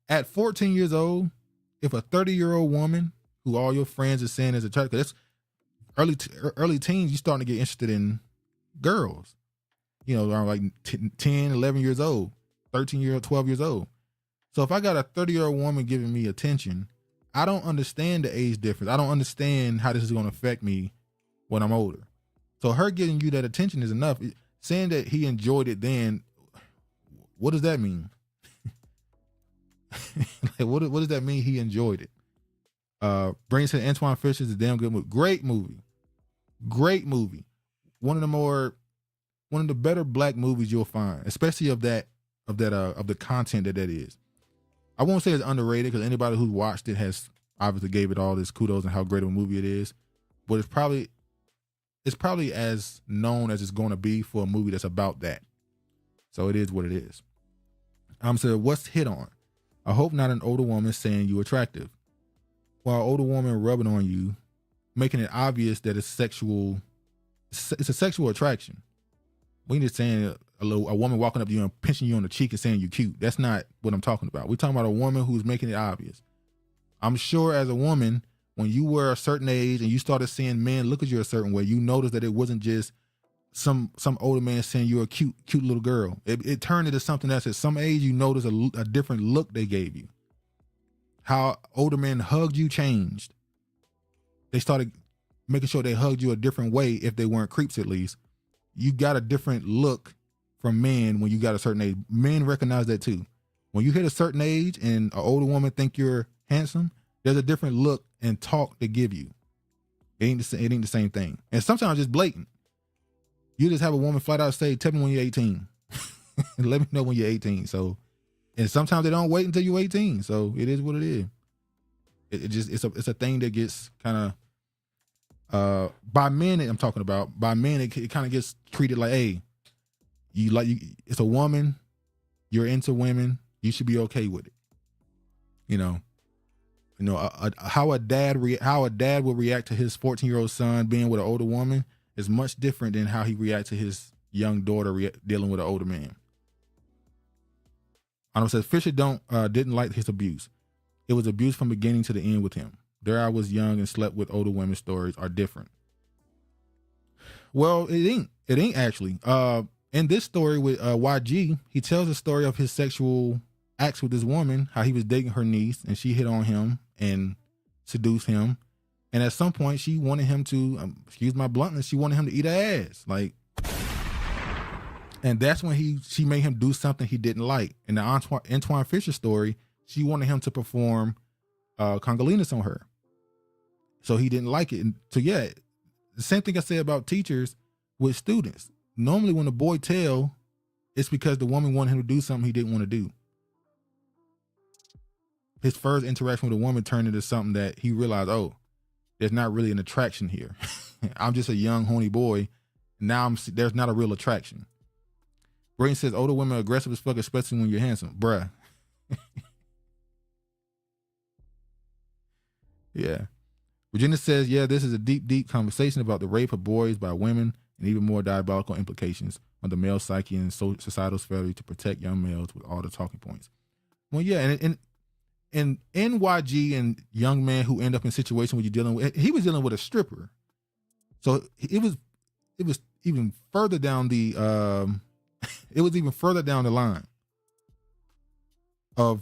at 14 years old, if a 30-year-old woman who all your friends are saying is attractive, that's early teens, you're starting to get interested in girls, around like 10, 11 years old, 12 years old. So if I got a 30-year-old woman giving me attention, I don't understand the age difference. I don't understand how this is going to affect me when I'm older. So her giving you that attention is enough. Saying that he enjoyed it then, what does that mean? Like, what does that mean he enjoyed it? Brain said Antoine Fisher's a damn good movie. Great movie. One of the better black movies you'll find, especially of the content that is. I won't say it's underrated because anybody who's watched it has obviously gave it all this kudos and how great of a movie it is. But it's probably as known as it's going to be for a movie that's about that. So it is what it is. So what's hit on? I hope not an older woman saying you attractive. While older woman rubbing on you, making it obvious that it's a sexual attraction. We just saying a woman walking up to you and pinching you on the cheek and saying you cute. That's not what I'm talking about. We're talking about a woman who's making it obvious. I'm sure as a woman, when you were a certain age and you started seeing men look at you a certain way, you noticed that it wasn't just some older man saying you're a cute little girl. It turned into something else. At some age, you notice a different look they gave you. How older men hugged you changed. They started making sure they hugged you a different way if they weren't creeps at least. You got a different look from men when you got a certain age. Men recognize that too. When you hit a certain age and an older woman think you're handsome, there's a different look and talk they give you. It ain't the same thing. And sometimes it's blatant. You just have a woman flat out say, tell me when you're 18. And let me know when you're 18. So, and sometimes they don't wait until you're 18. So it is what it is. It's a thing that gets kind of, by men I'm talking about, by men, it kind of gets treated like, hey, it's a woman, you're into women, you should be okay with it. How a dad would react to his 14-year-old son being with an older woman is much different than how he reacts to his young daughter dealing with an older man. Arnold says Fisher didn't like his abuse. It was abuse from beginning to the end with him. There I was young and slept with older women. Stories are different. Well, it ain't actually. In this story with YG, he tells the story of his sexual acts with this woman, how he was dating her niece and she hit on him and seduced him. And at some point she wanted him to, excuse my bluntness, she wanted him to eat her ass. And that's when she made him do something he didn't like. In the Antoine Fisher story, she wanted him to perform Congolese on her. So he didn't like it. And so yeah, the same thing I say about teachers with students. Normally when the boy tell, it's because the woman wanted him to do something he didn't want to do. His first interaction with a woman turned into something that he realized, oh, there's not really an attraction here. I'm just a young, horny boy. Now there's not a real attraction. Braden says older women are aggressive as fuck, especially when you're handsome. Bruh. Yeah. Virginia says, yeah, this is a deep, deep conversation about the rape of boys by women and even more diabolical implications on the male psyche and societal's failure to protect young males with all the talking points. Well, yeah, and NYG and young man who end up in a situation where you're dealing with, he was dealing with a stripper. So it was even further down the, line of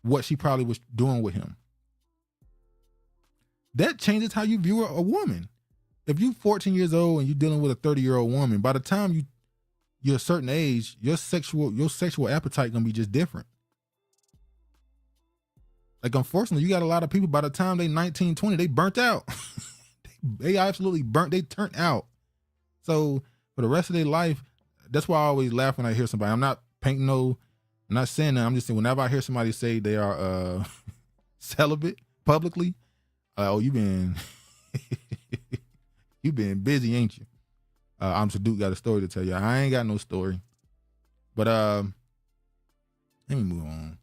what she probably was doing with him. That changes how you view a woman. If you're 14 years old and you're dealing with a 30-year-old woman, by the time you're a certain age, your sexual appetite gonna be just different. Like, unfortunately, you got a lot of people by the time they 19, 20, they burnt out. They absolutely burnt, they turned out. So for the rest of their life, that's why I always laugh when I hear somebody. I'm not saying that. I'm just saying whenever I hear somebody say they are celibate publicly, oh, you been busy, ain't you? I'm Saduk, got a story to tell you. I ain't got no story. But let me move on.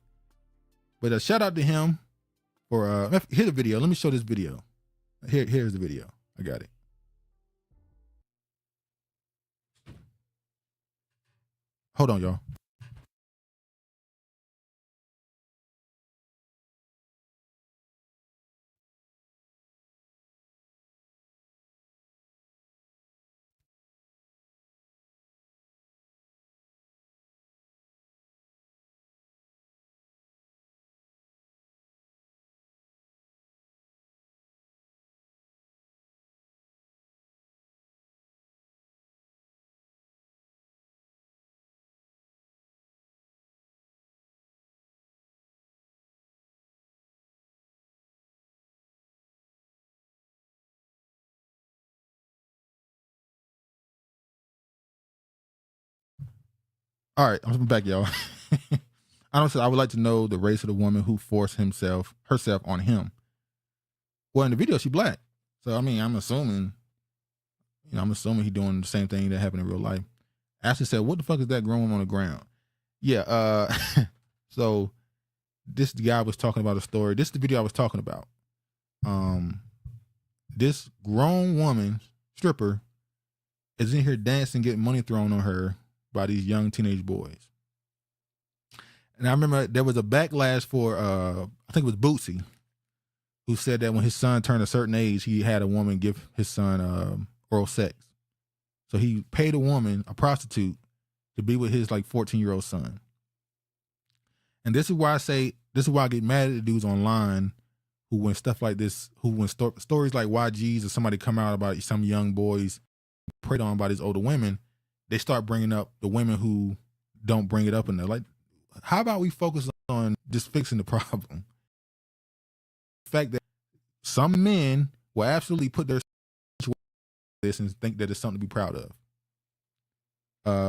But shout out to him for here's the video. Let me show this video. Here's the video. I got it. Hold on, y'all. All right, I'm back, y'all. I would like to know the race of the woman who forced herself on him. Well, in the video, she black. So, I mean, I'm assuming he doing the same thing that happened in real life. Ashley said, what the fuck is that growing on the ground? Yeah, so this guy was talking about a story. This is the video I was talking about. This grown woman, stripper, is in here dancing, getting money thrown on her by these young teenage boys. And I remember there was a backlash for, I think it was Bootsy, who said that when his son turned a certain age, he had a woman give his son oral sex. So he paid a woman, a prostitute, to be with his like 14-year-old son. And this is why I get mad at the dudes online who, when stuff like this, stories like YGs or somebody come out about some young boys preyed on by these older women, they start bringing up the women who don't bring it up in there. Like, how about we focus on just fixing the problem? The fact that some men will absolutely put their this and think that it's something to be proud of.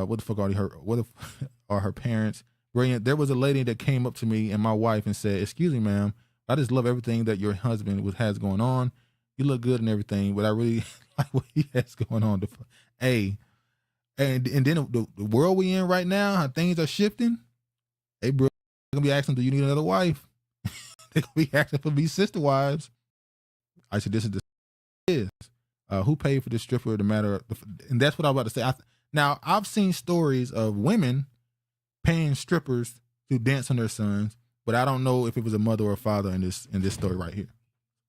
What the fuck are her parents? Brilliant. There was a lady that came up to me and my wife and said, "Excuse me, ma'am, I just love everything that your husband has going on. You look good and everything, but I really like what he has going on." Hey, and then the world we in right now, how things are shifting. Hey, bro, they're gonna be asking, "Do you need another wife?" They're gonna be asking for be sister wives. I said, "This is who paid for this stripper?" The matter, and that's what I was about to say. Now I've seen stories of women paying strippers to dance on their sons, but I don't know if it was a mother or a father in this story right here.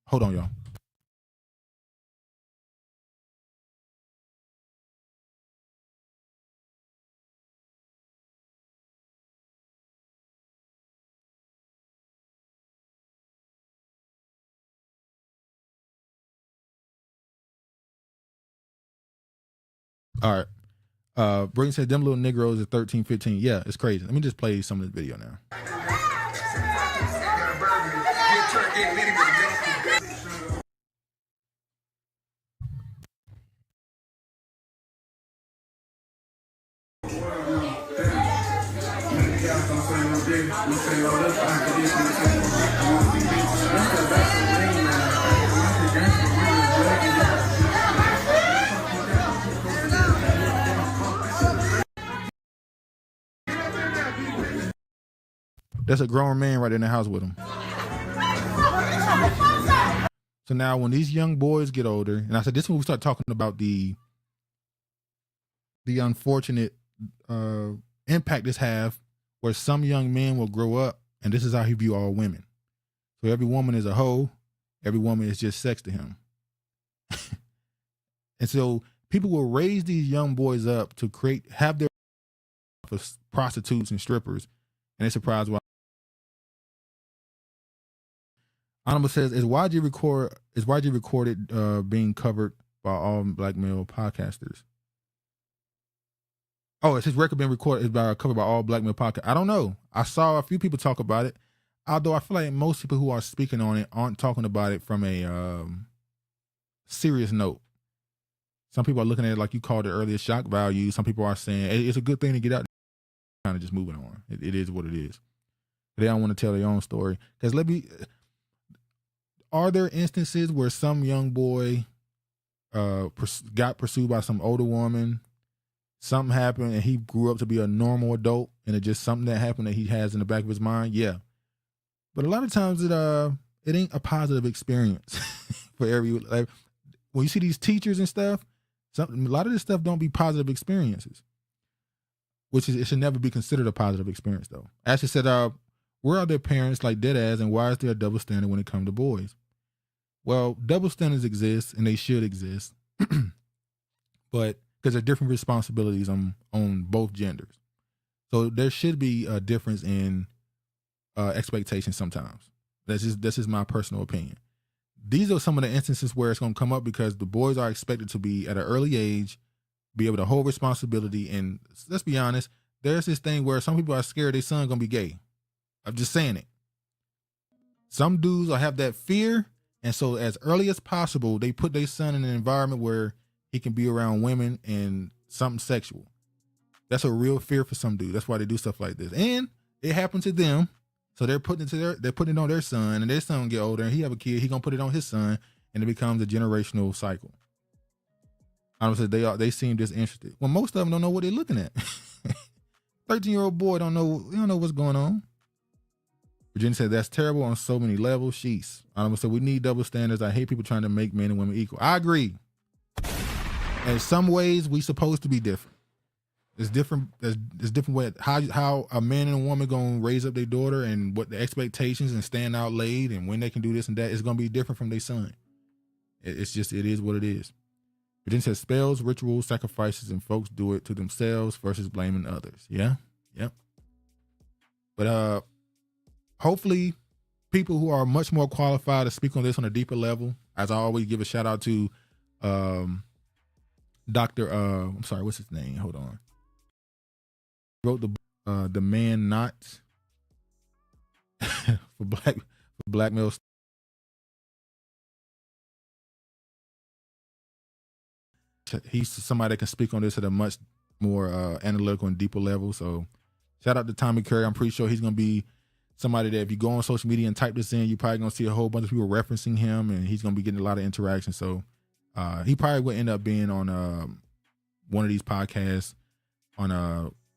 Hold on, y'all. All right. Brayden said them little Negroes at 13, 15. Yeah, it's crazy. Let me just play some of this video now. That's a grown man right in the house with him. So now when these young boys get older, and I said this is when we start talking about the unfortunate impact this have, where some young men will grow up and this is how he view all women. So every woman is a hoe, every woman is just sex to him. And so people will raise these young boys up to have their prostitutes and strippers, and they're surprised why. Honorable says, is YG recorded being covered by all black male podcasters? Oh, is his record being recorded covered by all black male podcasts? I don't know. I saw a few people talk about it, although I feel like most people who are speaking on it aren't talking about it from a serious note. Some people are looking at it like you called it earlier, shock value. Some people are saying it's a good thing to get out, kind of just moving on. It is what it is. They don't want to tell their own story. Because are there instances where some young boy got pursued by some older woman, something happened and he grew up to be a normal adult and it's just something that happened that he has in the back of his mind? Yeah. But a lot of times it ain't a positive experience for when you see these teachers and stuff, a lot of this stuff don't be positive experiences, it should never be considered a positive experience though. Ashley said, where are their parents like deadass, and why is there a double standard when it comes to boys? Well, double standards exist and they should exist, but because there are different responsibilities on both genders. So there should be a difference in expectations sometimes. That's just my personal opinion. These are some of the instances where it's going to come up because the boys are expected to be at an early age, be able to hold responsibility. And let's be honest, there's this thing where some people are scared their son going to be gay. I'm just saying it. Some dudes will have that fear. And so as early as possible, they put their son in an environment where he can be around women and something sexual. That's a real fear for some dudes. That's why they do stuff like this. And it happened to them. So they're putting it on their son, and their son will get older and he have a kid, he gonna put it on his son, and it becomes a generational cycle. I don't say they seem disinterested. Well, most of them don't know what they're looking at. 13-year-old boy don't know what's going on. Virginia said, that's terrible on so many levels. Sheesh. So we need double standards. I hate people trying to make men and women equal. I agree. In some ways, we supposed to be different. It's different. There's different way how a man and a woman gonna raise up their daughter and what the expectations and stand out late and when they can do this and that is gonna be different from their son. It's just, it is what it is. Virginia says spells, rituals, sacrifices, and folks do it to themselves versus blaming others. Yeah, yep. But hopefully, people who are much more qualified to speak on this on a deeper level. As I always give a shout out to Dr. I'm sorry, what's his name? Hold on. Wrote the Man Not for black males. He's somebody that can speak on this at a much more analytical and deeper level. So shout out to Tommy Curry. I'm pretty sure he's going to be somebody that if you go on social media and type this in, you're probably going to see a whole bunch of people referencing him, and he's going to be getting a lot of interaction. So he probably will end up being on one of these podcasts on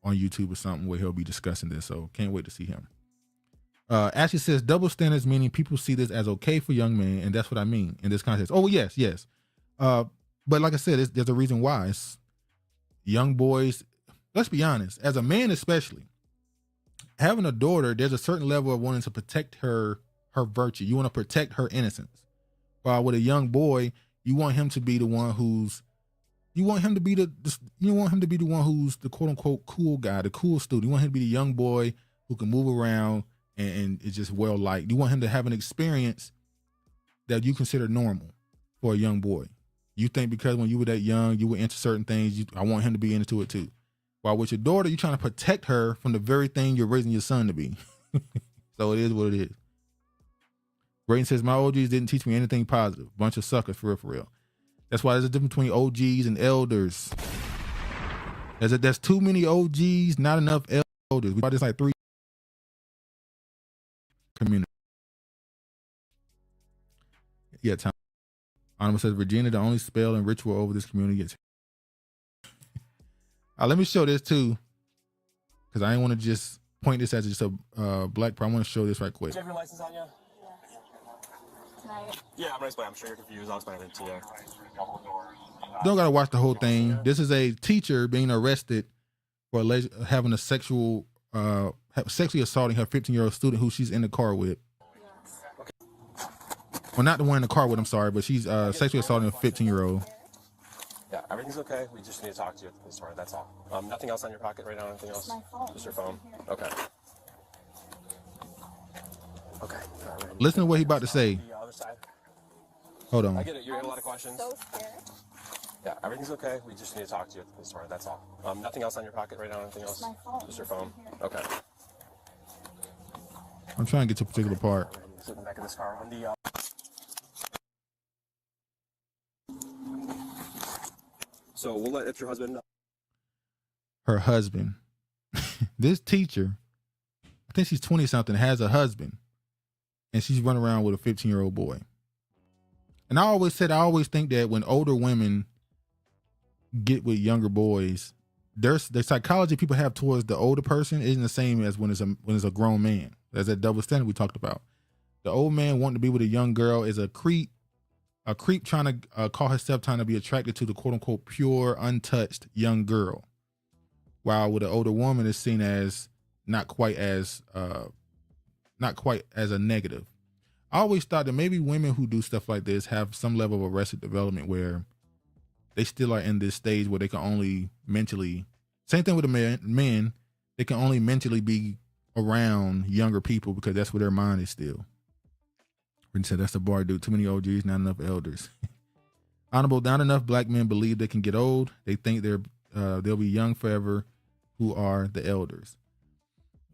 YouTube or something where he'll be discussing this. So can't wait to see him. Ashley says double standards, meaning people see this as okay for young men, and that's what I mean in this context. Oh, yes. But like I said, there's a reason why. It's young boys, let's be honest, as a man especially, having a daughter, there's a certain level of wanting to protect her virtue. You want to protect her innocence. While with a young boy, you want him to be the one who's the one who's the quote unquote cool guy, the cool student. You want him to be the young boy who can move around and is just well liked. You want him to have an experience that you consider normal for a young boy. You think because when you were that young, you were into certain things, I want him to be into it too. While with your daughter, you're trying to protect her from the very thing you're raising your son to be. So it is what it is. Brayden says, my OGs didn't teach me anything positive. Bunch of suckers, for real. That's why there's a difference between OGs and elders. There's too many OGs, not enough elders. We got this like 3 community. Yeah, Tom. Anima says, Virginia, the only spell and ritual over this community gets. Let me show this too, because I didn't want to just point this as just a black problem. I want to show this right quick. Do you have your license on you? Tonight. Yeah, I'm gonna explain. I'm sure you're confused. I'll explain it to you. Don't gotta watch the whole thing. This is a teacher being arrested for having a sexually assaulting her 15-year-old student who she's in the car with. Well, not the one in the car with, I'm sorry, but she's sexually assaulting a 15-year-old. Yeah, everything's okay. We just need to talk to you at the store, that's all. Nothing else on your pocket right now, anything else? My phone. Just your phone? Okay. Okay. Listen to what he's about to say. The other side. Hold on. I get it, you're getting a lot of questions. So scared. Yeah, everything's okay. We just need to talk to you at the store, that's all. Nothing else on your pocket right now, anything else? My phone. Just your phone? Okay. I'm trying to get to a particular part. Sitting back in this car on the... So we'll let, it's your husband. Her husband. This teacher, I think she's 20 something, has a husband, and she's running around with a 15-year-old boy. And I always think that when older women get with younger boys, the psychology people have towards the older person isn't the same as when it's a grown man. There's that double standard we talked about. The old man wanting to be with a young girl is a creep trying to call herself trying to be attracted to the quote unquote pure, untouched young girl. While with an older woman is seen as not quite as a negative. I always thought that maybe women who do stuff like this have some level of arrested development where they still are in this stage where they can only mentally, same thing with the men, they can only mentally be around younger people because that's where their mind is still. And said that's the bar, dude. Too many OGs, not enough elders. Honorable, not enough black men believe they can get old. They think they'll be young forever. Who are the elders?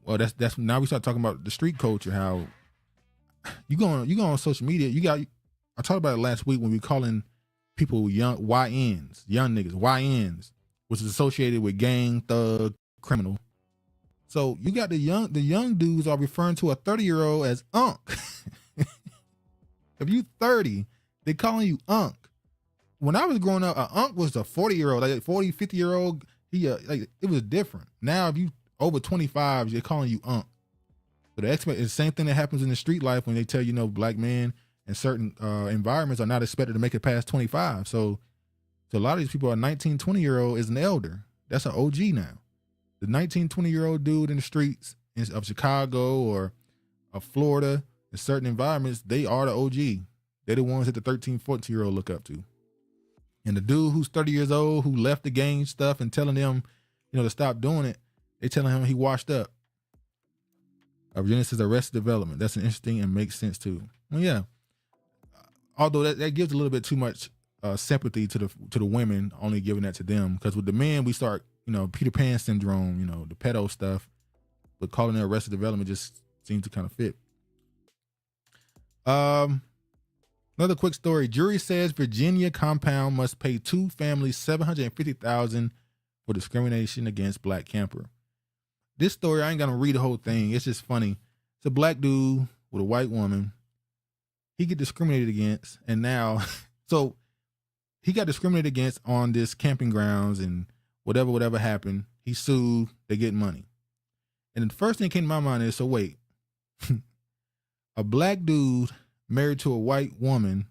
Well, that's now we start talking about the street culture. How you go on social media. I talked about it last week when we were calling people young YNs, young niggas, YNs, which is associated with gang, thug, criminal. So you got the young dudes are referring to a 30-year-old as unk. If you 30, they calling you unk. When I was growing up, an unk was a 40-year-old, like 40, 50-year-old. It was different. Now, if you over 25, they're calling you unk. So it's the same thing that happens in the street life when they tell black men in certain environments are not expected to make it past 25. So a lot of these people are 19, 20-year-old is an elder. That's an OG now. The 19, 20-year-old dude in the streets of Chicago or of Florida, in certain environments, they are the OG. They're the ones that the 13, 14-year-old look up to. And the dude who's 30 years old, who left the gang stuff and telling them, to stop doing it, they telling him he washed up. Genesis Arrested Development. That's interesting and makes sense too. Well, yeah. Although that gives a little bit too much sympathy to the women, only giving that to them. Because with the men, we start, Peter Pan syndrome, the pedo stuff. But calling it Arrested Development just seems to kind of fit. Another quick story. Jury says Virginia compound must pay two families $750,000 for discrimination against black camper. This story, I ain't gonna read the whole thing. It's just funny. It's a black dude with a white woman. He get discriminated against, and now, so he got discriminated against on this camping grounds, and whatever happened, he sued. They get money, and the first thing that came to my mind is, so wait, a black dude married to a white woman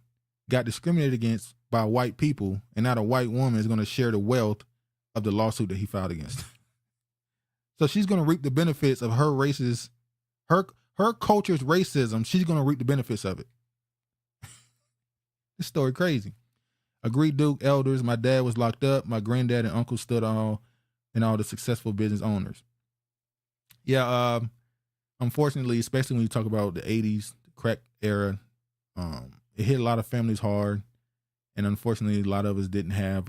got discriminated against by white people, and now the white woman is going to share the wealth of the lawsuit that he filed against. So she's going to reap the benefits of her racist, her culture's racism. She's going to reap the benefits of it. This story crazy. Agreed Duke elders. My dad was locked up. My granddad and uncle stood all the successful business owners. Yeah. Unfortunately, especially when you talk about the 80s, the crack era, it hit a lot of families hard. And unfortunately, a lot of us didn't have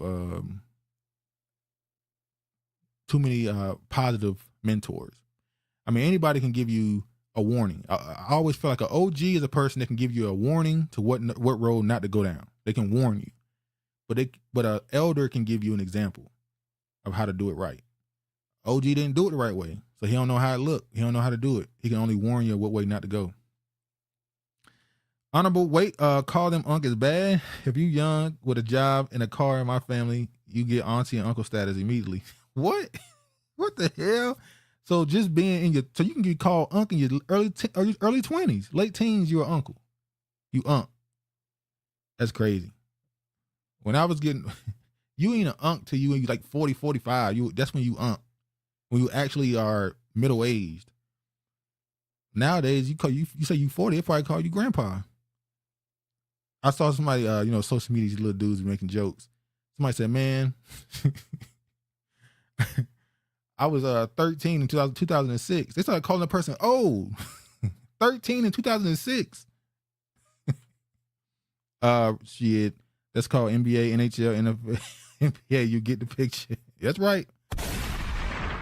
too many positive mentors. I mean, anybody can give you a warning. I always feel like an OG is a person that can give you a warning to what road not to go down. They can warn you, but an elder can give you an example of how to do it right. OG didn't do it the right way, so he don't know how it looked. He don't know how to do it. He can only warn you what way not to go. Honorable wait, call them unk is bad. If you young with a job and a car in my family, you get auntie and uncle status immediately. What? What the hell? So just being so you can get called unk in your early 20s, late teens, you're an uncle. You unk. That's crazy. When I was getting, you ain't an unk till you like 40, 45. That's when you unk. When you actually are middle-aged. Nowadays, you say you 40, they probably call you grandpa. I saw somebody, social media, these little dudes making jokes. Somebody said, man, I was 13 in 2006. They started calling a person old. 13 in 2006. Shit. That's called NBA, NHL, NFL, NBA. You get the picture. That's right.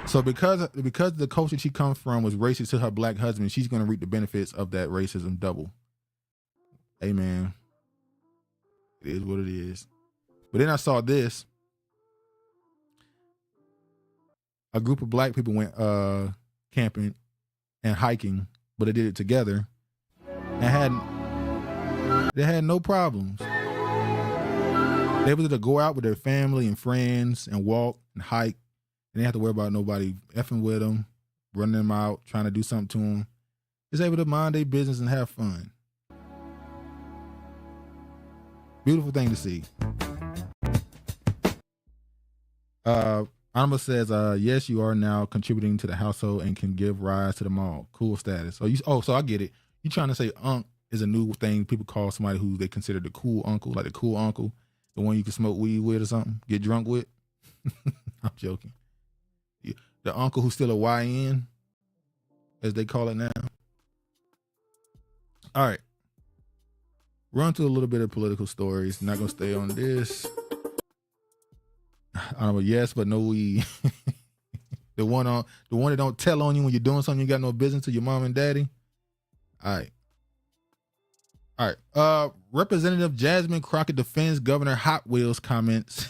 So because the culture she comes from was racist to her black husband, she's going to reap the benefits of that racism double. Hey, man. It is what it is. But then I saw this. A group of black people went camping and hiking, but they did it together and they had no problems. They were able to go out with their family and friends and walk and hike, and they didn't have to worry about nobody effing with them, running them out, trying to do something to them. Just able to mind their business and have fun. Beautiful thing to see. Anima says, yes, you are now contributing to the household and can give rise to the mall. Cool status. So I get it. You trying to say unk is a new thing people call somebody who they consider the cool uncle, like the cool uncle, the one you can smoke weed with or something, get drunk with. I'm joking. The uncle who's still a YN, as they call it now. All right. Run through a little bit of political stories. Not gonna stay on this. I don't know, yes, but no weed. the one that don't tell on you when you're doing something you got no business to your mom and daddy. All right. Representative Jasmine Crockett defends Governor Hot Wheels comments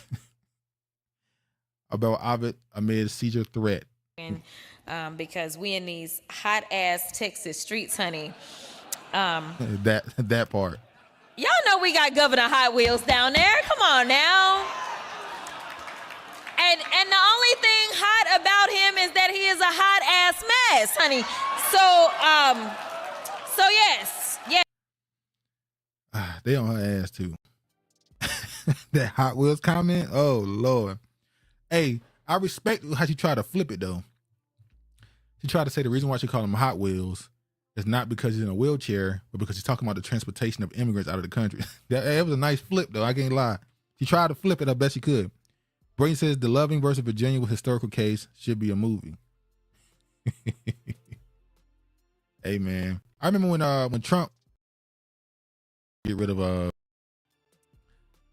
about Ovid amid seizure threat. Because we in these hot ass Texas streets, honey. That part. Y'all know we got Governor Hot Wheels down there. Come on now. And the only thing hot about him is that he is a hot ass mess, honey. So yes, yeah. They on her ass too. That Hot Wheels comment. Oh Lord. Hey, I respect how she tried to flip it though. She tried to say the reason why she called them Hot Wheels is not because he's in a wheelchair, but because she's talking about the transportation of immigrants out of the country. That was a nice flip though. I can't lie. She tried to flip it. I bet she could. Brayton says the Loving versus Virginia with historical case should be a movie. Hey man, I remember when Trump get rid of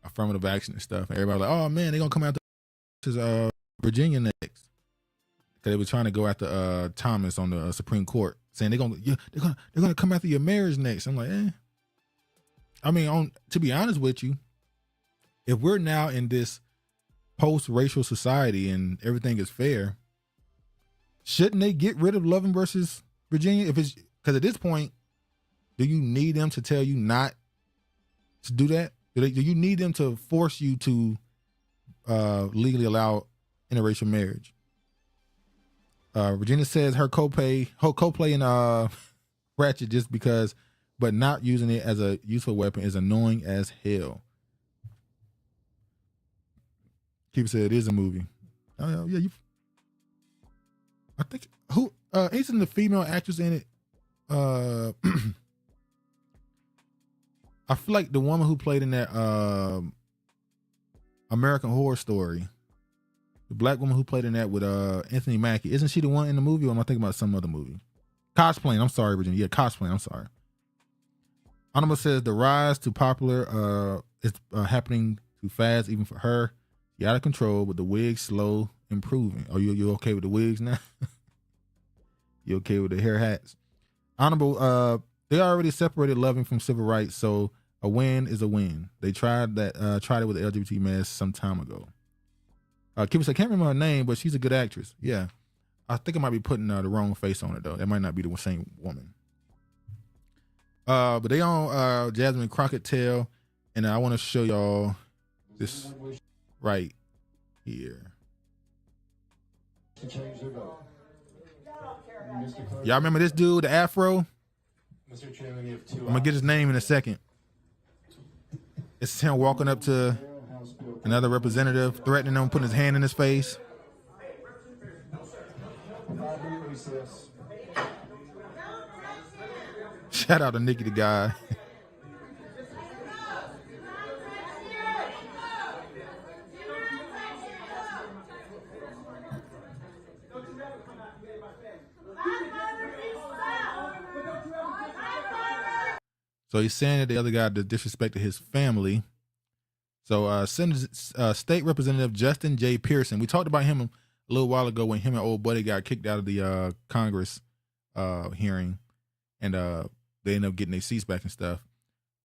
affirmative action and stuff, and everybody was like, "Oh man, they're gonna come after Virginia next," because they were trying to go after Thomas on the Supreme Court, saying they're gonna come after your marriage next. I'm like, I mean, to be honest with you, if we're now in this post-racial society and everything is fair, shouldn't they get rid of Loving versus Virginia? If it's because at this point, do you need them to tell you not to do that? Do you need them to force you to legally allow interracial marriage? Virginia says her co-play in Ratchet just because, but not using it as a useful weapon is annoying as hell. Keep said it is a movie. Oh yeah, I think isn't the female actress in it? I feel like the woman who played in that American Horror Story, the black woman who played in that with Anthony Mackie, isn't she the one in the movie, or am I thinking about some other movie? Cosplaying. I'm sorry, Virginia. Yeah, Cosplaying. I'm sorry. Anima says the rise to popular is happening too fast, even for her. You out of control, but the wigs slow improving. Oh, you okay with the wigs now? You okay with the hair hats? Honorable, they already separated Loving from civil rights, so a win is a win. They tried it with the LGBT mess some time ago. Kibba said, I can't remember her name, but she's a good actress. Yeah. I think I might be putting the wrong face on it though. That might not be the same woman. But they on Jasmine Crockett Tale, and I want to show y'all this right here. Y'all remember this dude, the Afro? Mr. Chairman, you have two. I'm gonna get his name in a second. It's him walking up to another representative, threatening him, putting his hand in his face. Shout out to Nikki the guy. So he's saying that the other guy disrespected his family. So State Representative Justin J. Pearson, we talked about him a little while ago when him and old buddy got kicked out of the Congress hearing, and they ended up getting their seats back and stuff.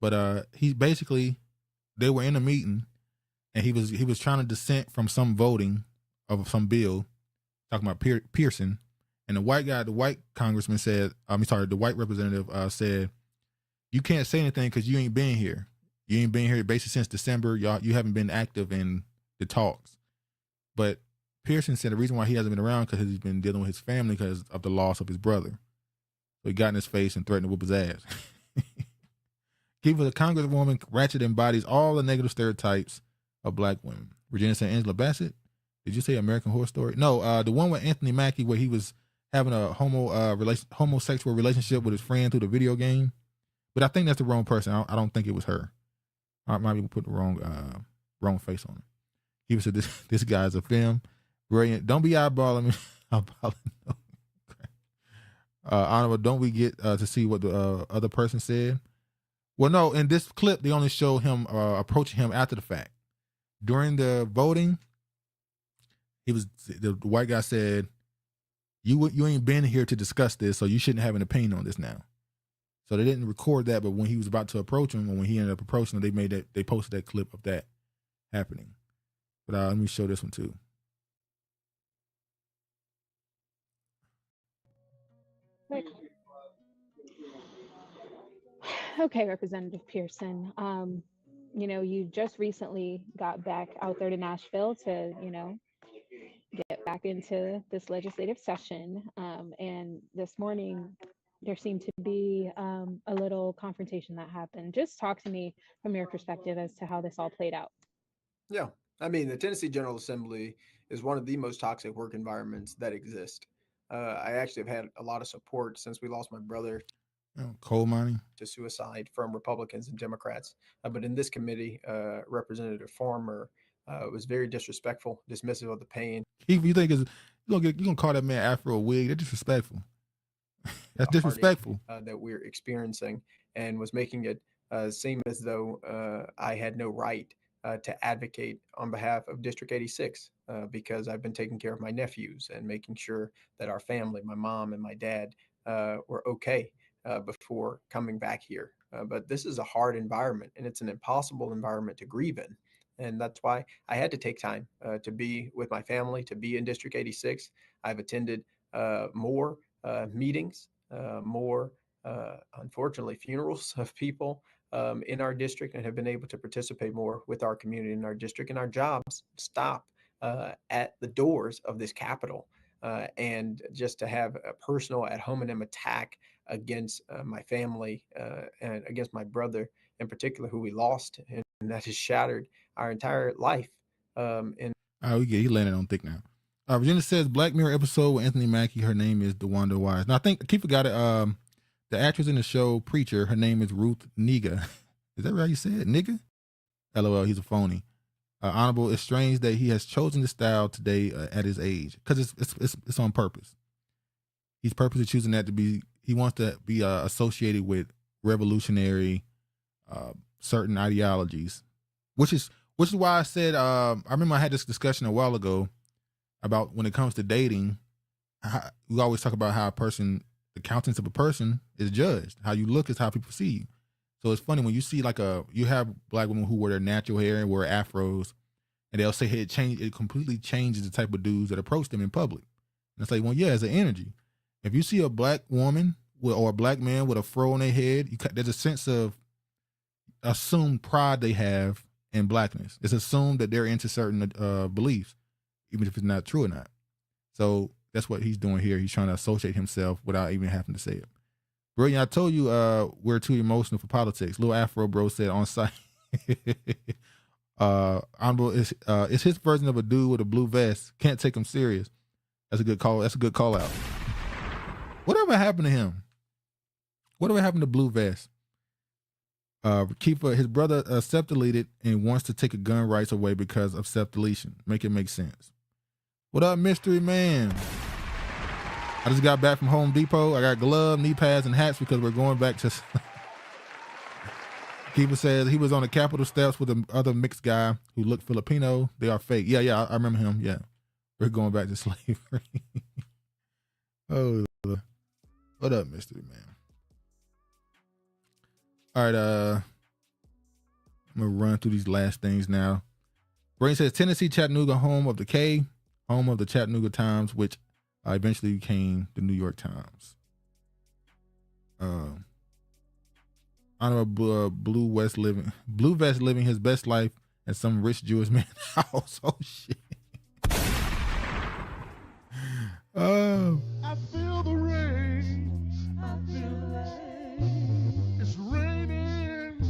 But he basically, they were in a meeting, and he was trying to dissent from some voting of some bill, talking about Pearson, and the white congressman said, the white representative said, you can't say anything because you ain't been here. You ain't been here basically since December. You haven't been active in the talks. But Pearson said the reason why he hasn't been around because he's been dealing with his family because of the loss of his brother. So he got in his face and threatened to whoop his ass. Keep the Congresswoman Ratchet embodies all the negative stereotypes of black women. Virginia said Angela Bassett. Did you say American Horror Story? No, the one with Anthony Mackie where he was having a homosexual relationship with his friend through the video game. But I think that's the wrong person. I don't think it was her. I might be putting the wrong face on it. He said this guy's a film. Brilliant. Don't be eyeballing me. Honorable, don't we get to see what the other person said? Well, no, in this clip, they only show him approaching him after the fact. During the voting, the white guy said, you ain't been here to discuss this, so you shouldn't have an opinion on this now. So they didn't record that, but when he was about to approach him, and when he ended up approaching him, they posted that clip of that happening. But let me show this one too. Okay, Representative Pearson. You just recently got back out there to Nashville to, get back into this legislative session. And this morning, there seemed to be a little confrontation that happened. Just talk to me from your perspective as to how this all played out. Yeah. I mean, the Tennessee General Assembly is one of the most toxic work environments that exist. I actually have had a lot of support since we lost my brother coal mining to suicide from Republicans and Democrats. But in this committee, Representative Farmer was very disrespectful, dismissive of the pain. You think you gonna call that man Afro a wig? That's disrespectful. That's disrespectful. That we're experiencing, and was making it seem as though I had no right to advocate on behalf of District 86 because I've been taking care of my nephews and making sure that our family, my mom and my dad, were okay before coming back here. But this is a hard environment, and it's an impossible environment to grieve in. And that's why I had to take time to be with my family, to be in District 86. I've attended more meetings, more, unfortunately, funerals of people in our district, and have been able to participate more with our community in our district. And our jobs stop at the doors of this Capitol. And just to have a personal ad hominem attack against my family and against my brother in particular, who we lost, and that has shattered our entire life. He landed on thick now. Virginia says Black Mirror episode with Anthony Mackie. Her name is DeWanda Wise. Now I keep forgot it. The actress in the show Preacher. Her name is Ruth Nigga. Is that right? You said nigga? LOL. He's a phony. Honorable. It's strange that he has chosen this style today at his age, because it's on purpose. He's purposely choosing that to be. He wants to be associated with revolutionary, certain ideologies, which is why I said. I remember I had this discussion a while ago about when it comes to dating. We always talk about how the countenance of a person is judged. How you look is how people see you. So it's funny when you see you have Black women who wear their natural hair and wear afros, and they'll say, hey, it completely changes the type of dudes that approach them in public. And it's like, well, yeah, it's an energy. If you see a Black woman or a Black man with a fro on their head, there's a sense of assumed pride they have in Blackness. It's assumed that they're into certain beliefs, even if it's not true or not. So that's what he's doing here. He's trying to associate himself without even having to say it. Brilliant. I told you we're too emotional for politics. Lil Afro Bro said on site. Honorable, it's his version of a dude with a blue vest. Can't take him serious. That's a good call. That's a good call out. Whatever happened to him? Whatever happened to Blue Vest? His brother self-deleted and wants to take a gun rights away because of self-deletion. Make it make sense. What up, mystery man? I just got back from Home Depot. I got gloves, knee pads, and hats because we're going back to... Keeper says he was on the Capitol steps with the other mixed guy who looked Filipino. They are fake. Yeah, I remember him. Yeah. We're going back to slavery. Oh, what up, mystery man? All right, I'm gonna run through these last things now. Brain says Tennessee, Chattanooga, home of the K, home of the Chattanooga Times, which eventually became the New York Times. Honorable Blue Vest living his best life at some rich Jewish man's house. Oh shit. Oh. I feel the rain. I feel the rain. It's raining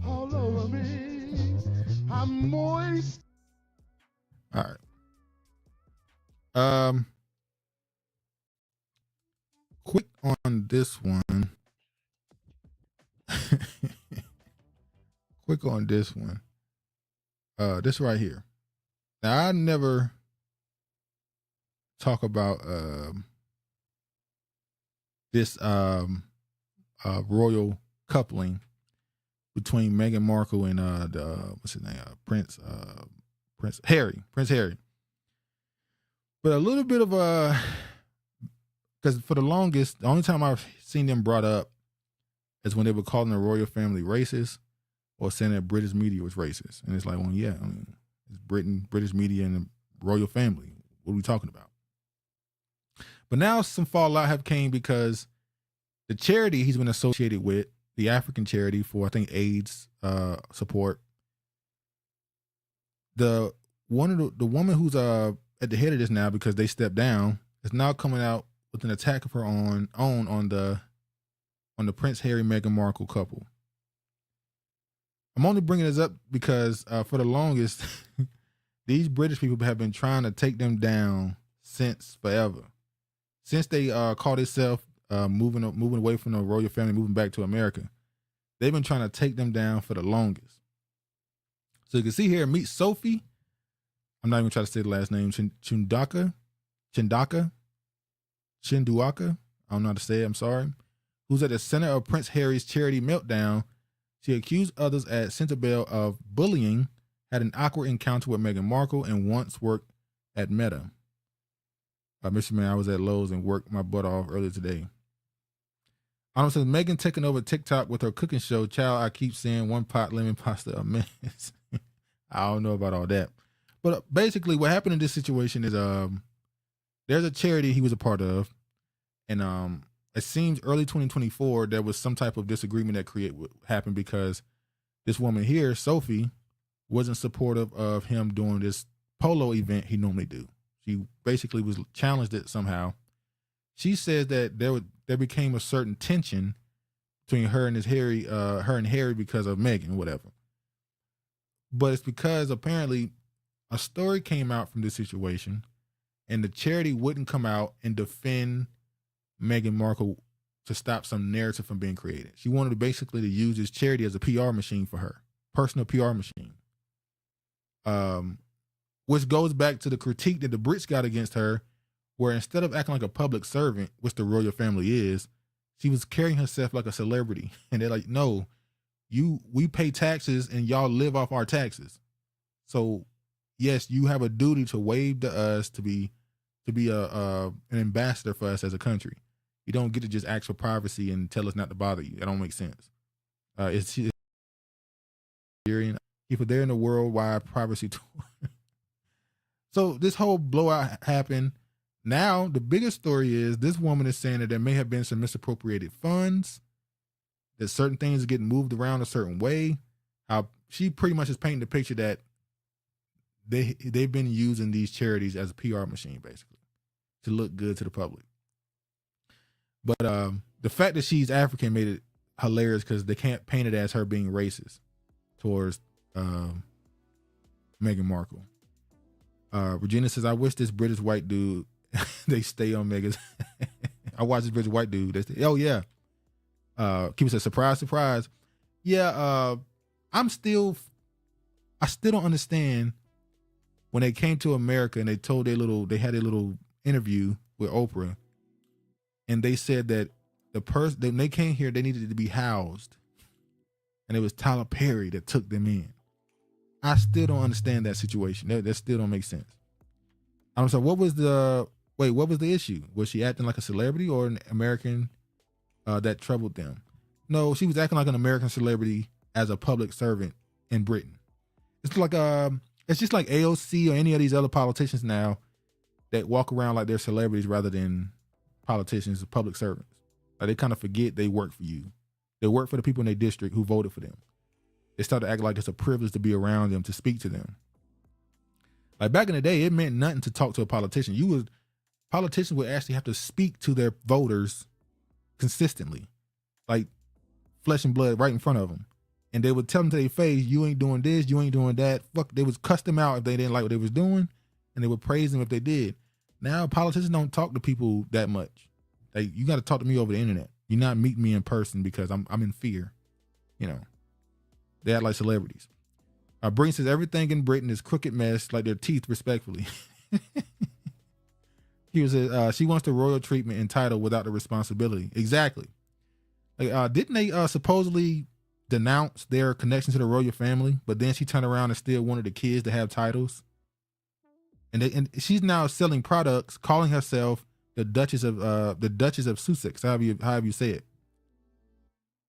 all over me. I'm moist. All right. Quick on this one. Quick on this one. This right here. Now I never talk about this royal coupling between Meghan Markle and what's his name, Prince Harry. But a little bit of because for the longest, the only time I've seen them brought up is when they were calling the royal family racist or saying that British media was racist. And it's like, well, yeah, I mean, it's British media and the royal family. What are we talking about? But now some fallout have came because the charity he's been associated with, the African charity for, I think, AIDS support, the woman who's at the head of this now because they stepped down is now coming out with an attack of her on the on the Prince Harry Meghan Markle couple. I'm only bringing this up because for the longest, these British people have been trying to take them down since forever. Since they called itself moving away from the royal family, moving back to America, they've been trying to take them down for the longest. So you can see here, meet Sophie. I'm not even trying to say the last name. Chinduaka. I don't know how to say it. I'm sorry. Who's at the center of Prince Harry's charity meltdown. She accused others at Centerbell of bullying, had an awkward encounter with Meghan Markle, and once worked at Meta. Mr. Man, I was at Lowe's and worked my butt off earlier today. Says Meghan taking over TikTok with her cooking show. Child, I keep saying one pot lemon pasta a mess. I don't know about all that. But basically what happened in this situation is there's a charity he was a part of. And it seems early 2024, there was some type of disagreement that happened because this woman here, Sophie, wasn't supportive of him doing this polo event he normally do. She basically was challenged it somehow. She says that there became a certain tension between her and Harry because of Meghan, whatever. But it's because apparently a story came out from this situation, and the charity wouldn't come out and defend Meghan Markle to stop some narrative from being created. She wanted to basically use this charity as a PR machine for her, personal PR machine. Which goes back to the critique that the Brits got against her, where instead of acting like a public servant, which the royal family is, she was carrying herself like a celebrity. And they're like, no, we pay taxes and y'all live off our taxes. So yes, you have a duty to wave to us to be an ambassador for us as a country. You don't get to just ask for privacy and tell us not to bother you. That don't make sense. It's if they're in the worldwide privacy tour. So this whole blowout happened. Now the biggest story is this woman is saying that there may have been some misappropriated funds, that certain things are getting moved around a certain way. How she pretty much is painting the picture that they've been using these charities as a PR machine, basically, to look good to the public. But the fact that she's African made it hilarious because they can't paint it as her being racist towards Meghan Markle. Regina says, I wish this British white dude, they stay on Meghan's. I watch this British white dude. Oh, yeah. Keep says, surprise, surprise. Yeah, I still don't understand when they came to America and they had a little interview with Oprah, and they said that when they came here, they needed to be housed. And it was Tyler Perry that took them in. I still don't understand that situation. That still don't make sense. So what was the issue? Was she acting like a celebrity or an American that troubled them? No, she was acting like an American celebrity as a public servant in Britain. It's just like AOC or any of these other politicians now that walk around like they're celebrities rather than politicians or public servants. Like they kind of forget they work for you. They work for the people in their district who voted for them. They start to act like it's a privilege to be around them, to speak to them. Like back in the day, it meant nothing to talk to a politician. Politicians would actually have to speak to their voters consistently, like flesh and blood right in front of them. And they would tell them to their face, you ain't doing this, you ain't doing that. Fuck, they would cuss them out if they didn't like what they was doing, and they would praise them if they did. Now politicians don't talk to people that much. Like, you got to talk to me over the internet. You're not meeting me in person because I'm in fear. You know, they act like celebrities. Breen says everything in Britain is crooked mess, like their teeth, respectfully. He says she wants the royal treatment and title without the responsibility. Exactly. Like, didn't they supposedly denounce their connection to the royal family, but then she turned around and still wanted the kids to have titles? And she's now selling products, calling herself the Duchess of Sussex, however you say it.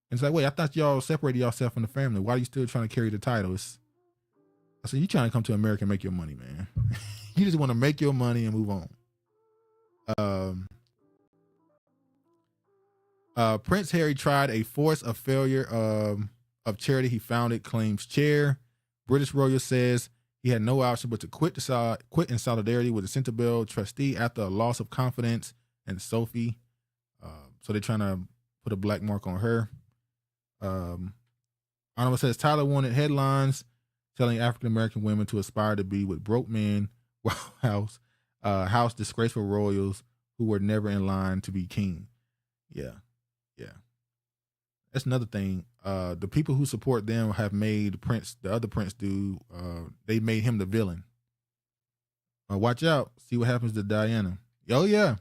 And it's like, wait, I thought y'all separated yourself from the family. Why are you still trying to carry the titles? I said, you trying to come to America and make your money, man. You just want to make your money and move on. Prince Harry tried a force of failure of charity he founded, claims chair. British royal says he had no option but to quit in solidarity with the Centerbell trustee after a loss of confidence in Sophie. So they're trying to put a black mark on her. Honorable says Tyler wanted headlines telling African American women to aspire to be with broke men, house disgraceful royals who were never in line to be king. Yeah. That's another thing. The people who support them have made the other Prince dude, they made him the villain. Watch out. See what happens to Diana. Oh yeah.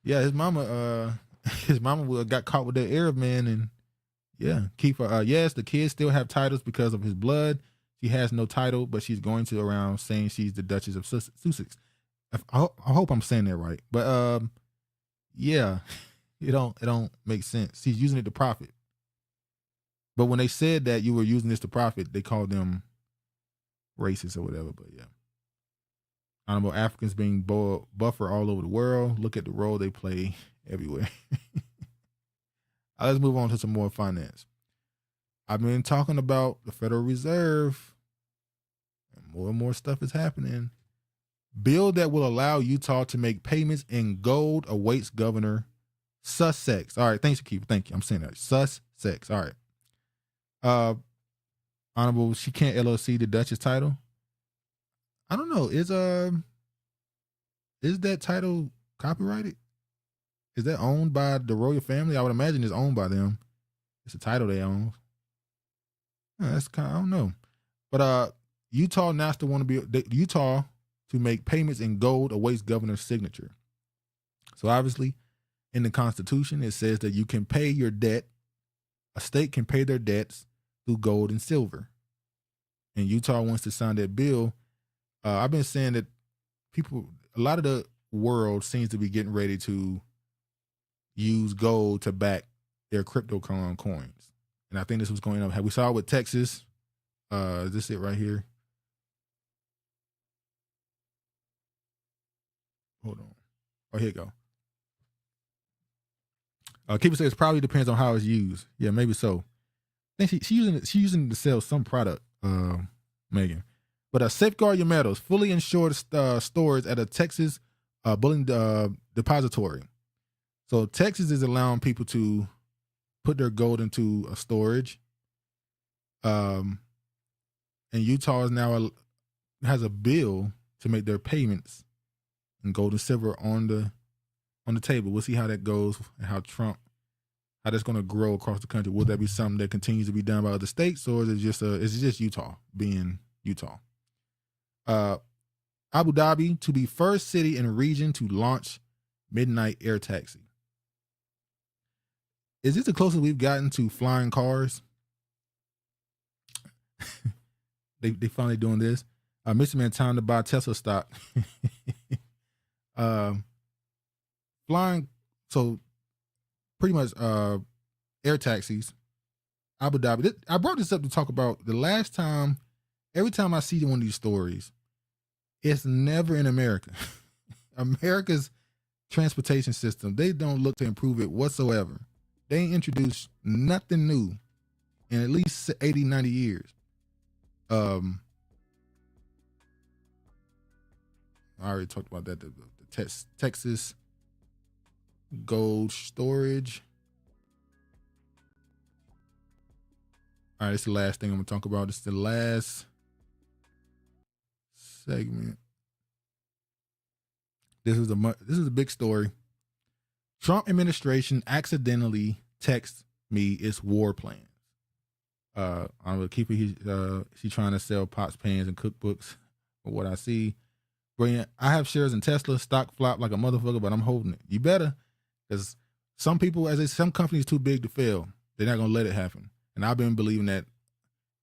Yeah, his mama got caught with that Arab man, and yeah, keep her. Yes, the kids still have titles because of his blood. She has no title, but she's going to around saying she's the Duchess of Sussex. I hope I'm saying that right. But yeah, it don't make sense. She's using it to profit. But when they said that you were using this to profit, they called them racist or whatever. But yeah. Honorable Africans being buffer all over the world. Look at the role they play everywhere. Let's move on to some more finance. I've been talking about the Federal Reserve, and more stuff is happening. Bill that will allow Utah to make payments in gold awaits Governor Sussex. All right, thanks, Keith. Thank you. I'm saying that. Sussex. All right. Honorable, she can't LLC the Duchess title. I don't know. Is that title copyrighted? Is that owned by the royal family? I would imagine it's owned by them. It's a title they own. That's kind of, I don't know. But Utah now still want to be Utah to make payments in gold awaits governor's signature. So obviously, in the Constitution, it says that you can pay your debt. A state can pay their debts through gold and silver. And Utah wants to sign that bill. I've been saying that a lot of the world seems to be getting ready to use gold to back their cryptocurrency coins. And I think this was going on. We saw it with Texas. Is this it right here? Hold on. Oh, here you go. Keeper says probably depends on how it's used. Yeah, maybe so. I think she's using it to sell some product, Megan. But safeguard your metals. Fully insured storage at a Texas bullion depository. So Texas is allowing people to put their gold into a storage. And Utah is now has a bill to make their payments in gold and silver on the table. We'll see how that goes and how that's going to grow across the country. Will that be something that continues to be done by other states, or is it just Utah being Utah? Abu Dhabi to be first city in region to launch midnight air taxi. Is this the closest we've gotten to flying cars? They finally doing this. Mr. Man, time to buy Tesla stock. Flying, so pretty much air taxis. Abu Dhabi. I brought this up to talk about the last time. Every time I see one of these stories, it's never in America. America's transportation system, they don't look to improve it whatsoever. They ain't introduced nothing new in at least 80, 90 years. I already talked about that. The Texas gold storage. All right, this is the last thing I'm going to talk about. This is the last segment. This is a big story. Trump administration accidentally texts me its war plans. I'm gonna keep it. She's trying to sell pots, pans, and cookbooks. From what I see, brilliant. I have shares in Tesla. Stock flop like a motherfucker, but I'm holding it. You better, because some companies too big to fail. They're not gonna let it happen. And I've been believing that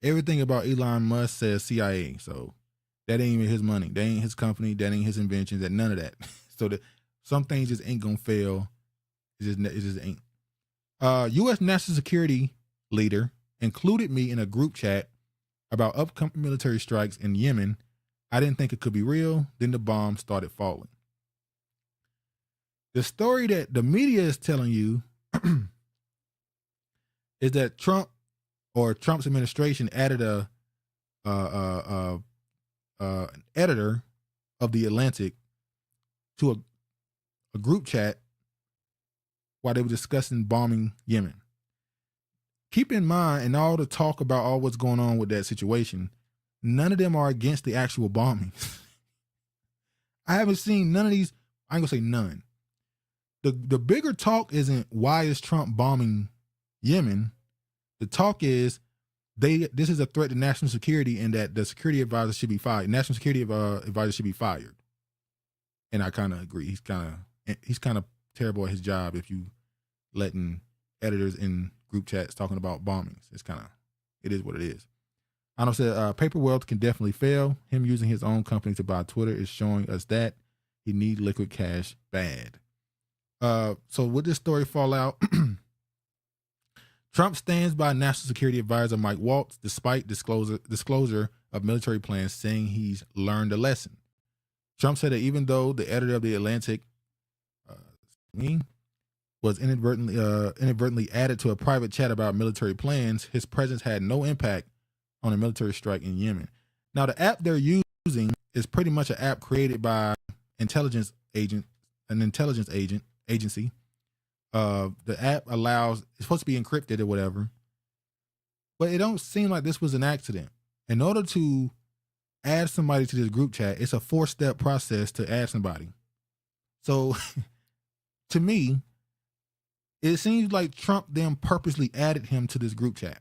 everything about Elon Musk says CIA. So that ain't even his money. That ain't his company. That ain't his inventions. That none of that. So that some things just ain't gonna fail. It just ain't. U.S. national security leader included me in a group chat about upcoming military strikes in Yemen. I didn't think it could be real. Then the bombs started falling. The story that the media is telling you is that Trump or Trump's administration added an editor of The Atlantic to a group chat while they were discussing bombing Yemen. Keep in mind, in all the talk about all what's going on with that situation, none of them are against the actual bombings. I haven't seen none of these. I ain't gonna say none. The bigger talk isn't why is Trump bombing Yemen. The talk is this is a threat to national security and that the security advisor should be fired. National security advisor should be fired. And I kind of agree. He's kind of terrible at his job if you letting editors in group chats talking about bombings. It is what it is. Arnold said, paper wealth can definitely fail. Him using his own company to buy Twitter is showing us that he need liquid cash bad. So would this story fall out? Trump stands by National Security Advisor Mike Waltz despite disclosure of military plans, saying he's learned a lesson. Trump said that even though the editor of The Atlantic was inadvertently added to a private chat about military plans, his presence had no impact on a military strike in Yemen. Now, the app they're using is pretty much an app created by an intelligence agency. The app it's supposed to be encrypted or whatever, but it don't seem like this was an accident. In order to add somebody to this group chat, it's a 4-step process to add somebody. So to me, it seems like Trump then purposely added him to this group chat.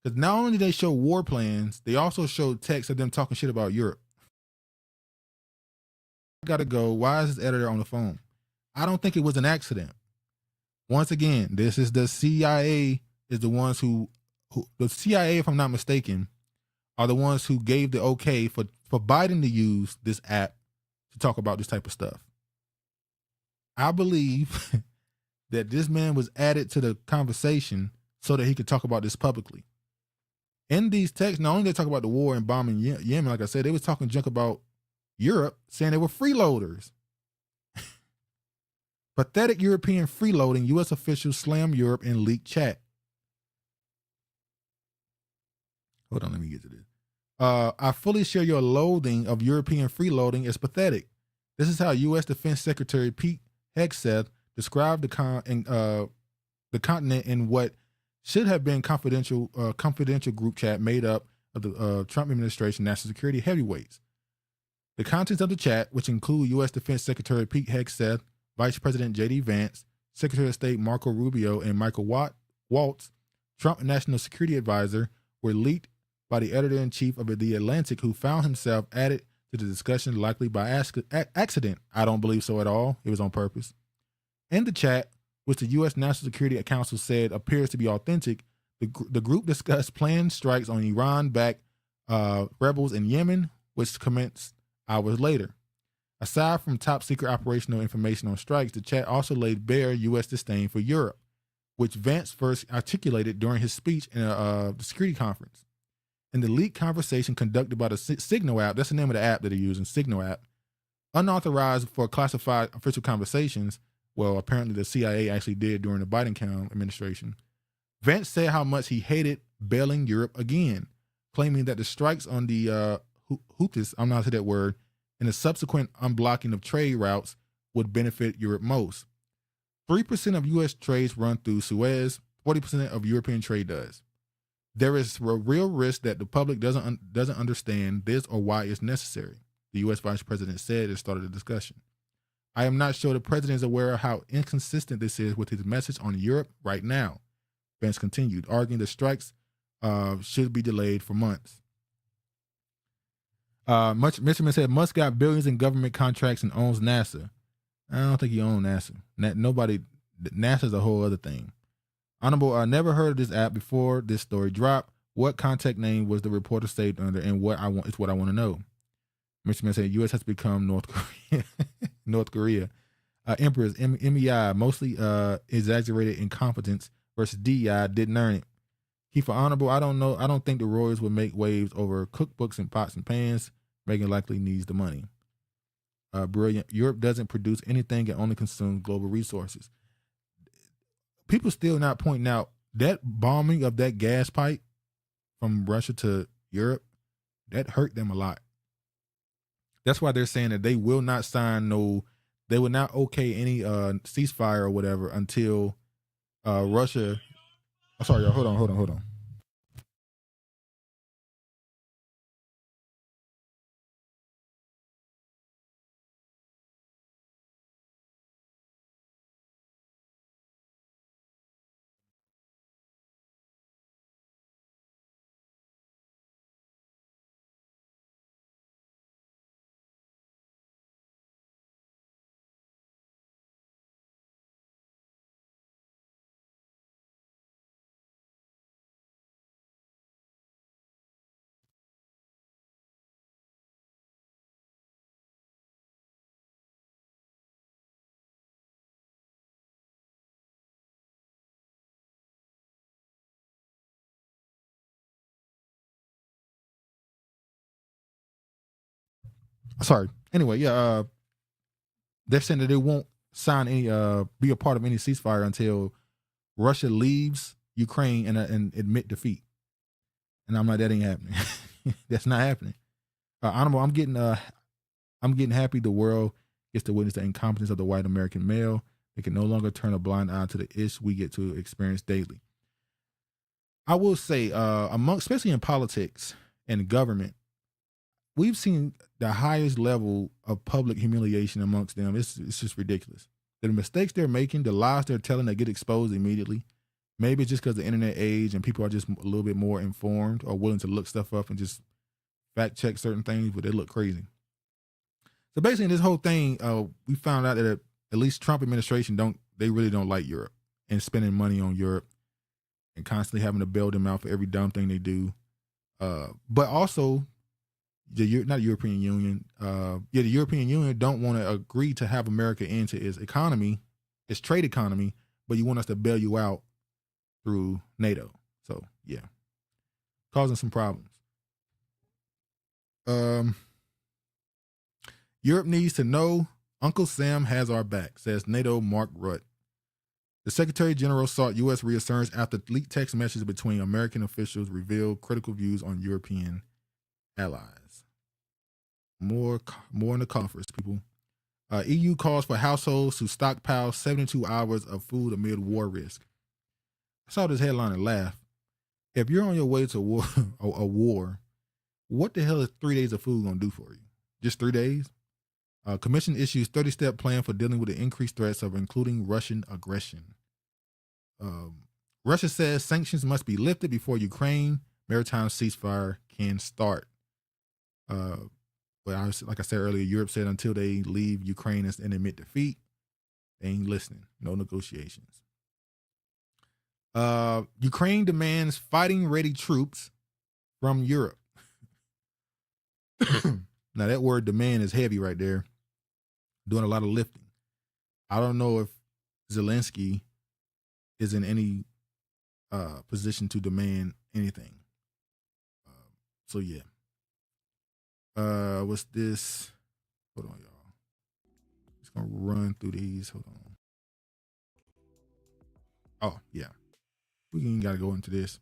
Because not only did they show war plans, they also showed text of them talking shit about Europe. I gotta go. Why is this editor on the phone? I don't think it was an accident. Once again, this is the CIA is the ones who the CIA, if I'm not mistaken, are the ones who gave the okay for Biden to use this app to talk about this type of stuff. I believe that this man was added to the conversation so that he could talk about this publicly. In these texts, not only they talk about the war and bombing Yemen, like I said, they was talking junk about Europe, saying they were freeloaders. Pathetic European freeloading. U.S. officials slam Europe in leaked chat. Hold on, let me get to this. I fully share your loathing of European freeloading. It's pathetic. This is how U.S. Defense Secretary Pete Hegseth described the continent in what should have been confidential group chat made up of the Trump administration national security heavyweights. The contents of the chat, which include U.S. Defense Secretary Pete Hegseth, Vice President J.D. Vance, Secretary of State Marco Rubio, and Michael Waltz, Trump National Security Advisor, were leaked by the editor-in-chief of The Atlantic, who found himself added to the discussion likely by accident. I don't believe so at all. It was on purpose. In the chat, which the U.S. National Security Council said appears to be authentic, the group discussed planned strikes on Iran-backed rebels in Yemen, which commenced hours later. Aside from top-secret operational information on strikes, the chat also laid bare U.S. disdain for Europe, which Vance first articulated during his speech in the security conference. In the leaked conversation conducted by the Signal app, that's the name of the app that they're using, Signal app, unauthorized for classified official conversations, well, apparently the CIA actually did during the Biden administration, Vance said how much he hated bailing Europe again, claiming that the strikes on the Houthis, I'm not going to say that word, and the subsequent unblocking of trade routes would benefit Europe most. 3% of U.S. trades run through Suez, 40% of European trade does. There is a real risk that the public doesn't understand this or why it's necessary, the U.S. Vice President said at the start of the discussion. I am not sure the president is aware of how inconsistent this is with his message on Europe right now, Vance continued, arguing the strikes should be delayed for months. Mitchell said Musk got billions in government contracts and owns NASA. I don't think he owns NASA. NASA's a whole other thing. Honorable, I never heard of this app before this story dropped. What contact name was the reporter saved under, and what I want to know. Mr. said U.S. has become North Korea. North Korea. Emperors, MEI, mostly exaggerated incompetence versus DEI, didn't earn it. Kiefer Honorable, I don't think the Royals would make waves over cookbooks and pots and pans. Meghan likely needs the money. Brilliant. Europe doesn't produce anything and only consumes global resources. People still not pointing out that bombing of that gas pipe from Russia to Europe, that hurt them a lot. That's why they're saying that they will not sign no they would not okay any ceasefire or whatever until Russia. I'm sorry, y'all. Hold on. Sorry. Anyway, yeah, they're saying that they won't sign any, be a part of any ceasefire until Russia leaves Ukraine and admit defeat. And I'm like, that ain't happening. That's not happening. Honorable, I'm getting happy the world gets to witness the incompetence of the white American male. They can no longer turn a blind eye to the ish we get to experience daily. I will say, especially in politics and government, we've seen the highest level of public humiliation amongst them. It's just ridiculous. The mistakes they're making, the lies they're telling that get exposed immediately. Maybe it's just because the internet age and people are just a little bit more informed or willing to look stuff up and just fact check certain things, but they look crazy. So basically, in this whole thing, we found out that at least Trump administration really don't like Europe and spending money on Europe and constantly having to bail them out for every dumb thing they do. But also, the European Union don't want to agree to have America into its economy, its trade economy, but you want us to bail you out through NATO. So yeah, causing some problems. Europe needs to know Uncle Sam has our back, says NATO Mark Rutte. The Secretary General sought U.S. reassurance after leaked text messages between American officials revealed critical views on European allies. More in the coffers, people. EU calls for households to stockpile 72 hours of food amid war risk. I saw this headline and laughed. If you're on your way to a war, what the hell is 3 days of food going to do for you? Just 3 days? Commission issues 30-step plan for dealing with the increased threats of including Russian aggression. Russia says sanctions must be lifted before Ukraine maritime ceasefire can start. But like I said earlier, Europe said until they leave Ukraine and admit defeat, they ain't listening. No negotiations. Ukraine demands fighting-ready troops from Europe. Now that word demand is heavy right there. Doing a lot of lifting. I don't know if Zelensky is in any position to demand anything. So yeah. What's this? Hold on, y'all. Just gonna run through these. Hold on. Oh yeah, we ain't gotta go into this.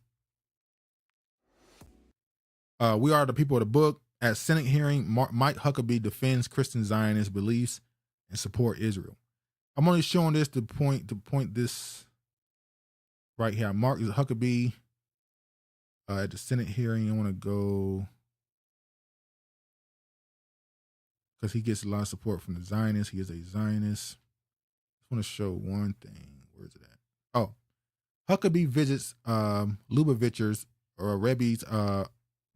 We are the people of the book. At Senate hearing, Mike Huckabee defends Christian Zionist beliefs and support Israel. I'm only showing this to point this right here. Mark Huckabee at the Senate hearing. I want to go because he gets a lot of support from the Zionists. He is a Zionist. I want to show one thing. Where's it at? Oh, Huckabee visits Lubavitcher's or Rebbe's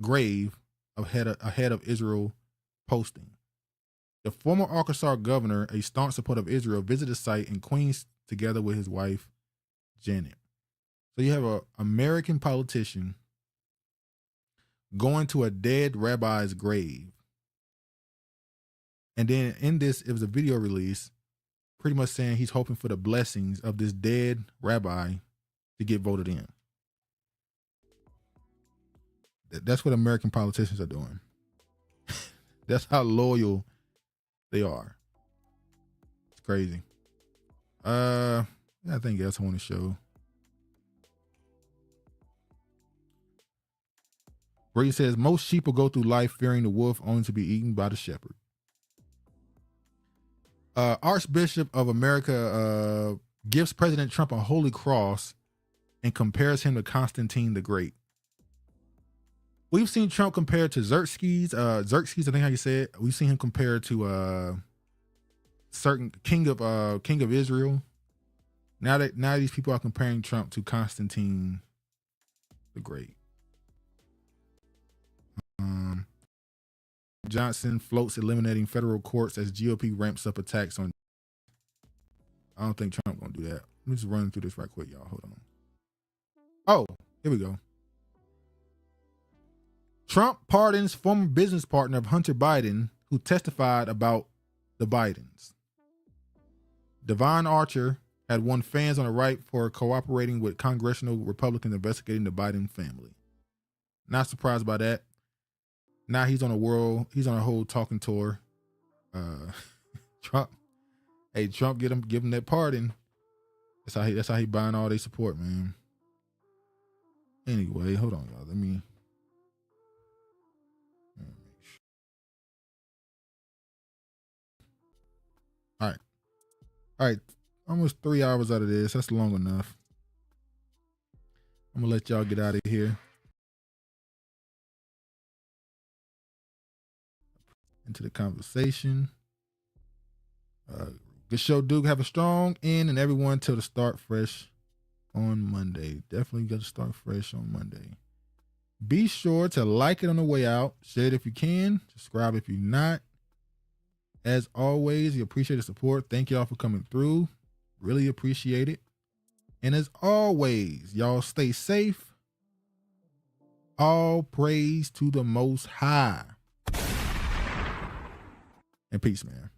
grave ahead of Israel posting. The former Arkansas governor, a staunch supporter of Israel, visited the site in Queens together with his wife, Janet. So you have an American politician going to a dead rabbi's grave. And then in this, it was a video release pretty much saying he's hoping for the blessings of this dead rabbi to get voted in. That's what American politicians are doing. That's how loyal they are. It's crazy. I think else I want to show. Brady says most sheep will go through life fearing the wolf only to be eaten by the shepherd. Archbishop of America gives President Trump a holy cross and compares him to Constantine the Great. We've seen Trump compared to Xerxes, I think how you say it. We've seen him compared to certain king of Israel. Now these people are comparing Trump to Constantine the Great. Johnson floats eliminating federal courts as GOP ramps up attacks on. I don't think Trump gonna do that. Let me just run through this right quick, y'all. Hold on. Oh, here we go. Trump pardons former business partner of Hunter Biden who testified about the Bidens. Devon Archer had won fans on the right for cooperating with congressional Republicans investigating the Biden family. Not surprised by that. Now he's on a whole talking tour. Trump give him that pardon. That's how he buying all their support, man. Anyway, hold on, y'all. Let me All right. Almost 3 hours out of this. That's long enough. I'm gonna let y'all get out of here. Into the conversation. Good show, Duke. Have a strong end, and everyone till the start fresh on Monday. Definitely got to start fresh on Monday. Be sure to like it on the way out. Share it if you can. Subscribe if you're not. As always, we appreciate the support. Thank y'all for coming through. Really appreciate it. And as always, y'all stay safe. All praise to the Most High. And peace, man.